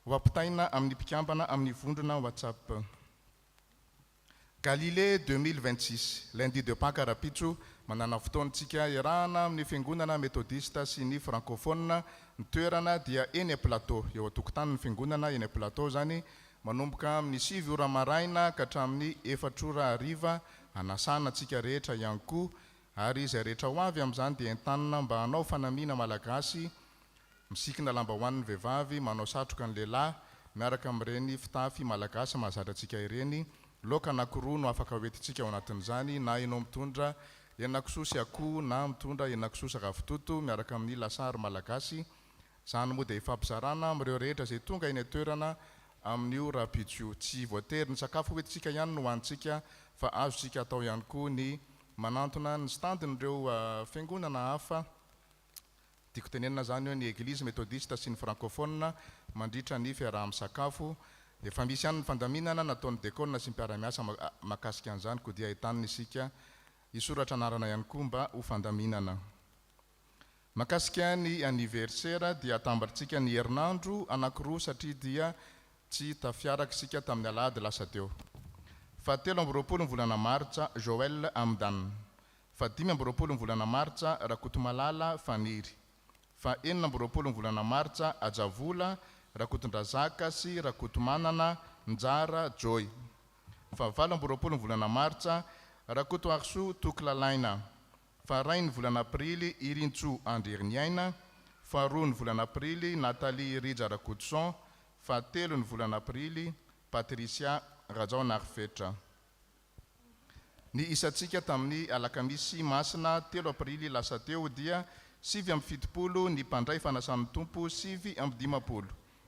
[SPEAKER 8] ho ampitaina amin'ny mpikambana amin'ny vondrona WhatsApp. Galilée 2026, lundi de Pâques Rapitso, manana fotoantsika iarahana amin'ny fiangonana metodista sy ny francophone. Ny toerana dia eny plateau, eo atokotany ny fiangonana eny plateau zany, manomboka amin'ny 7 ora maraina ka hatramin'ny 4 ora ariva. Anasana antsika rehetra ihany koa ary izay rehetra ho avy amin'izany dia entanina mba hanao fanamiana malagasy, misikina lambahoan'ny vehivavy, manao satroka ny lehilahy miaraka amin'ireny fitafy malagasy mahazatra antsika ireny. Loka anankiroa no afaka hoentintsika ao anatin'izany, na ianao mitondra henan-kisoa sy akoho na mitondra henan-kisoa sy ravitoto miaraka amin'ny lasary malagasy. Izany moa dia ifampizarana amin'ireo rehetra izay tonga eny toerana amin'io Rapitso. Tsy voatery ny sakafo hoentintsika ihany no hoantsika fa azontsika atao ihany koa ny manantona ny standin'ireo fiangonana hafa. Tiako tenenina zany hoe ny église méthodiste sy ny francophone mandritra ny fiaraha-misakafo. Efa misy ihany ny fandaminana nataon'ny diakona sy ny mpiara-miasa mahakasika an'izany koa dia ahitana isika isoratra anarana ihany koa mba ho fandaminana. Mahakasika ny anniversaire dia atambatritsika ny herinandro anankiroa satria dia tsy tafiaraka isika tamin'ny Alahady lasa teo. Fa 7 ny volana Martsa Joël Amdan, fa 5 ny volana Martsa Rakotomalala Faniry, fa 4 ny volana Martsa Ajavola Rakotondrazaka sy Rakotomanana Njara Joy, fa 8 ny volana Martsa Rakotoarso Toklalaina, fa 2 ny volana Aprily Irintso Andrerniaina, fa 2 ny volana Aprily Nathalie Rija Rakotson, fa 3 ny volana Aprily Patricia Rajao Narfetra. Ny isatsika tamin'ny alakamisy masina 3 Aprily lasa teo dia 7 ny mpandray fanasan'ny tompo 7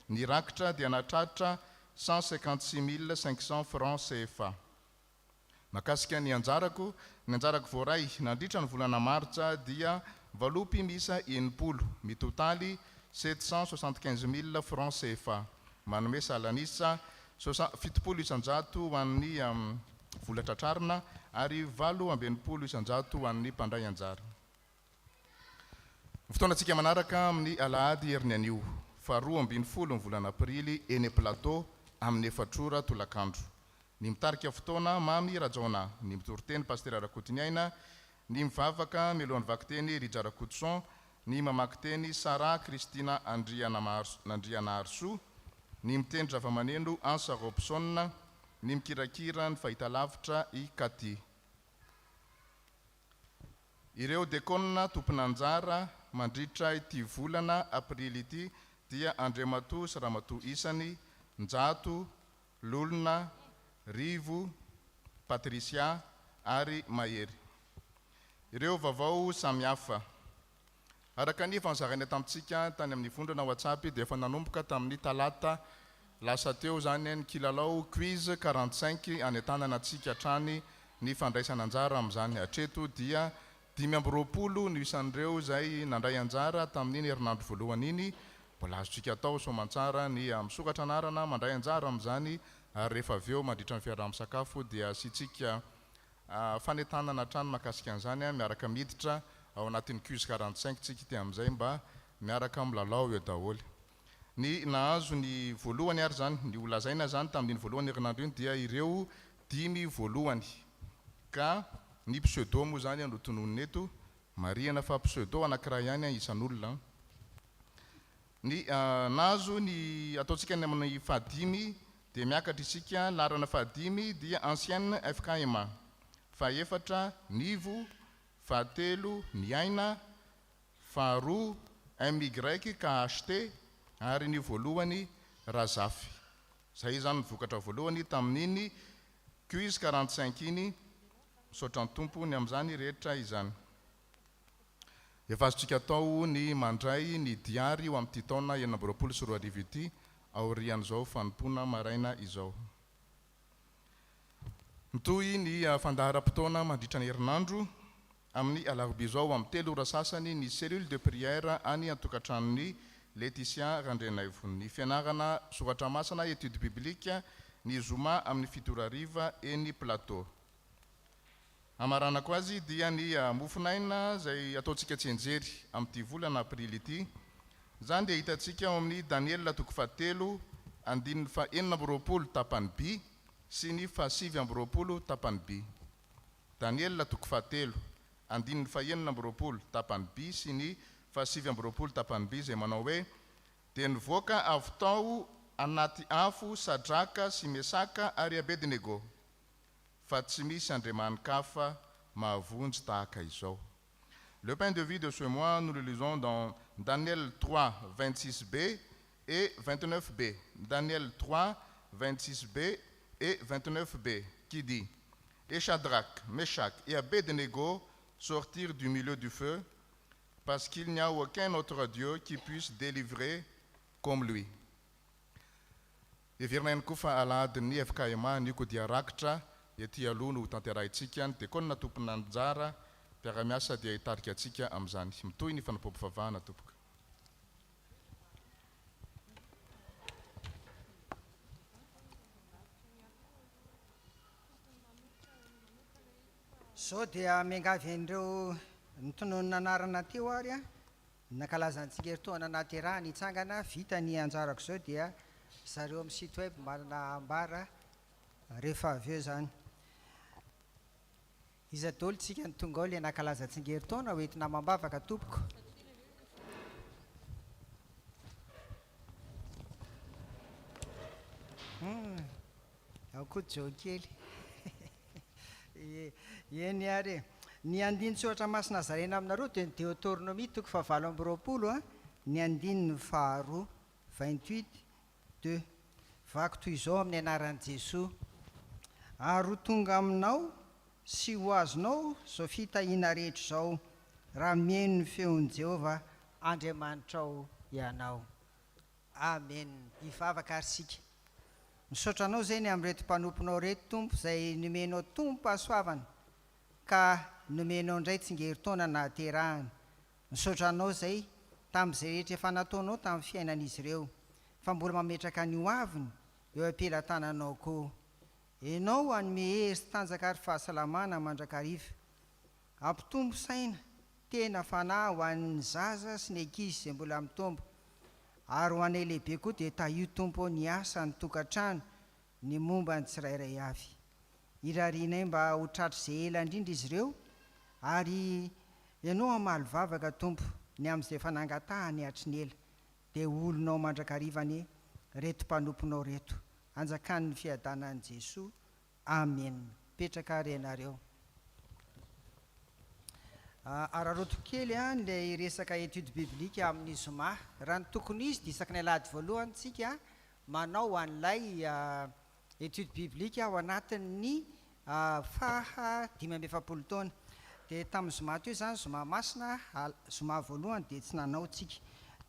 [SPEAKER 8] ny rakitra dia natratra 156 500 francs CFA. Makasika ny anjarako voaray nandritra ny volana Martsa dia valopy misa 80, mitotaly 775 000 francs CFA. Manome salanisa 70 isanjato ho an'ny vola tratrarina ary 80 isanjato ho an'ny mpandray anjara. Fotoanantsika manaraka amin'ny Alahady herin'ny anio fa 12 ny volana Aprily eny plateau amin'ny 4 ora tolakandro. Ny mitarika fotoana Mamy Rajaona, ny mitoroteny Pasteur Rakotiniaina, ny mivavaka melohan'ny vakiteny Rija Rakotson, ny mamaky teny Sara Kristina Nandriana Arso, ny mitendry zava-maneno Ansa Robson, ny mikirakira ny fahitalavitra i Kati. Ireo dekona tompon'anjara mandritra ity volana Aprily ity dia Andriamato sy Ramato Isany, Njato, Lolona, Rivo, Patricia ary Mahery. Ireo vavao samihafa. Araka ny fanzaraina tamintsika tany amin'ny vondrana WhatsApp dia efa nanomboka tamin'ny talata lasa teo zany ny kilalao quiz 45 anetanana antsika hatrany ny fandraisana anjara amin'izany. Hatreto dia 520 ny isan'ireo izay nandray anjara tamin'iny herinandro voalohany iny. Mbola azontsika atao soamantsara ny misokatra anarana mandray anjara amin'izany ary rehefa avy eo mandritra ny fiaraha-misakafo dia asitsika fanetanana trano mahakasika an'izany miaraka miditra ao anatin'ny cuse 45 tsika ity amin'izay mba miaraka milalao eo daholo. Ny nahazo ny voalohany ary zany ny olazaina zany tamin'ny voalohany herinandro iny dia ireo 5 voalohany, ka ny pseudo moa zany no tononony eto marihana fa pseudo anankiray ihany isan'olona. Ny nahazo ny ataontsika ny amin'ny fahadimy dia miakatra isika larana fahadimy dia ancienne FKMA, fahaefatra nivo, fahatelo ny aina, faharoa MY KHT ary ny voalohany razafy. Zay zany vokatra voalohany tamin'iny cuse 45 iny, misaotra ny tompony amin'izany rehetra izany. Efa azontsika atao ny mandray ny diary ho amin'ity taona 2024 ity aorian'izao fanompoana maraina izao. Mitohy ny fandaharam-potoana mandritra ny herinandro amin'ny alarobia izao amin'ny 3 ora sasany ny cellule de prière any antokantranony Laetitia Randrenaivo. Ny fianarana soratra masana étude biblique ny zoma amin'ny 7 ora hariva eny plateau. Amaranako azy dia ny mofinaina zay ataontsika tsenjery amin'ity volana aprily ity. Zany dia hitantsika ao amin'ny Daniel toko 7 andininy fa 4 tapany B sy ny fa 7 tapany B. Daniel toko 7 andininy fa 4 tapany B sy ny fa 7 tapany B zay manao hoe dia nivoaka avy tao anaty afo Sadraka sy Mesaka ary Abednego fa tsy misy andriamanikafa mahavonjy tahaka izao. Le pain de vie de ce mois, nous le lisons dans Daniel 3, 26b et 29b. Daniel 3, 26b et 29b, qui dit: Et Shadrach, Meshach et Abednego sortirent du milieu du feu, parce qu'il n'y a aucun autre Dieu qui puisse délivrer comme lui. Evirna kufa alad ni FKMA ni ko dia rakitra ety aloha no tanterahintsika dia koa na tompony anjara mpiara-miasa dia hitarika antsika amin'izany. Mitohy ny fanampom-pivavahana tompoka.
[SPEAKER 2] Zao dia miangavy an'ireo nitononona anarana teo ary nakalazantsika eritoana naterahany hitsangana vita ny anjarako zao dia zareo amin'ny site web manana ambara rehefa avy eo zany. Iza daholo tsika ny tonga ao le nakalazantsika eritoana hoentina mambavaka tompoko. Ao koa jo kely. Eny ary ny andiny soratra masina zarena aminareo dia ny Deutéronomie toko fa 7 ny andininy faharoa 28:2. Vako toy izao amin'ny anaran'i Jesosy: ary ho tonga aminao sy ho azonao zao fitahiana rehetra izao raha mihaino ny feon'i Jehovah Andriamanitrao ianao. Amen. Hivavaka ary sika. Misaotra anao zay ny amin'reto mpanomponao reto tompo izay nomenao tompo asoavana ka nomenao indray tsingeritaona nahaterahany. Misaotra anao zay tamin'izay rehetra efa nataonao tamin'ny fiainan'izy ireo, fa mbola mametraka ny hoaviny eo am-pelantananao koa. Ianao hanome hery sy tanjaka ary fahasalamana mandrakariva. Ampitombo saina tena fanahy ho an'ny zaza sy ny ankizy izay mbola mitombo, ary ho anay lehibe koa dia tahio tompo ny asa ny tokantrano ny momba ny tsirairay avy. Irarinay mba ho tratry izay ela indrindra izy ireo, ary ianao hamaly vavaka tompo ny amin'izay fanangatahany hatry ny ela, dia olonao mandrakarivany reto mpanomponao reto. Anjakany ny fiadanan'i Jesosy. Amen. Petraka ary ianareo. Araroto kely ilay resaka étude biblique amin'ny zoma. Raha ny tokony izy dia isaky ny alady voalohany tsika manao an'ilay étude biblique ao anatin'ny faha 570 taona. Dia tamin'ny zoma teo zany, zoma masina, zoma voalohany dia tsy nanao tsika.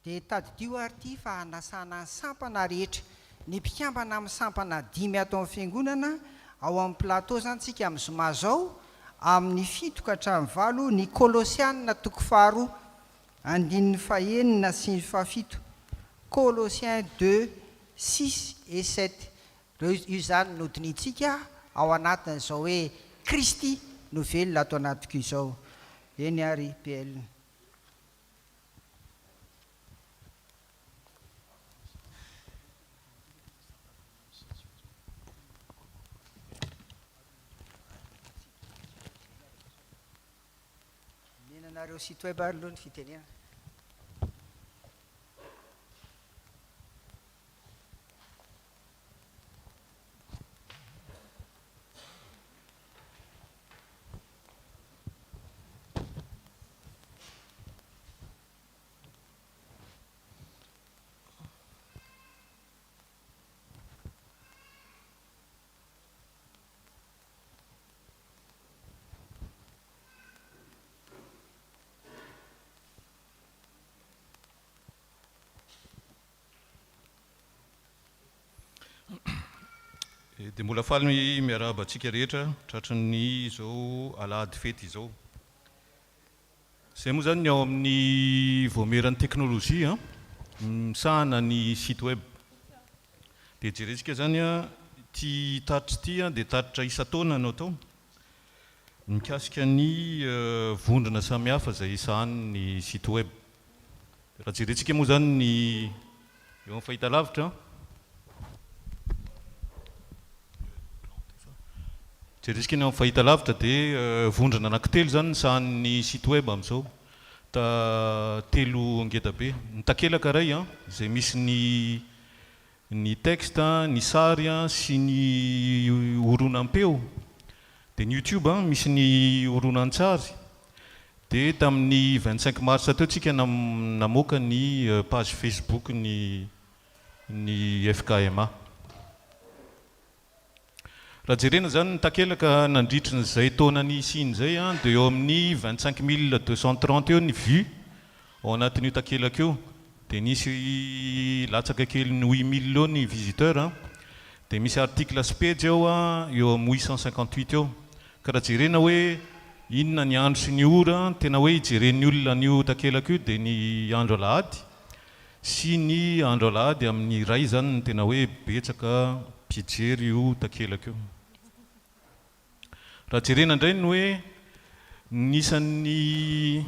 [SPEAKER 2] Dia tadidio ary ity fa hanasana ny sampana rehetra, ny mpikambana amin'ny sampana 5 atao amin'ny fiangonana ao amin'ny plateau zany tsika amin'ny zoma zao, amin'ny 7:8 ny Kolosianina toko 2 andininy fa 9 sy fa 7. Colossiens 2, 6 et 7. Io zany nodinitsika ao anatin'izao hoe Kristy no velona ato anatiko izao eny ary PL. Nenanareo site web ary aloha ny fitenena.
[SPEAKER 10] Dia mbola faly miarahaba antsika rehetra tratran'ny izao alahady fety izao. Izay moa zany ny ao amin'ny voameran'ny teknôlôjia misahana ny site web. Dia jerentsika zany ty taritra ty dia taritra isan-taona no atao mikasika ny vondrona samihafa izay isahany ny site web. Raha jerentsika moa zany ny eo amin'ny fahitalavitra jerentsika ny amin'ny fahitalavitra dia vondrona anankitelo zany sahan'ny site web amin'izao telo ngeda be. Ny takelaka iray izay misy ny texte, ny sary sy ny horonan-peo. Dia ny YouTube misy ny horonan-tsary. Dia tamin'ny 25 mars teo tsika namoaka ny page Facebook ny FKMA. Raha jerena zany ny takelaka nandritra n'izay taona ny siny zay dia eo amin'ny 25 230 eo ny vue ao anatin'io takelaka io. Dia nisy latsaka kely ny 8 000 eo ny visiteur. Dia misy article sy page eo amin'ny 858 eo. Ka raha jerena hoe inona ny andro sy ny ora tena hoe ijeren'ny olona n'io takelaka io dia ny andro alahady sy ny andro alahady amin'ny iray zany tena hoe betsaka mpijery io takelaka io. Raha jerena indray ny hoe nisan'ny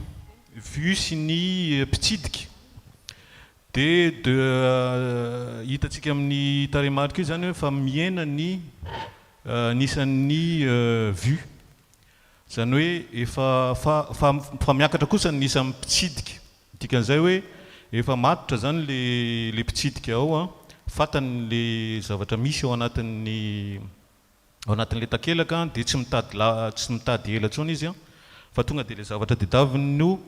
[SPEAKER 10] vue sy ny mpitsidika dia hitantsika amin'ny tarehimarika io zany hoe fa miaina ny nisan'ny vue. Zany hoe efa fa miakatra kosa ny nisan'ny mpitsidika. Dikan'izay hoe efa matotra zany le mpitsidika ao fatany le zavatra misy ao anatin'le takelaka dia tsy mitady ela tsony izy fa tonga dia le zavatra tadiaviny no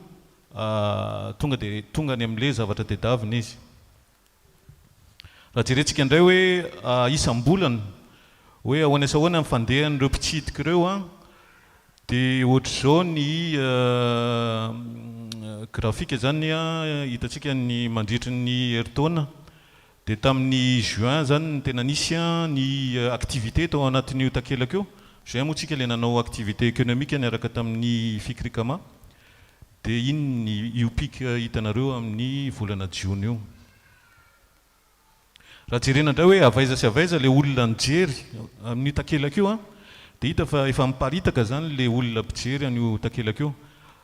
[SPEAKER 10] tonga ny amin'le zavatra tadiaviny izy. Raha jerentsika indray hoe isam-bolana hoe ahoana sy ahoana amin'ny fandehan'ireo mpitsidika ireo dia ohatr'izao ny grafika zany hitantsika ny mandritra ny herintaona. Dia tamin'ny juin zany ny tena nisy ny activité tao anatin'io takelaka io. Juin moa tsika ilay nanao activité économique niaraka tamin'ny fikrikama. Dia iny ny io pic hitanareo amin'ny volana jiona io. Raha jerena indray hoe avaiza sy avaiza ilay olona mijery amin'ny takelaka io dia hita fa efa miparitaka zany ilay olona mpijery an'io takelaka io.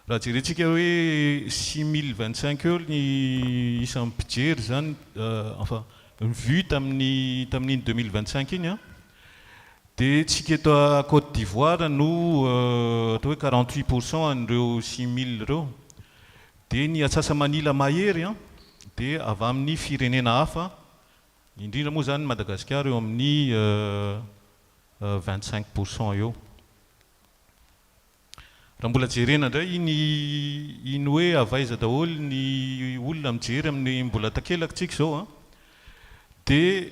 [SPEAKER 10] Raha jerentsika hoe 6025 eo ny isan'ny mpijery zany enfin vue tamin'ny 2025 iny dia tsika eto à Côte d'Ivoire no atao hoe 48% an'ireo 6000 ireo. Dia ny Atsasa-Manila mahery dia avy amin'ny firenena hafa indrindra moa zany Madagasikara eo amin'ny 25% eo. Raha mbola jerena indray iny hoe avaiza daholo ny olona mijery amin'ny mbola takelaka tsika izao dia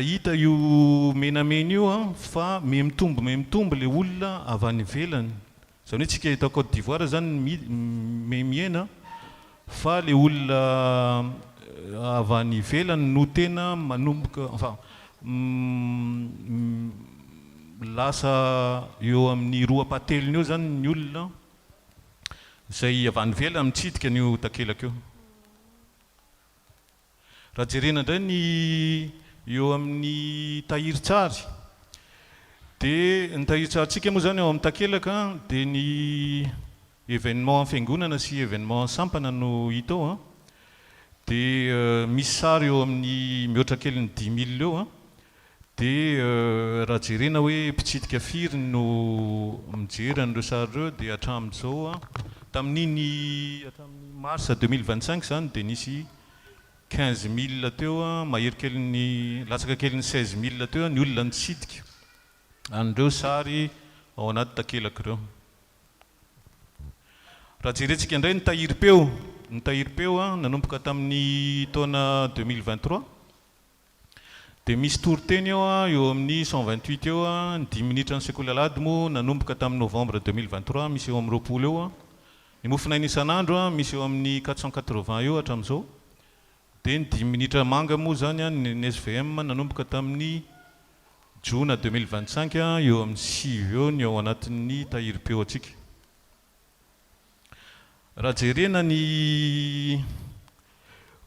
[SPEAKER 10] hita io menamena io fa mitombo ilay olona avy any ivelany. Izany hoe tsika eto à Côte d'Ivoire zany miaina fa ilay olona avy any ivelany no tena manomboka enfin lasa eo amin'ny 2/3 eo zany ny olona izay avy any ivelany mitsidika n'io takelaka io. Raha jerena indray ny eo amin'ny tahirin-tsary dia nitahiritsarantsika moa zany ao amin'ny takelaka dia ny événement fiangonana sy événement sampana no hita ao a dia misy sary eo amin'ny mihoatra kely ny 10 000 eo a dia raha jerena hoe mpitsidika firy no mijery an'ireo sary ireo dia hatramin'izao a tamin'ny mars 2025 zany dia nisy 15 000 teo a mahery kely ny latsaka kely ny 16 000 teo a ny olona nitsidika an'ireo sary ao anaty takelaka ireo. Raha jerentsika indray ny tahiry-peo a nanomboka tamin'ny taona 2023 dia misy toriteny eo a eo amin'ny 128 eo a 10 minitra ny sekoly alady moa nanomboka tamin'ny novembre 2023 misy eo amin'ny 20 eo a ny mofinaina isan'andro a misy eo amin'ny 480 eo hatramin'izao dia ny 10 minitra manga moa zany a ny SVM nanomboka tamin'ny jona 2025 a eo amin'ny 6 eo ny ao anatin'ny tahiry-peo atsika. Raha jerena ny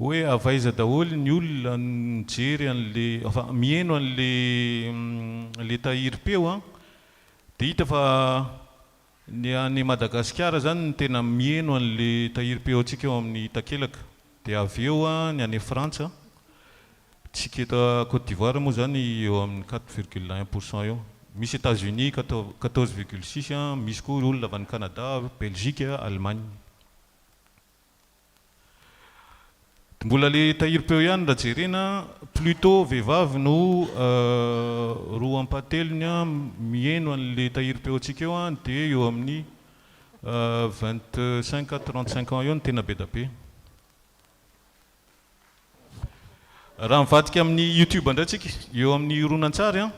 [SPEAKER 10] hoe avaiza daholo ny olona mijery an'le mihaino an'le tahiry-peo a dia hita fa ny any Madagasikara zany ny tena mihaino an'le tahiry-peo atsika eo amin'ny takelaka dia avy eo a ny any Frantsa tsika eto Côte d'Ivoire moa zany eo amin'ny 4,1% eo, misy États-Unis 14,6 a, misy koa olona avy any Canada, Belgique, Allemagne. Mbola le tahiry-peo ihany raha jerena plutôt vehivavy no roa ampahatelony a mihaino an'le tahiry-peo atsika eo a dia eo amin'ny 25 à 35 ans eo ny tena be da be. Raha mivadika amin'ny YouTube indray tsika eo amin'ny horonan-tsary a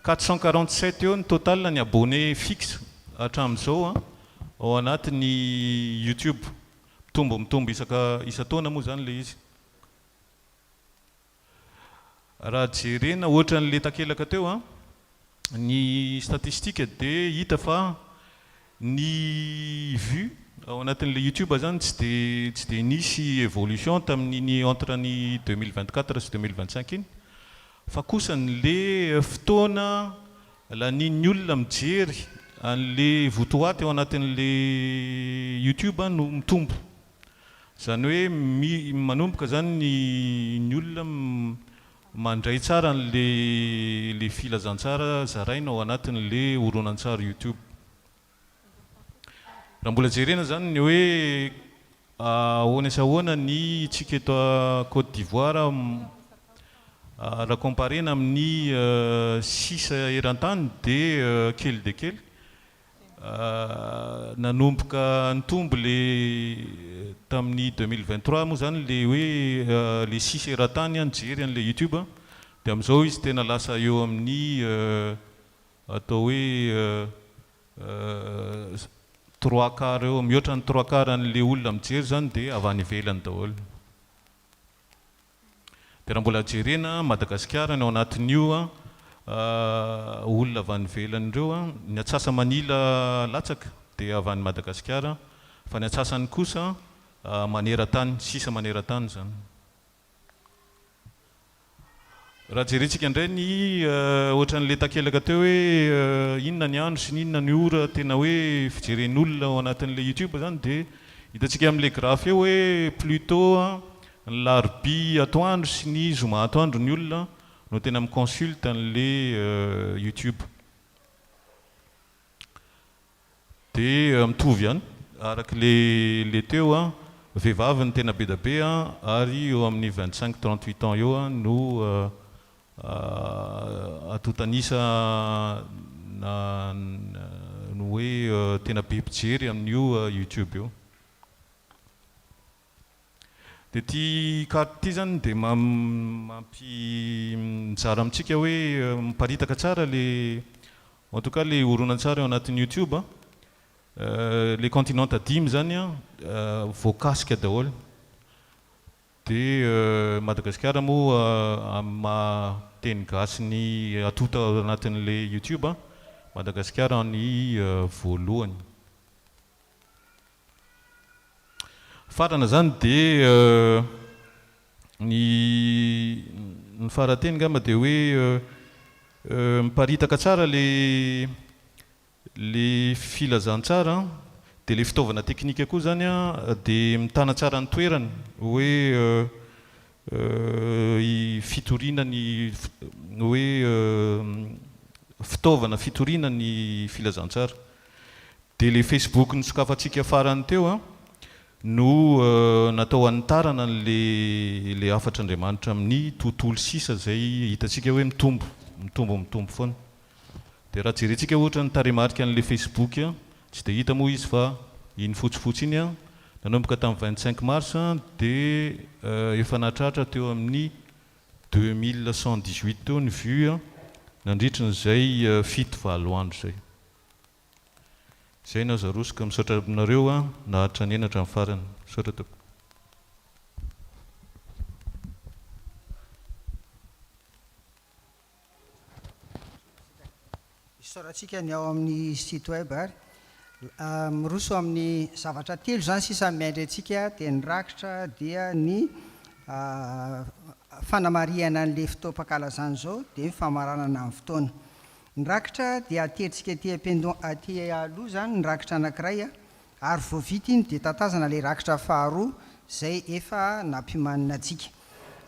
[SPEAKER 10] 447 eo ny total ny abonné fixe hatramin'izao a ao anatin'ny YouTube. Mitombo isa-taona moa zany le izy. Raha jerena ohatra n'le takelaka teo a ny statistika dia hita fa ny vue ao anatin'le YouTube zany tsy dia nisy évolution tamin'ny entre ny 2024 sy 2025 iny fa kosa n'le fotoana lanin'ny olona mijery an'le votoaty ao anatin'le YouTube no mitombo. Zany hoe manomboka zany ny olona mandray tsara le filazantsara zaraina ao anatin'le horonan-tsary YouTube. Raha mbola jerena zany ny hoe ahoana sy ahoana ny tsika eto Côte d'Ivoire raha comparena amin'ny 6 eran-tany dia kely de kely. Nanomboka nitombo le tamin'ny 2023 moa zany le hoe le 6 eran-tany nijery an'le YouTube dia amin'izao izy tena lasa eo amin'ny atao hoe 3/4 eo, mihoatra ny 3/4 an'le olona mijery zany dia avy any ivelany daholo. Dia raha mbola jerena Madagasikara ny ao anatin'io olona avy any ivelany ireo ny Atsasa-Manila latsaka dia avy any Madagasikara fa ny atsasany kosa maneran-tany, sisa maneran-tany zany. Raha jerentsika indray ny ohatran'le takelaka teo hoe inona ny andro sy inona ny ora tena hoe fijeren'olona ao anatin'le YouTube zany dia hitantsika amin'le graphe eo hoe plutôt ny larobia atoandro sy ny zoma atoandro ny olona no tena miconsulte an'le YouTube. Dia mitovy ihany araka le teo vehivavy ny tena be da be ary eo amin'ny 25-38 ans eo no atotanisa no hoe tena be mpijery amin'io YouTube eo. Dia ty carte ty zany dia mampimizara amintsika hoe miparitaka tsara le en tout cas le horonan-tsara ao anatin'ny YouTube le continent 10 zany voakasika daholo. Dia Madagasikara moa teny gasy ny atota ao anatin'le YouTube Madagasikara ny voalohany. Farana zany dia ny farateny ngamba dia hoe Miparitaka tsara le filazantsara dia le fitaovana teknika koa zany a dia mitana tsara ny toerany hoe fitoriana ny hoe fitaovana fitoriana ny filazantsara. Dia le Facebook nosokafantsika farany teo a no natao hanitarana le afatr'Andriamanitra amin'ny tontolo sisa zay hitantsika hoe mitombo foana. Dia raha jerentsika ohatra ny taremarika an'le Facebook a tsy dia hita moa izy fa iny fotsifotsy iny a nanomboka tamin'ny 25 mars dia efa nahatratra teo amin'ny 2118 teo ny vue a nandritra n'izay 7-8 andro zay. Zay na zarosoka misaotra aminareo a nahatra ny enatra amin'ny farany. Misaotra tompoko.
[SPEAKER 2] Isaorantsika ny ao amin'ny site web ary miroso amin'ny zavatra telo zany sisa miandry antsika dia ny rakitra dia ny fanamariana an'le fotoam-pankalazana zao dia ny famaranana amin'ny fotoana. Ny rakitra dia ateritsika aty aloha zany ny rakitra anankiray ary vao vita iny dia tatazana le rakitra faharoa zay efa nampimanina antsika.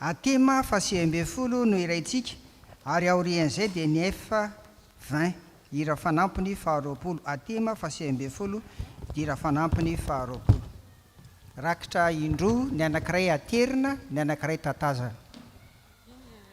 [SPEAKER 2] Atema F20 no iraintsika ary aorian'izay dia ny F20 hira fanampiny faharoapolo. Atema F20 hira fanampiny faharoapolo. Rakitra indroa, ny anankiray aterina, ny anankiray tatazana.
[SPEAKER 11] Amen.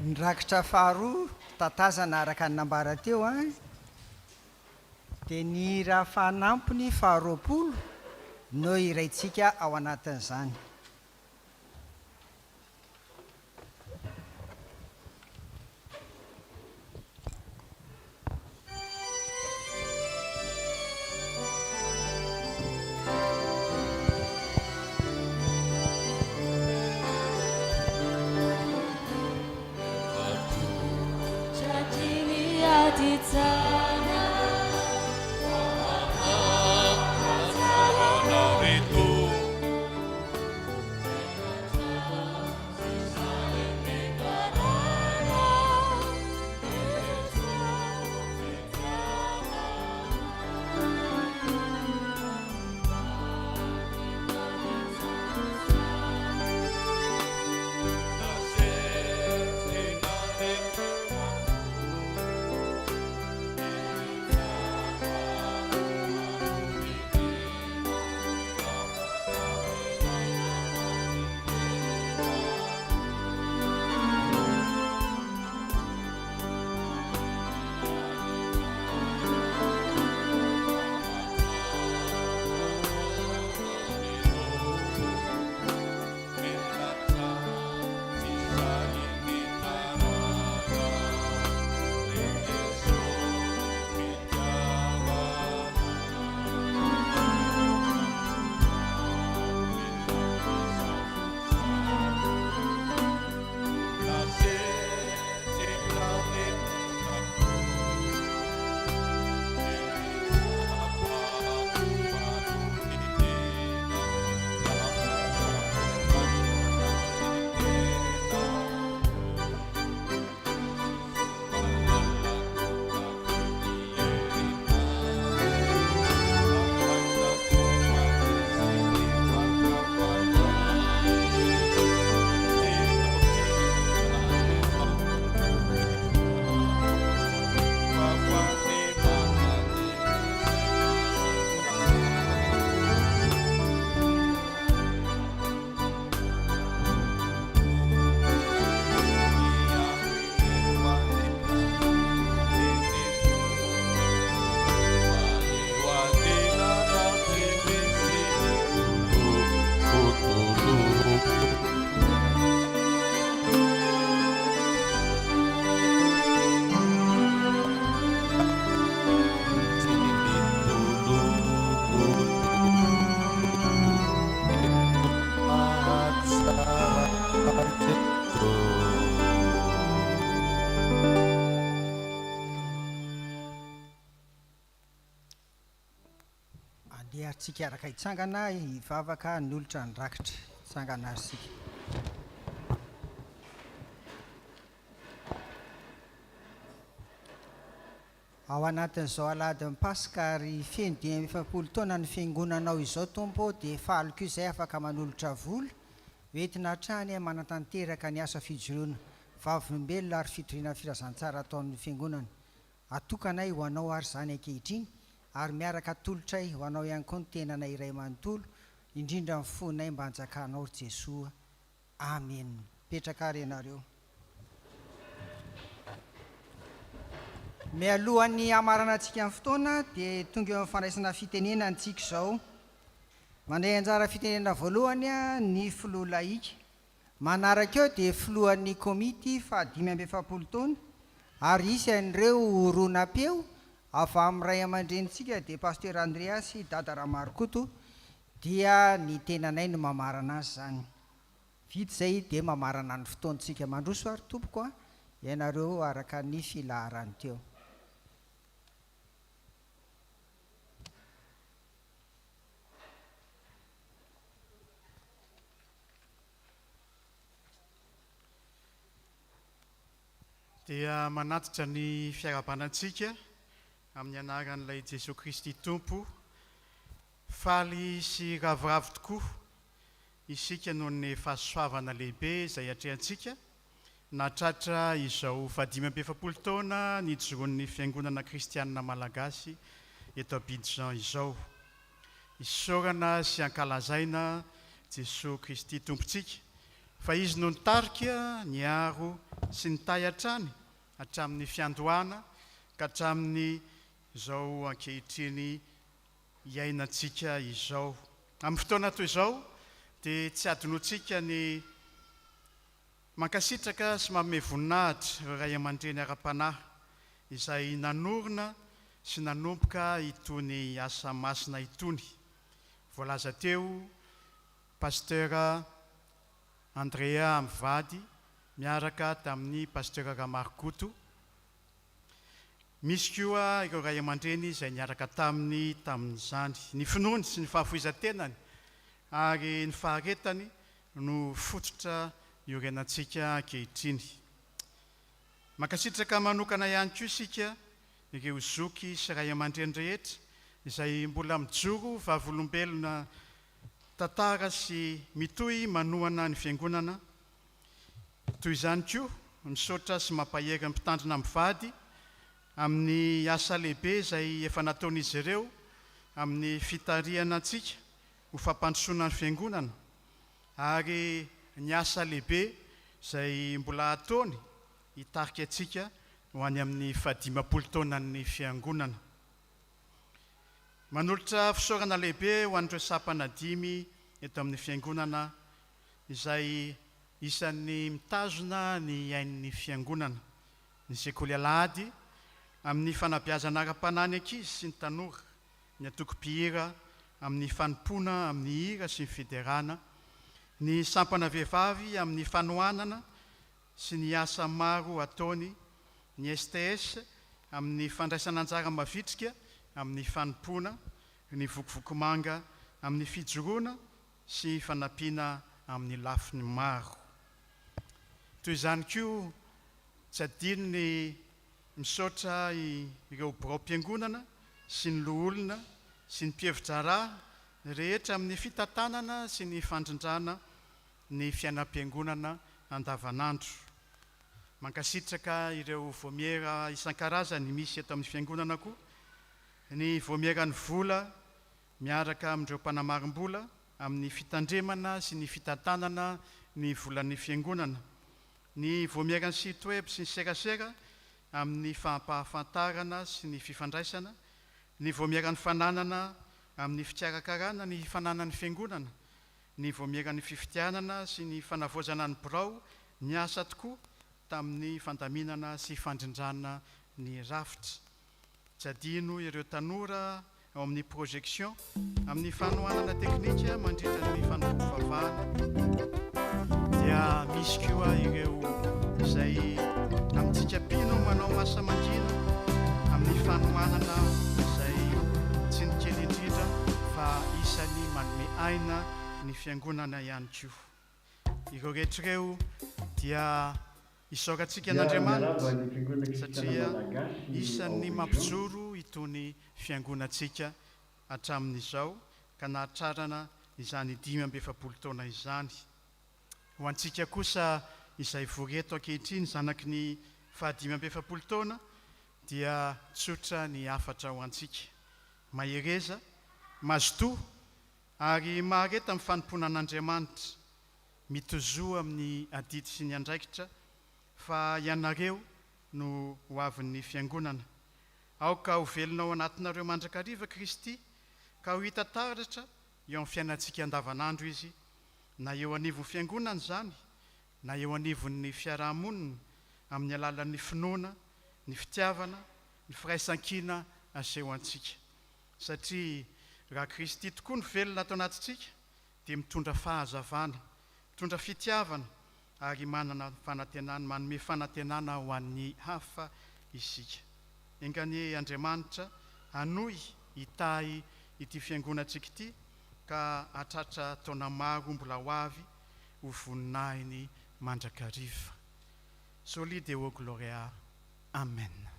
[SPEAKER 2] Ny rakitra faharoa tatazana araka ny nambara teo a dia ny raha fanampony faharoapolo no iraintsika ao anatin'izany. Andehatsika araka hitsangana hivavaka ny olitra ny rakitra tsangana arsika. Ao anatin'izao aladin'ny Paska ary feno 20 taona ny fiangonanao izao Tompo dia faliko izay afaka manolotra vola hoentina hatrany manatanteraka ny asa fijoroana vavolombelona ary fitoriana firazantsara ataon'ny fiangonana. Atokanay ho anao ary izany ankehitriny ary miaraka tolotray ho anao ihany koa ny tenanay iray manontolo indrindra ny fonay mba hanjakanao ry Jesoa. Amen. Petraka ary ianareo. Mialohan'ny hamarana antsika amin'ny fotoana dia tonga eo amin'ny fandraisana fitenena antsika izao. Mandray anjara fitenena voalohany ny filoha laika. Manaraka eo dia filohan'ny komity fa 5 taona ary isan'ireo roanam-peo avy amin'ny ray aman-drenitsika dia Pasteur Andreas Dada Ramarikoto dia ny tenanay no mamarana azy zany. Vita izay dia mamarana ny fotoantsika mandroso ary tompoko ianareo araka ny filaharany teo.
[SPEAKER 11] Dia manatitra ny fiarabanantsika amin'ny anaran'ilay Jesosy Kristy Tompo, faly sy ravoravo tokoa isika noho ny fahasoavana lehibe izay atrehantsika natratra izao 5 taona nijoroan'ny fiangonana kristianina malagasy eto Abidjan izao. Isaorana sy ankalazaina Jesosy Kristy Tompontsika fa izy no nitarika ny aro sy ny tay hatrany hatramin'ny fiandohana ka hatramin'ny izao ankehitriny iainantsika izao. Amin'ny fotoana toy izao dia tsy adonoantsika ny mankasitraka sy manome voninahitra ireo ray aman-dreny ara-panahy izay nanorina sy nanomboka itony asa masina itony. Voalaza teo pasteur Andrea Mivady miaraka tamin'ny pasteur Ramarikoto. Misy koa ireo ray aman-dreny izay niaraka tamin'izany. Ny finoany sy ny fahafoizan-tenany ary ny faharetany no fototra iorenantsika ankehitriny. Mankasitraka manokana ihany koa isika ireo zoky sy ray aman-dreny rehetra izay mbola mijoro vavolombelona tantara sy mitohy manohana ny fiangonana. Toy izany koa misaotra sy mampahery ny mpitandrina mivady amin'ny asa lehibe izay efa nataon'izy ireo amin'ny fitariana antsika ho fampandrosoana ny fiangonana ary ny asa lehibe izay mbola ataony hitarika antsika ho any amin'ny 15 taonan'ny fiangonana. Manolotra fisaorana lehibe ho an'ireo sapana 5 eto amin'ny fiangonana izay isan'ny mitazona ny ain'ny fiangonana, ny sekoly alahady amin'ny fanabeazana ara-panahy ny ankizy sy ny tanora, ny atoko-pihira amin'ny fanompoana amin'ny hira sy ny federana, ny sampana vehivavy amin'ny fanohanana sy ny asa maro ataony, ny STS amin'ny fandraisana anjara mavitrika amin'ny fanompoana, ny vokovokomanga amin'ny fijoroana sy fanampiana amin'ny lafiny maro. Toy izany koa tsy adino ny misaotra ireo birao-piangonana sy ny loholona sy ny mpievitra-drà rehetra amin'ny fitantanana sy ny fandrindrana ny fiainam-piangonana andavanandro. Mankasitraka ireo voamiera isan-karazany misy eto amin'ny fiangonana koa, ny voamierany vola miaraka amin'ireo mpanamarim-bola amin'ny fitandremana sy ny fitantanana ny volan'ny fiangonana, ny voamierany site web sy ny serasera amin'ny fampahafantarana sy ny fifandraisana, ny voamierany fananana amin'ny fitiarakarana ny fananan'ny fiangonana, ny voamierany fifitianana sy ny fanavoazana ny birao ny asa tokoa tamin'ny fandaminana sy fandrindrana ny rafitra. Tsy adino ireo tanora ao amin'ny projection amin'ny fanohanana teknika mandritra ny fanovavahana, dia misy koa ireo izay amintsika pino manao asa mangina amin'ny fanohanana izay tsy ny kely indrindra fa isany manome aina ny fiangonana ihany koa. Ireo rehetrareo dia isaorantsika an'Andriamanitra satria isan'ny mampijoro itony fiangonantsika hatramin'izao ka nahatrarana izany 5 taona izany. Ho antsika kosa izay voreto ankehitriny zanaky ny 5 taona dia tsotra ny afatra ho antsika: mahereza, mazotoa ary mahareta amin'ny fanompona an'Andriamanitra, mitozoa amin'ny adity sy ny andraikitra fa ianareo no ho avin'ny fiangonana. Aoka ho velonao anatinareo mandrakariva Kristy ka ho hita taratra eo amin'ny fiainantsika andavanandro izy, na eo anivon'ny fiangonana zany, na eo anivon'ny fiarahamonina, amin'ny alalan'ny finoana, ny fitiavana, ny firaisan-kina aseho antsika. Satria raha Kristy tokoa no velona atao anatintsika dia mitondra fahazavana, mitondra fitiavana ary manana fanantenana, manome fanantenana ho an'ny hafa isika. Enganie Andriamanitra hanohy hitahy ity fiangonantsika ity ka hatratra taona maro mbola ho avy ho voninahiny mandrakariva. Soli Deo Gloria. Amen.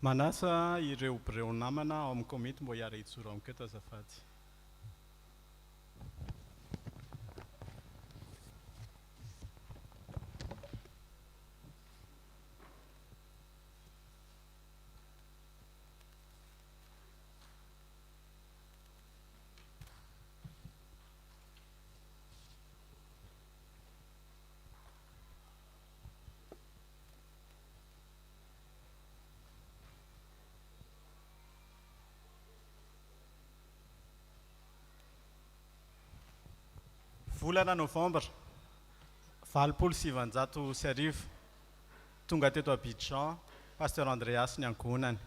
[SPEAKER 12] Manasa ireo bireo namana ao amin'ny komity mbo hiara hitsoro amin'keto azafady. volana novambra 27 tonga teto Abidjan pasteur Andreas ny angonany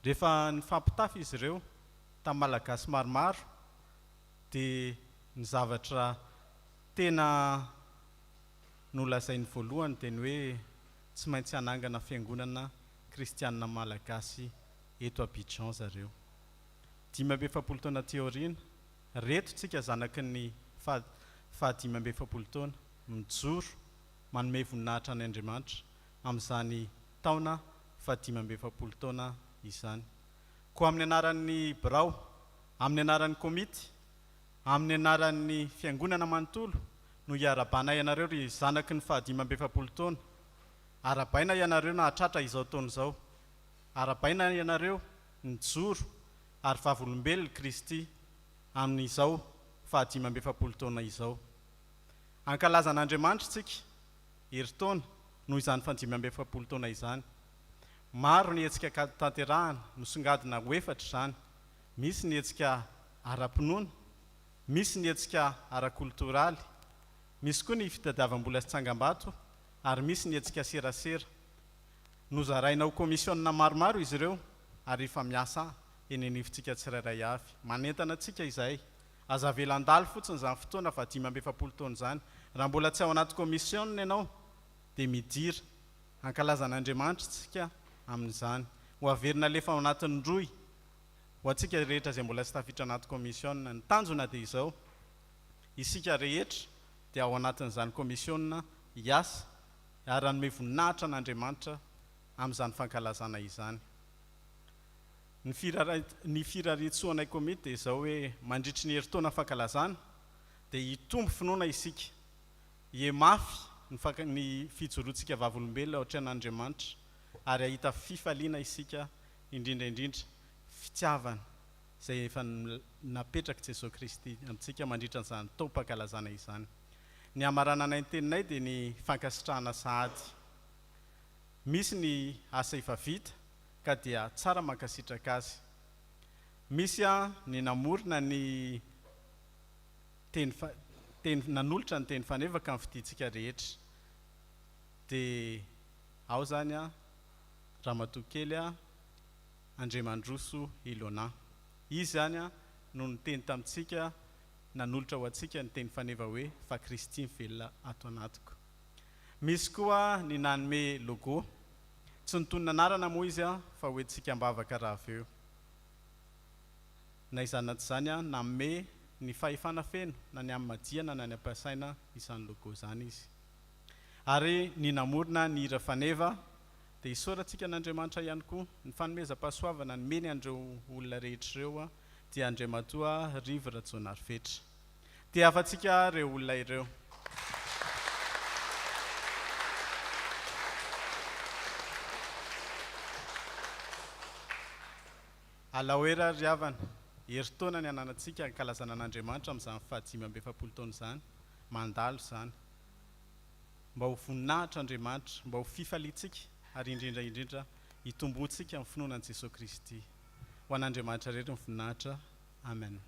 [SPEAKER 12] rehefa nifampitafy izy ireo tamin'ny malagasy maromaro dia ny zavatra tena nolazainy voalohany dia ny hoe tsy maintsy hanangana fiangonana kristianina malagasy eto Abidjan zareo 5 taona teoriana reto tsika zanaky ny 5 taona mijoro manome voninahitra ny Andriamanitra amin'izany taona 5 taona izany ko amin'ny anaran'ny birao amin'ny anaran'ny komity amin'ny anaran'ny fiangonana manontolo no iarabanay ianareo ry zanaky ny 5 taona arabaina ianareo na hatratra izao taona izao arabaina ianareo ny joro ary vavolombelona Kristy amin'izao 5 taona izao ankalazan'Andriamanitra tsika heritaona noho izany 5 taona izany maro ny hetsika tanterahana nosongadina ho efatra izany misy ny hetsika ara-pinoana misy ny hetsika ara-kultoraly misy koa ny fitadiavam-bola sy tsangam-bato ary misy ny hetsika serasera nozarainao komisionna maromaro izy ireo ary efa miasa eny anivontsika tsirairay avy manentana antsika izay aza velan-dalo fotsiny izany fotoana 5 taona izany raha mbola tsy ao anaty komisionna ianao dia midira ankalazan'Andriamanitra tsika amin'izany ho averina lefa ao anatin'ny roy ho antsika rehetra izay mbola tsy tafiditra anaty komisionna ny tanjona dia izao isika rehetra dia ao anatin'izany komisionna hiasa ary hanome voninahitra an'Andriamanitra amin'izany fankalazana izany ny firaritsoanay komity dia izao hoe mandritry ny heritaona fankalazana dia hitombo finoana isika hiemafy ny fijoroantsika vavolombelona ohatran'Andriamanitra ary ahita fifaliana isika indrindraindrindra fitiavana izay efa napetraka Jesosy Kristy amintsika mandritra n'izany taom-pankalazana izany ny amarananay ny teninay dia ny fankasitrahana sahady misy ny asa efa vita ka dia tsara mankasitraka azy misy ny namorona ny nanolotra ny teny fanevaka amin'ny fidintsika rehetra dia ao zany Ramatokely Andriamandroso Ilona izy zany no niteny tamintsika nanolotra ho antsika ny teny faneva hoe fa Kristy mivelona ato anatiko misy koa ny nanome logo tsy nitonona anarana moa izy fa hoentsika mbavaka raha aveo na izany tsy zany nanome ny fahefana feno na ny amin'ny madiana na ny ampiasaina izany logo zany izy ary ny namorona ny hira faneva dia isoratsika n'Andriamanitra ihany koa ny fanomezam-pahasoavana nomeny andreo olona rehetra ireo dia Andriamatoa Rivo Rajaonariveta dia afatsika ireo olona ireo alahoera ry havana heritaona ny ananatsika ankalazana an'Andriamanitra amin'izany 5 taona izany mandalo izany mba ho voninahitra Andriamanitra mba ho fifaliantsika ary indrindra hitombontsika amin'ny finoanan'i Jesosy Kristy ho an'Andriamanitra rehetra ny voninahitra amen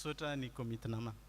[SPEAKER 12] sotra ny komity namana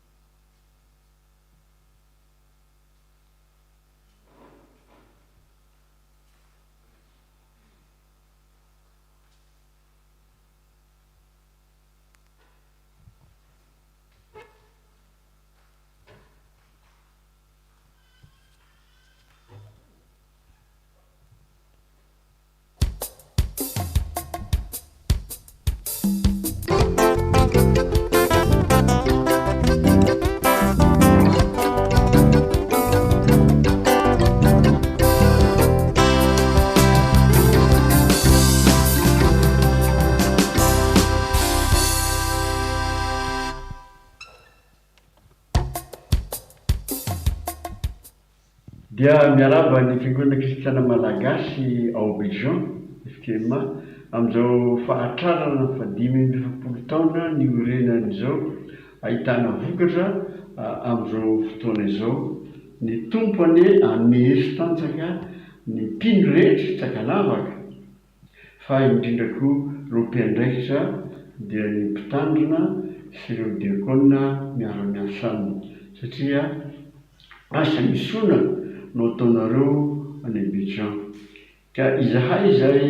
[SPEAKER 13] dia miaraba ny fiangonana kristiana malagasy ao Abidjan effectivement amin'izao fahatrarana 5 taona ny orenan'izao ahitana vokatra amin'izao fotoana izao ny tompony hanome hery-tanjaka ny mpino rehetra tsy ankalavaka fa indrindra koa ireo mpiandraikitra dia ny mpitandrina sy ireo diakona miara-miasany satria asa misona no ataonareo any Abidjan. Ka izahay izay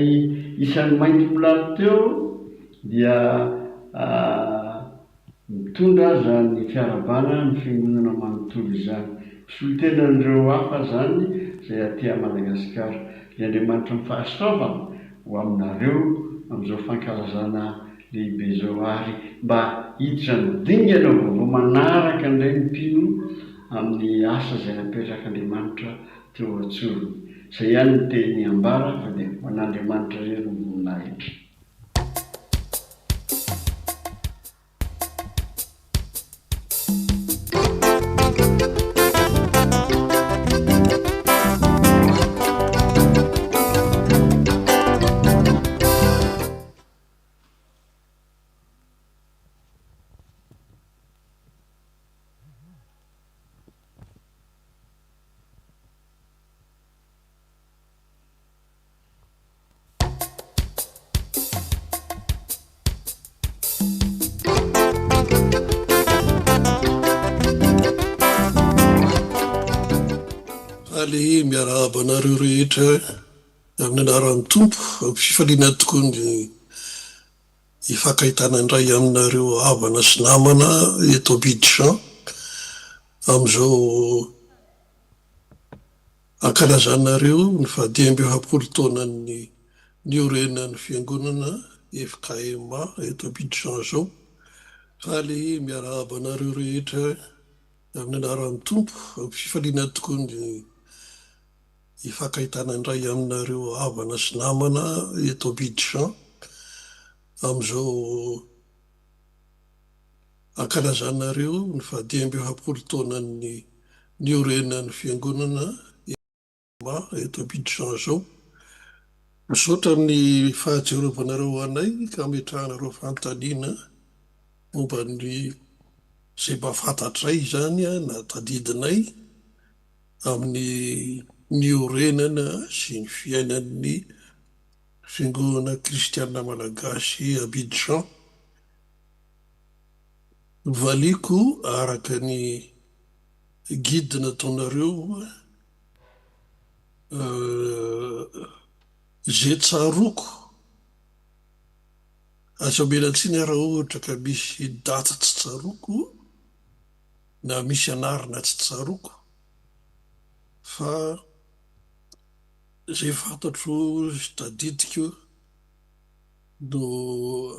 [SPEAKER 13] isan'ny mainty milalo teo dia mitondra aza ny fiarabana ny fiangonana manontolo izany. Solitenan'ireo hafa zany izay aty Madagasikara. Ny Andriamanitra mifahasaovana ho aminareo amin'izao fankalazana lehibe zao ary mba hiditra ny dingana vaovao manaraka indray ny mpino amin'ny asa izay napetraka Andriamanitra teo Antsorony. Izay ihany no teny ambara fa dia ho an'Andriamanitra irery no voninahitra.
[SPEAKER 14] Ale miarahaba anareo rehetra amin'ny anaran'ny tompo, amin'ny fifaliana tokoa ny ifankahitana indray aminareo havana sy namana eto Abidjan amin'izao ankalazanareo ny 25 taona ny niorenan'ny fiangonana FKMA eto Abidjan zao. Ale miarahaba anareo rehetra amin'ny anaran'ny tompo, amin'ny fifaliana tokoa ny ifankahitana indray aminareo havana sy namana eto Abidjan amin'izao ankalazanareo ny 25 taona ny niorenan'ny fiangonana eto Abidjan zao. Misaotra amin'ny fahatsiarovana anay ka ametrahanareo fantaniana momba ny izay mba fantatray zany na tadidinay amin'ny niorenana sy ny fiainan'ny fiangonana kristiana malagasy Abidjan. Valiko araka ny guide nataonareo zay tsaroko azo melantsiny raha ohatra ka misy data tsy tsaroko na misy anarana tsy tsaroko fa zay fantatro sy tadidiko no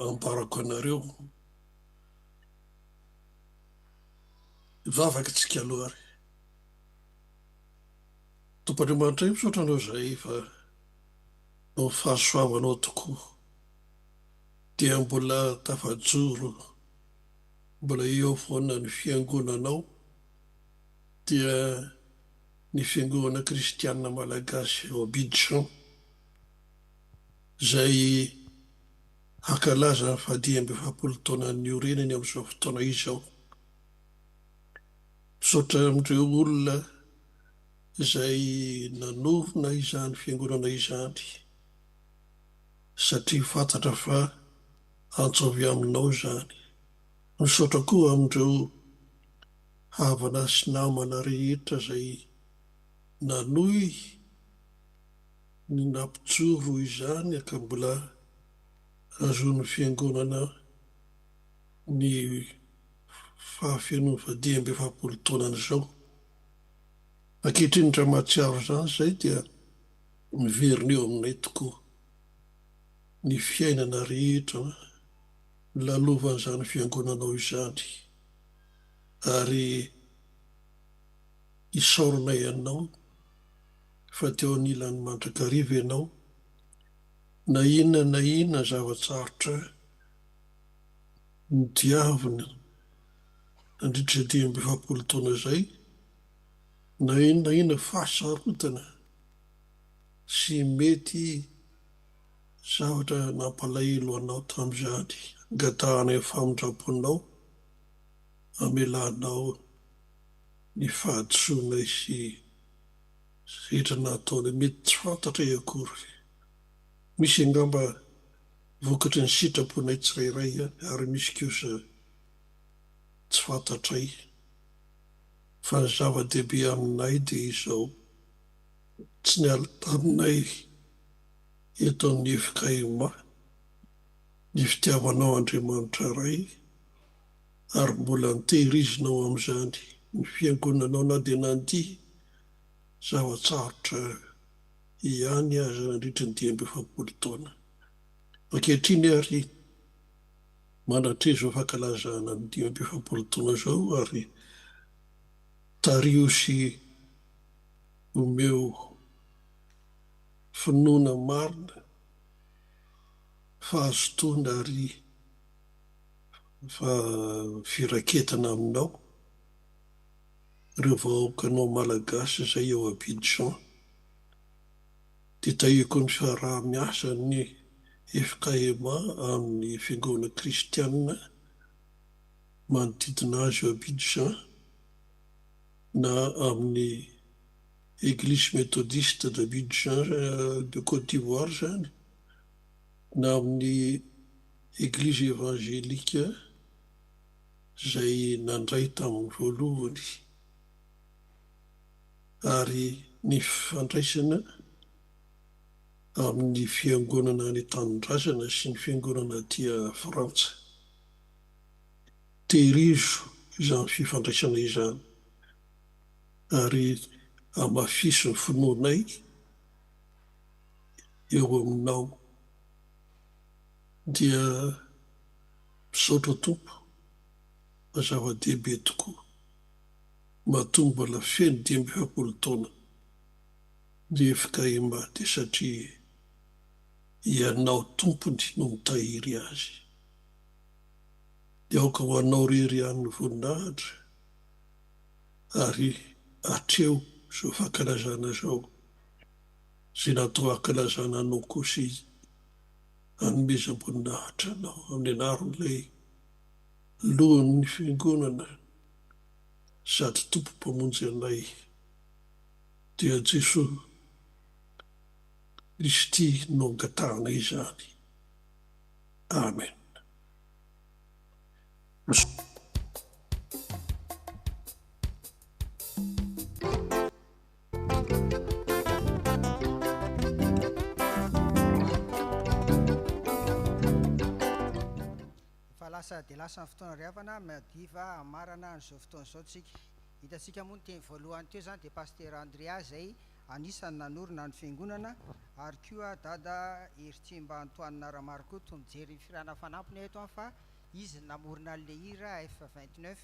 [SPEAKER 14] ambarako anareo. Vavaka tsika aloha ary. Tompon'Andriamanitra misaotra anao zay fa no fahasoavanao tokoa dia mbola tafajoro, mbola eo foana ny fiangonanao dia ny fiangonana kristiana malagasy ao Abidjan zay hankalaza 25 taona ny niorenany amin'izao fotoana izao. Misaotra amin'ireo olona izay nanorona izany fiangonana izany satria fantatra fa antso avy aminao zany. Misaotra koa amin'ireo havana sy namana rehetra izay nanohy ny nampijoro izany aka mbola azon'ny fiangonana ny fahafianon'ny 25 taonany zao. Ankehitriny raha mahatsiaro zany zay dia miverina eo aminay tokoa ny fiainana rehetra lalovan'izany fiangonanao izany ary isaorinay ianao fa teo anilan'ny mandrakariva ianao na inona zavatsarotra ny diavina nandritra 25 taona zay na inona fahasarotana sy mety zavatra nampalahelo anao tamin'izany angatahana ny famindraponao amelanao ny fahadisoana sy rehetra nataony mety tsy fantatra akory. Misy angamba vokatry ny sitraponay tsirairay ary misy kosa tsy fantatray fa ny zava-dehibe aminay dia izao tsy niala taminay eto amin'ny FKMA ny fitiavanao Andriamanitra ray ary mbola nitehirizinao amin'izany ny fiangonanao na dia nandihy zavatsarotra ihany aza nandritra ny 10 taona. Ankehitriny ary manatrezo fankalazana ny 10 taona zao ary tario sy omeo finoana marina fahazotoana ary firaketana aminao ireo vahoakanao malagasy izay eo Abidjan dia taheko ny fiaraha-miasa ny FKMA amin'ny fiangonana kristianina manodidina azy eo Abidjan na amin'ny Église méthodiste d'Abidjan de Côte d'Ivoire zany na amin'ny Église évangélique izay nandray tamin'ny voalohany ary ny fandraisana amin'ny fiangonana ny tanindrazana sy ny fiangonana tia Frantsa. Tehirizo izany fifandraisana izany ary amafiso ny finoanay eo aminao dia misaotra Tompo fa zava-dehibe tokoa mahatonga mbola feno 10 taona ny FKMA dia satria ianao tompony no mitahiry azy. Dia aoka ho anao rery ihany voninahitra ary hatreo zao fankalazana zao zay natao hankalazana anao kosa izy hanomezam-boninahitra anao amin'ny anaron'ilay lohan'ny fiangonana sady tompo mpamonjy anay dia Jesosy Kristy no angatahana izany. Amen.
[SPEAKER 2] Lasa dia lasa ny fotoana riavana madiva amarana n'izao fotoana izao tsika hitantsika moa ny teny voalohany teo zany dia Pasteur Andrea zay anisany nanorona ny fiangonana ary koa dada Heritsimba Antoine Ramariko toy mijery firana fanampiny eto fa izy namorona le hira F29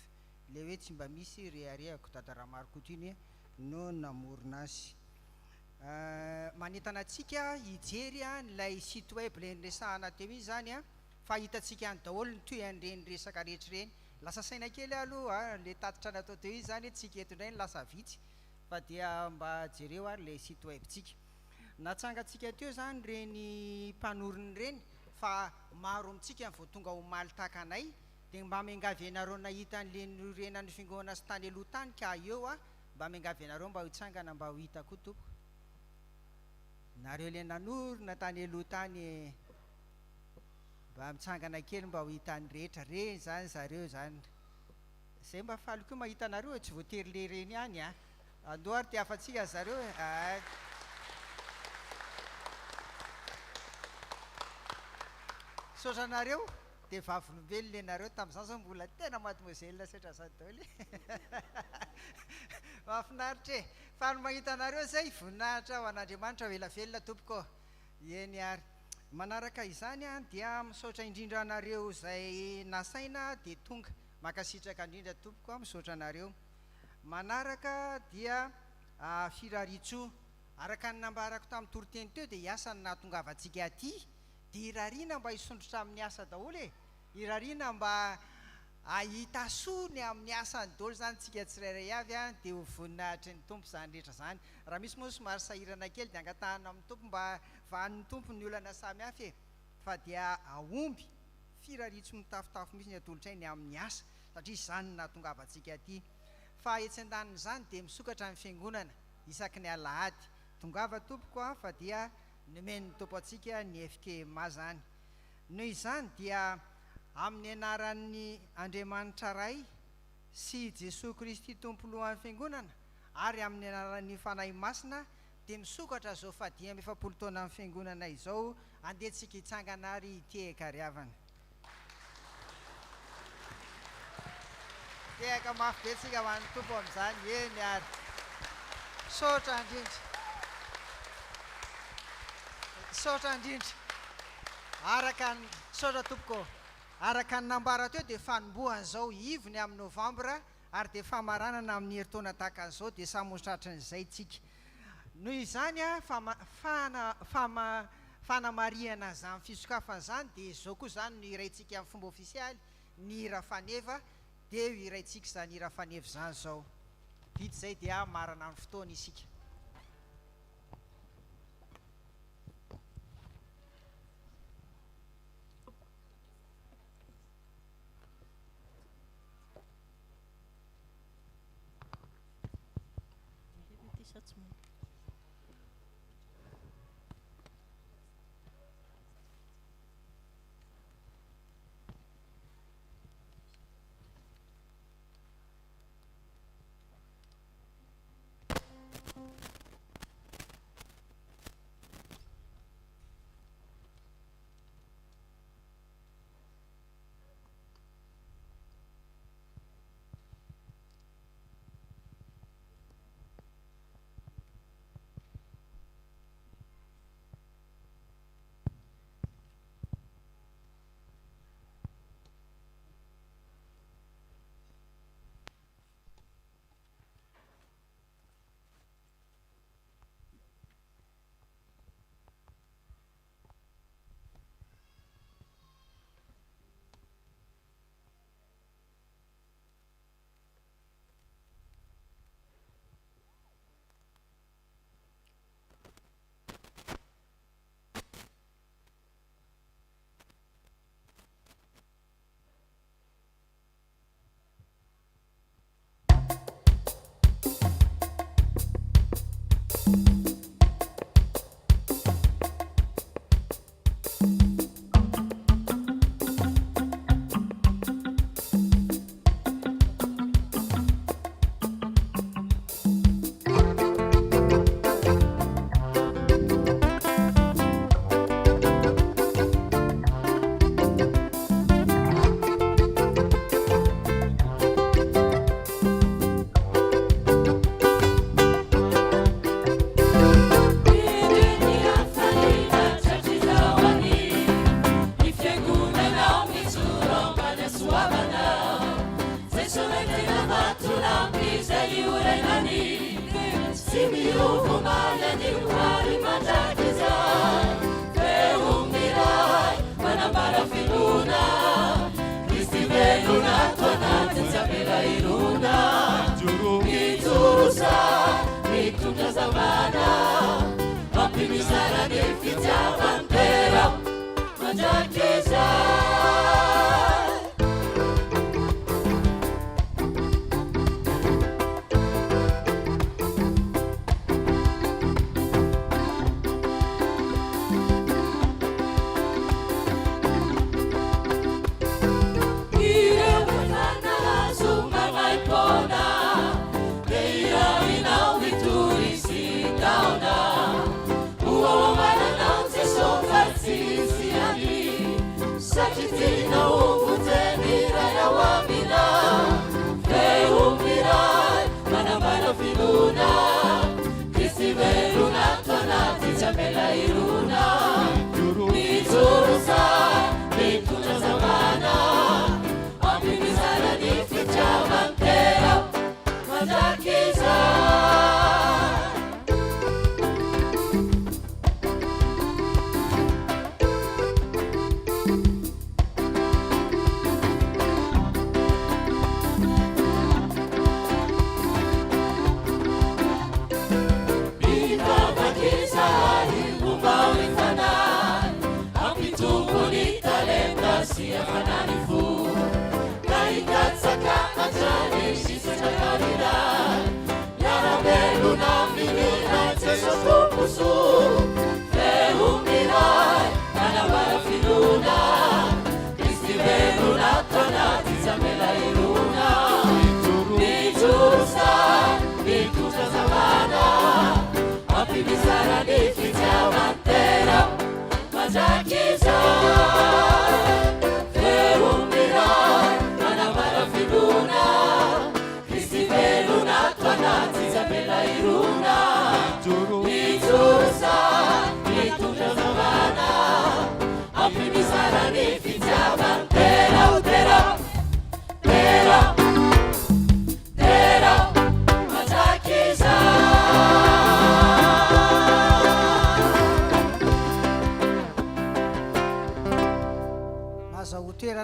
[SPEAKER 2] le hoe tsy mba misy reharehako dada Ramariko iny no namorona azy. Manentana antsika hijery nilay site web le niresahana teo izy zany fa hitantsika any daholo ny toean'ireny resaka rehetra ireny. Lasa saina kely aloha le tatitra natao teo izy zany tsika eto indray ny lasa vitsy fa dia mba jereo ary le site web tsika. Natsangatsika teo zany reny mpanorony reny fa maro amintsika vao tonga ho maly tahaka anay dia mba miangavy ianareo nahita an'le norenan'ny fiangonana sy tany aloha tany ka eo mba miangavy ianareo mba ho hitsangana mba ho hita koa tompo. Nareo le nanorona tany aloha tany mba mitsangana kely mba ho hitany rehetra reny zany zareo zany. Zay mba faly koa mahita anareo tsy voatery le reny ihany andohary ty afatsika zareo saotranareo dia vavolombelona ianareo tamin'izany zao mbola tena mademoiselle setra zany daholo mahafinaritra fa ny mahita anareo zay voninahitra ho an'Andriamanitra ho elavelona tompoko eny ary. Manaraka izany dia misaotra indrindra anareo zay nasaina dia tonga makasitraka indrindra tompoko misaotra anareo. Manaraka dia firaritso araka ny nambarako tamin'ny toriteny teo dia hiasa ny nahatongavantsika aty dia irariana mba hisondrotra amin'ny asa daholo irariana mba ahita sony amin'ny asany daholo zany tsika tsirairay avy dia ho voninahitry ny tompo zany rehetra zany. Raha misy moa somary sahirana kely dia angatahana amin'ny tompo mba vahan'ny tompo ny olana samy hafa fa dia aomby firaritso mitafotafo mihitsy ny atolotrainy amin'ny asa satria izany nahatongavantsika aty. Fa etsy an-daniny zany dia misokatra amin'ny fiangonana isaky ny alahady tongava tompoko fa dia nomeny tompo atsika ny FKMA zany. Noho izany dia amin'ny anaran'ny Andriamanitra ray sy Jesosy Kristy tompolohan'ny fiangonana ary amin'ny anaran'ny fanahy masina dia misokatra zao fa 10 taona amin'ny fiangonana izao andehantsika hitsangana ary ity ekariavana. Tehaka mafy be tsika ho an'ny tompo amin'izany eny ary saotra indrindra saotra indrindra araka ny saotra tompoko araka ny nambara teo dia fanombohana zao ivony amin'ny novambra ary dia famaranana amin'ny herintaona tahaka an'izao dia samosatran'izay tsika noho izany a fanamariana zany fisokafana zany dia zao koa zany no iraintsika amin'ny fomba ofisialy ny hira faneva dia iraintsika zany hira faneva zany zao vita zay dia marana amin'ny fotoana isika.
[SPEAKER 15] Kai katsaka achani sisa chakarida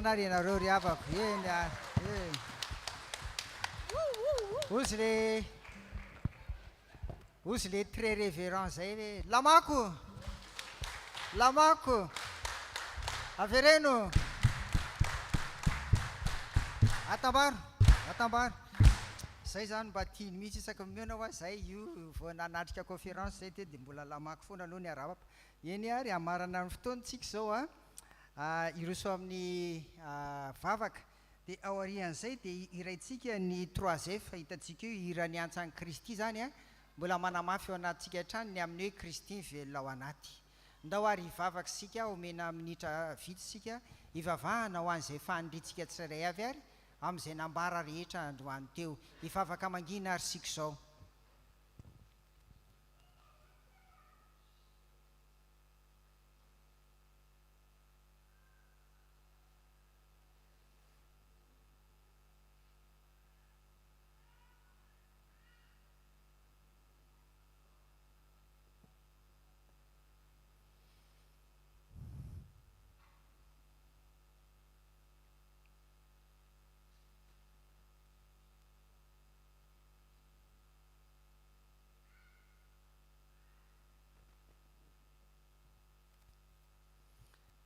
[SPEAKER 2] Sanari ianareo ry havako eny a ozy le très révérend zay hoe lamako avereno atambaro zay zany mba tiany mihitsy isaky miona hoa zay io vao nanatrika conférence zay te dia mbola lamako foana aloha ny arabapa eny ary amarana ny fotoantsika zao iroso amin'ny vavaka dia ao arian'izay dia iraintsika ny 3F hitantsika io irany antsany Kristy zany a mbola manamafy ao anatintsika hatrany ny amin'ny hoe Kristy velona ao anaty ndao ary hivavaka sika omena minitra vitsysika hivavahana ho an'izay fanindritsika tsirairay avy ary amin'izay nambara rehetra androany teo hivavaka mangina ary sika zao.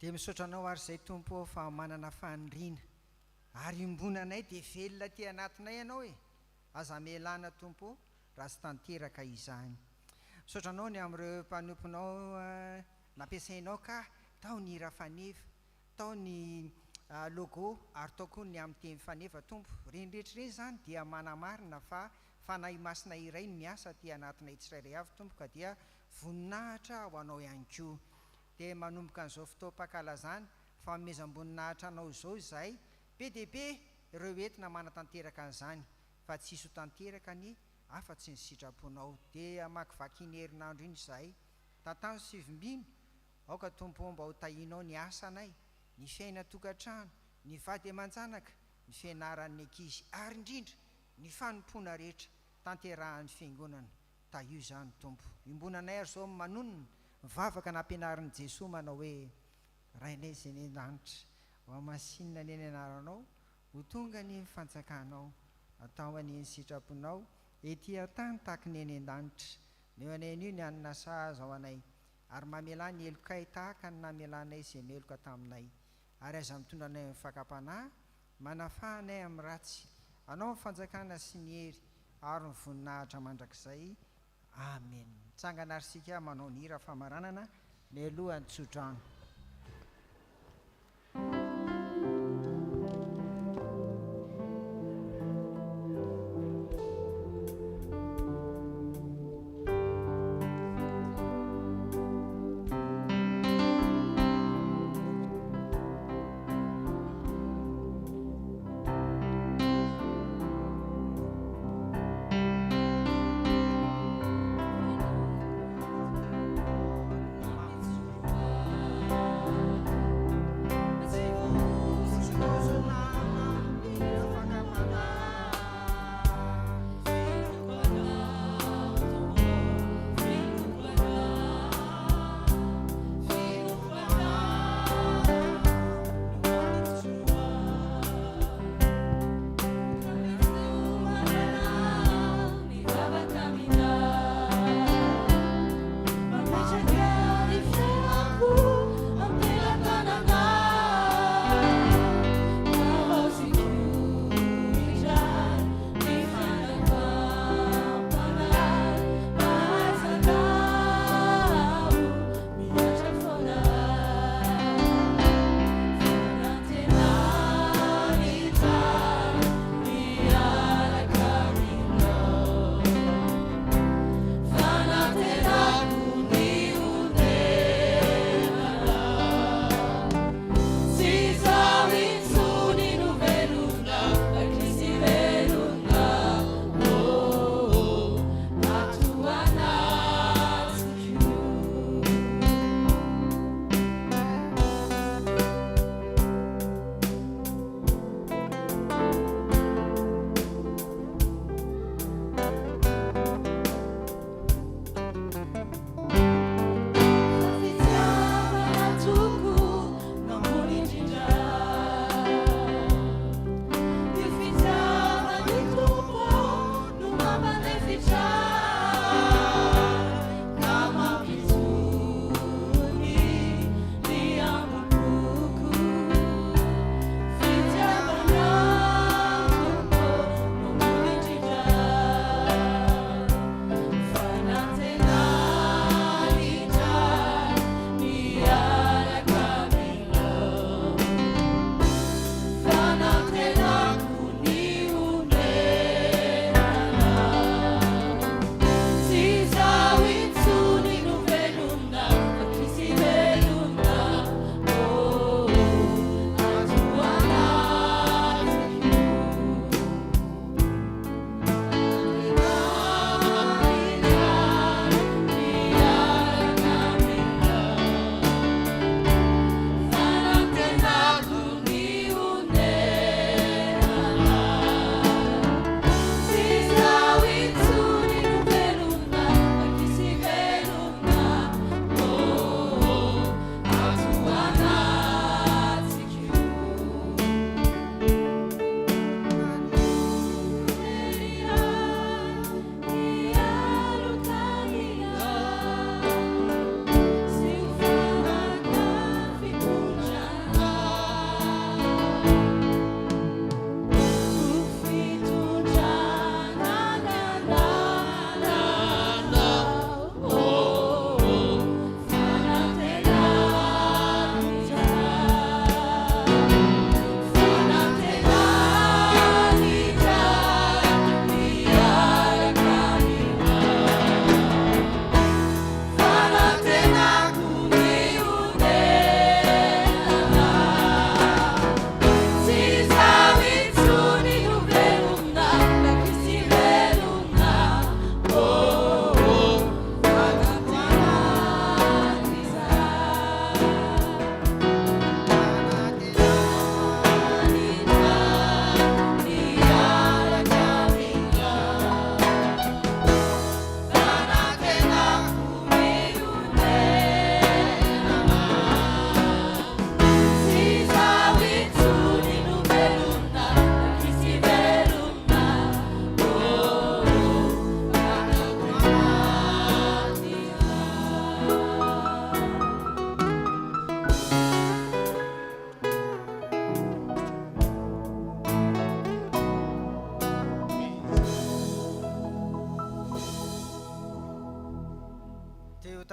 [SPEAKER 2] dia misaotranao ary izay tompo fa manana fanindriana ary imbonanay dia velona ty anatinay ianao e aza melana tompo raha sy tanteraka izany misaotranao ny amin'ireo mpanomponao nampiasainao ka tao ny hira fanefa tao ny logo ary tao koa ny amin'ny teny fanefa tompo renyrehetra ireny zany dia manamarina fa fanahy masina iray ny miasa ty anatinay tsirairay avy tompo ka dia voninahitra ho anao ihany koa dia manomboka an'izao fotoam-pakalazana fa amezam-boninahitra anao izao izahay be dia be ireo entina manatanteraka an'izany fa tsisy ho tanteraka ny afa-tsy ny sitraponao dia amakivaky ny herinandro iny izahay tantano sivimbiny aoka tompo mba ho tahinao ny asanay ny fiaina tokantrano ny vady aman-janaka ny fianaran'ny ankizy ary indrindra ny fanompona rehetra tanterahan'ny fiangonana tahio izany tompo imbonanay ary zao manonona mivavaka nampianarin'i Jesosy manao hoe rainay izay ny an-danitra ho masinina ny any anaranao ho tonga ny fanjakanao atao any ny sitraponao ety an-tany tahaka ny any an-danitra ny anay an'io ny anina azo ao anay ary mamela ny elokay tahaka ny namelanay izay meloka taminay ary aza mitondra anay amin'ny fakapanahy manafahanay amin'ny ratsy anao ny fanjakana sy ny hery ary ny voninahitra mandrakizay amen. Tsangana ary sika manao ny hira famaranana mialohan'ny tsodrano.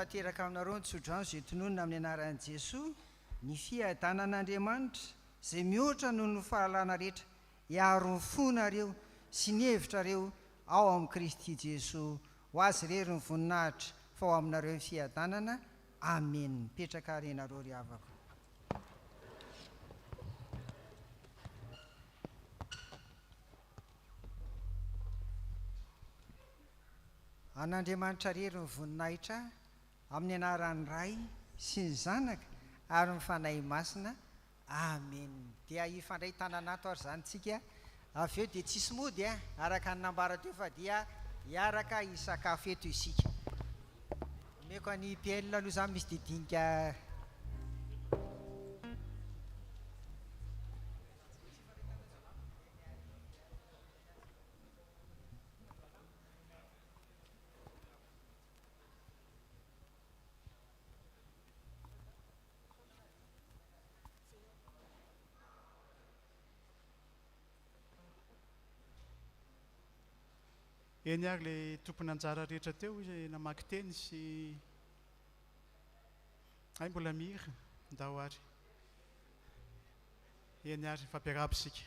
[SPEAKER 2] tanteraka aminareo ny tsodrano zay tononona amin'ny anaran'i Jesoa ny fiadanan'Andriamanitra izay mihoatra noho ny fahalalana rehetra hiaro ny fonareo sy ny hevitrareo ao amin'ny Kristy Jesoa ho azy rery ny voninahitra fa ao aminareo ny fiadanana. Amen. Mipetraka arenareo ry havako. An'Andriamanitra rery ny voninahitra amin'ny anaran'ny Ray sy ny Zanaka ary ny fanahy masina. Amen. Dia ifandray tananato ary zany tsika avy eo dia tsisy mody araka ny nambara teo fa dia hiaraka hisakafo eto isika. Meko any PL aloha zany misy didinika
[SPEAKER 11] eny ary le tompony anjara rehetra teo izy namaky teny sy ay mbola mihira ndao ary eny ary fampiarahaba isika.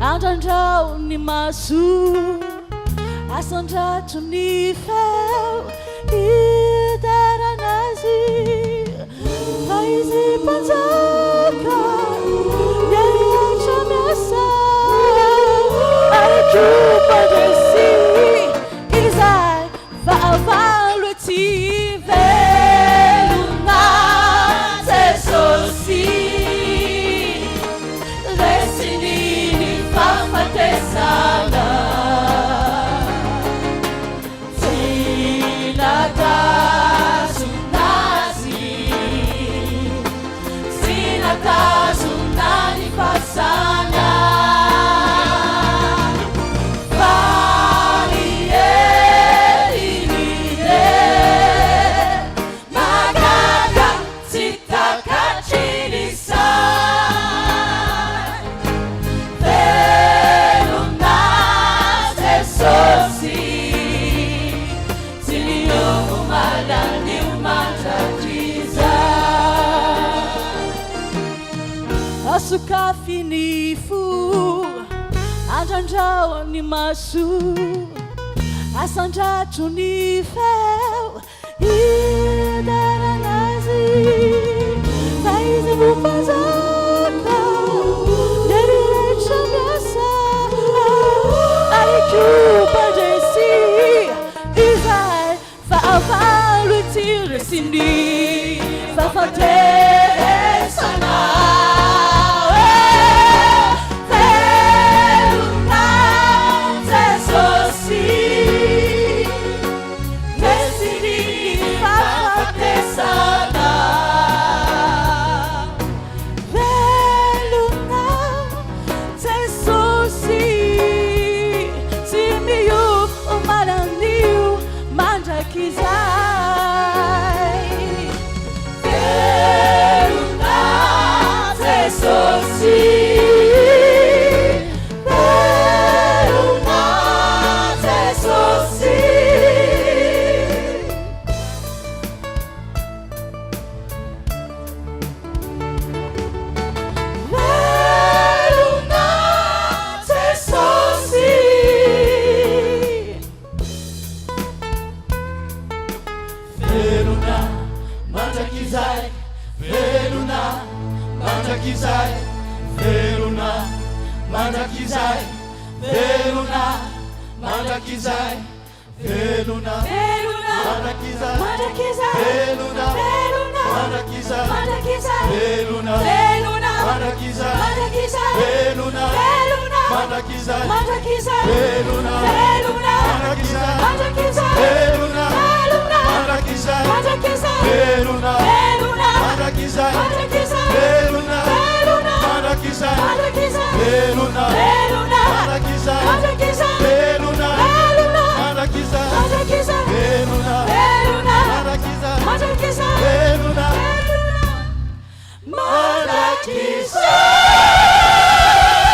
[SPEAKER 15] Andrandra ny maso asandrato ny feo hidarana azy fa izy mpanjaka miaritra miasa ary trompandresy izay vahavalo ety velona Jesosy fafatesana sinatazunani fasana valielinide magaga sitakachilisa Sosi Silio Malani Matatiza Asuka finifu Anjanjao ni masu Asanjatu ni feu Idaranazi Faizi bupazaka fafatesana velona Jesosy nesiny fafatesana velona Jesosy tsy miova maranio mandrakizay velona Jesosy velona Jesosy velona Jesosy
[SPEAKER 16] velona mandrakizay velona mandrakizay velona mandrakizay velona mandrakizay velona mandrakizay velona mandrakizay velona mandrakizay velona mandrakizay velona mandrakizay velona mandrakizai veluna mandrakizai veluna mandrakizai veluna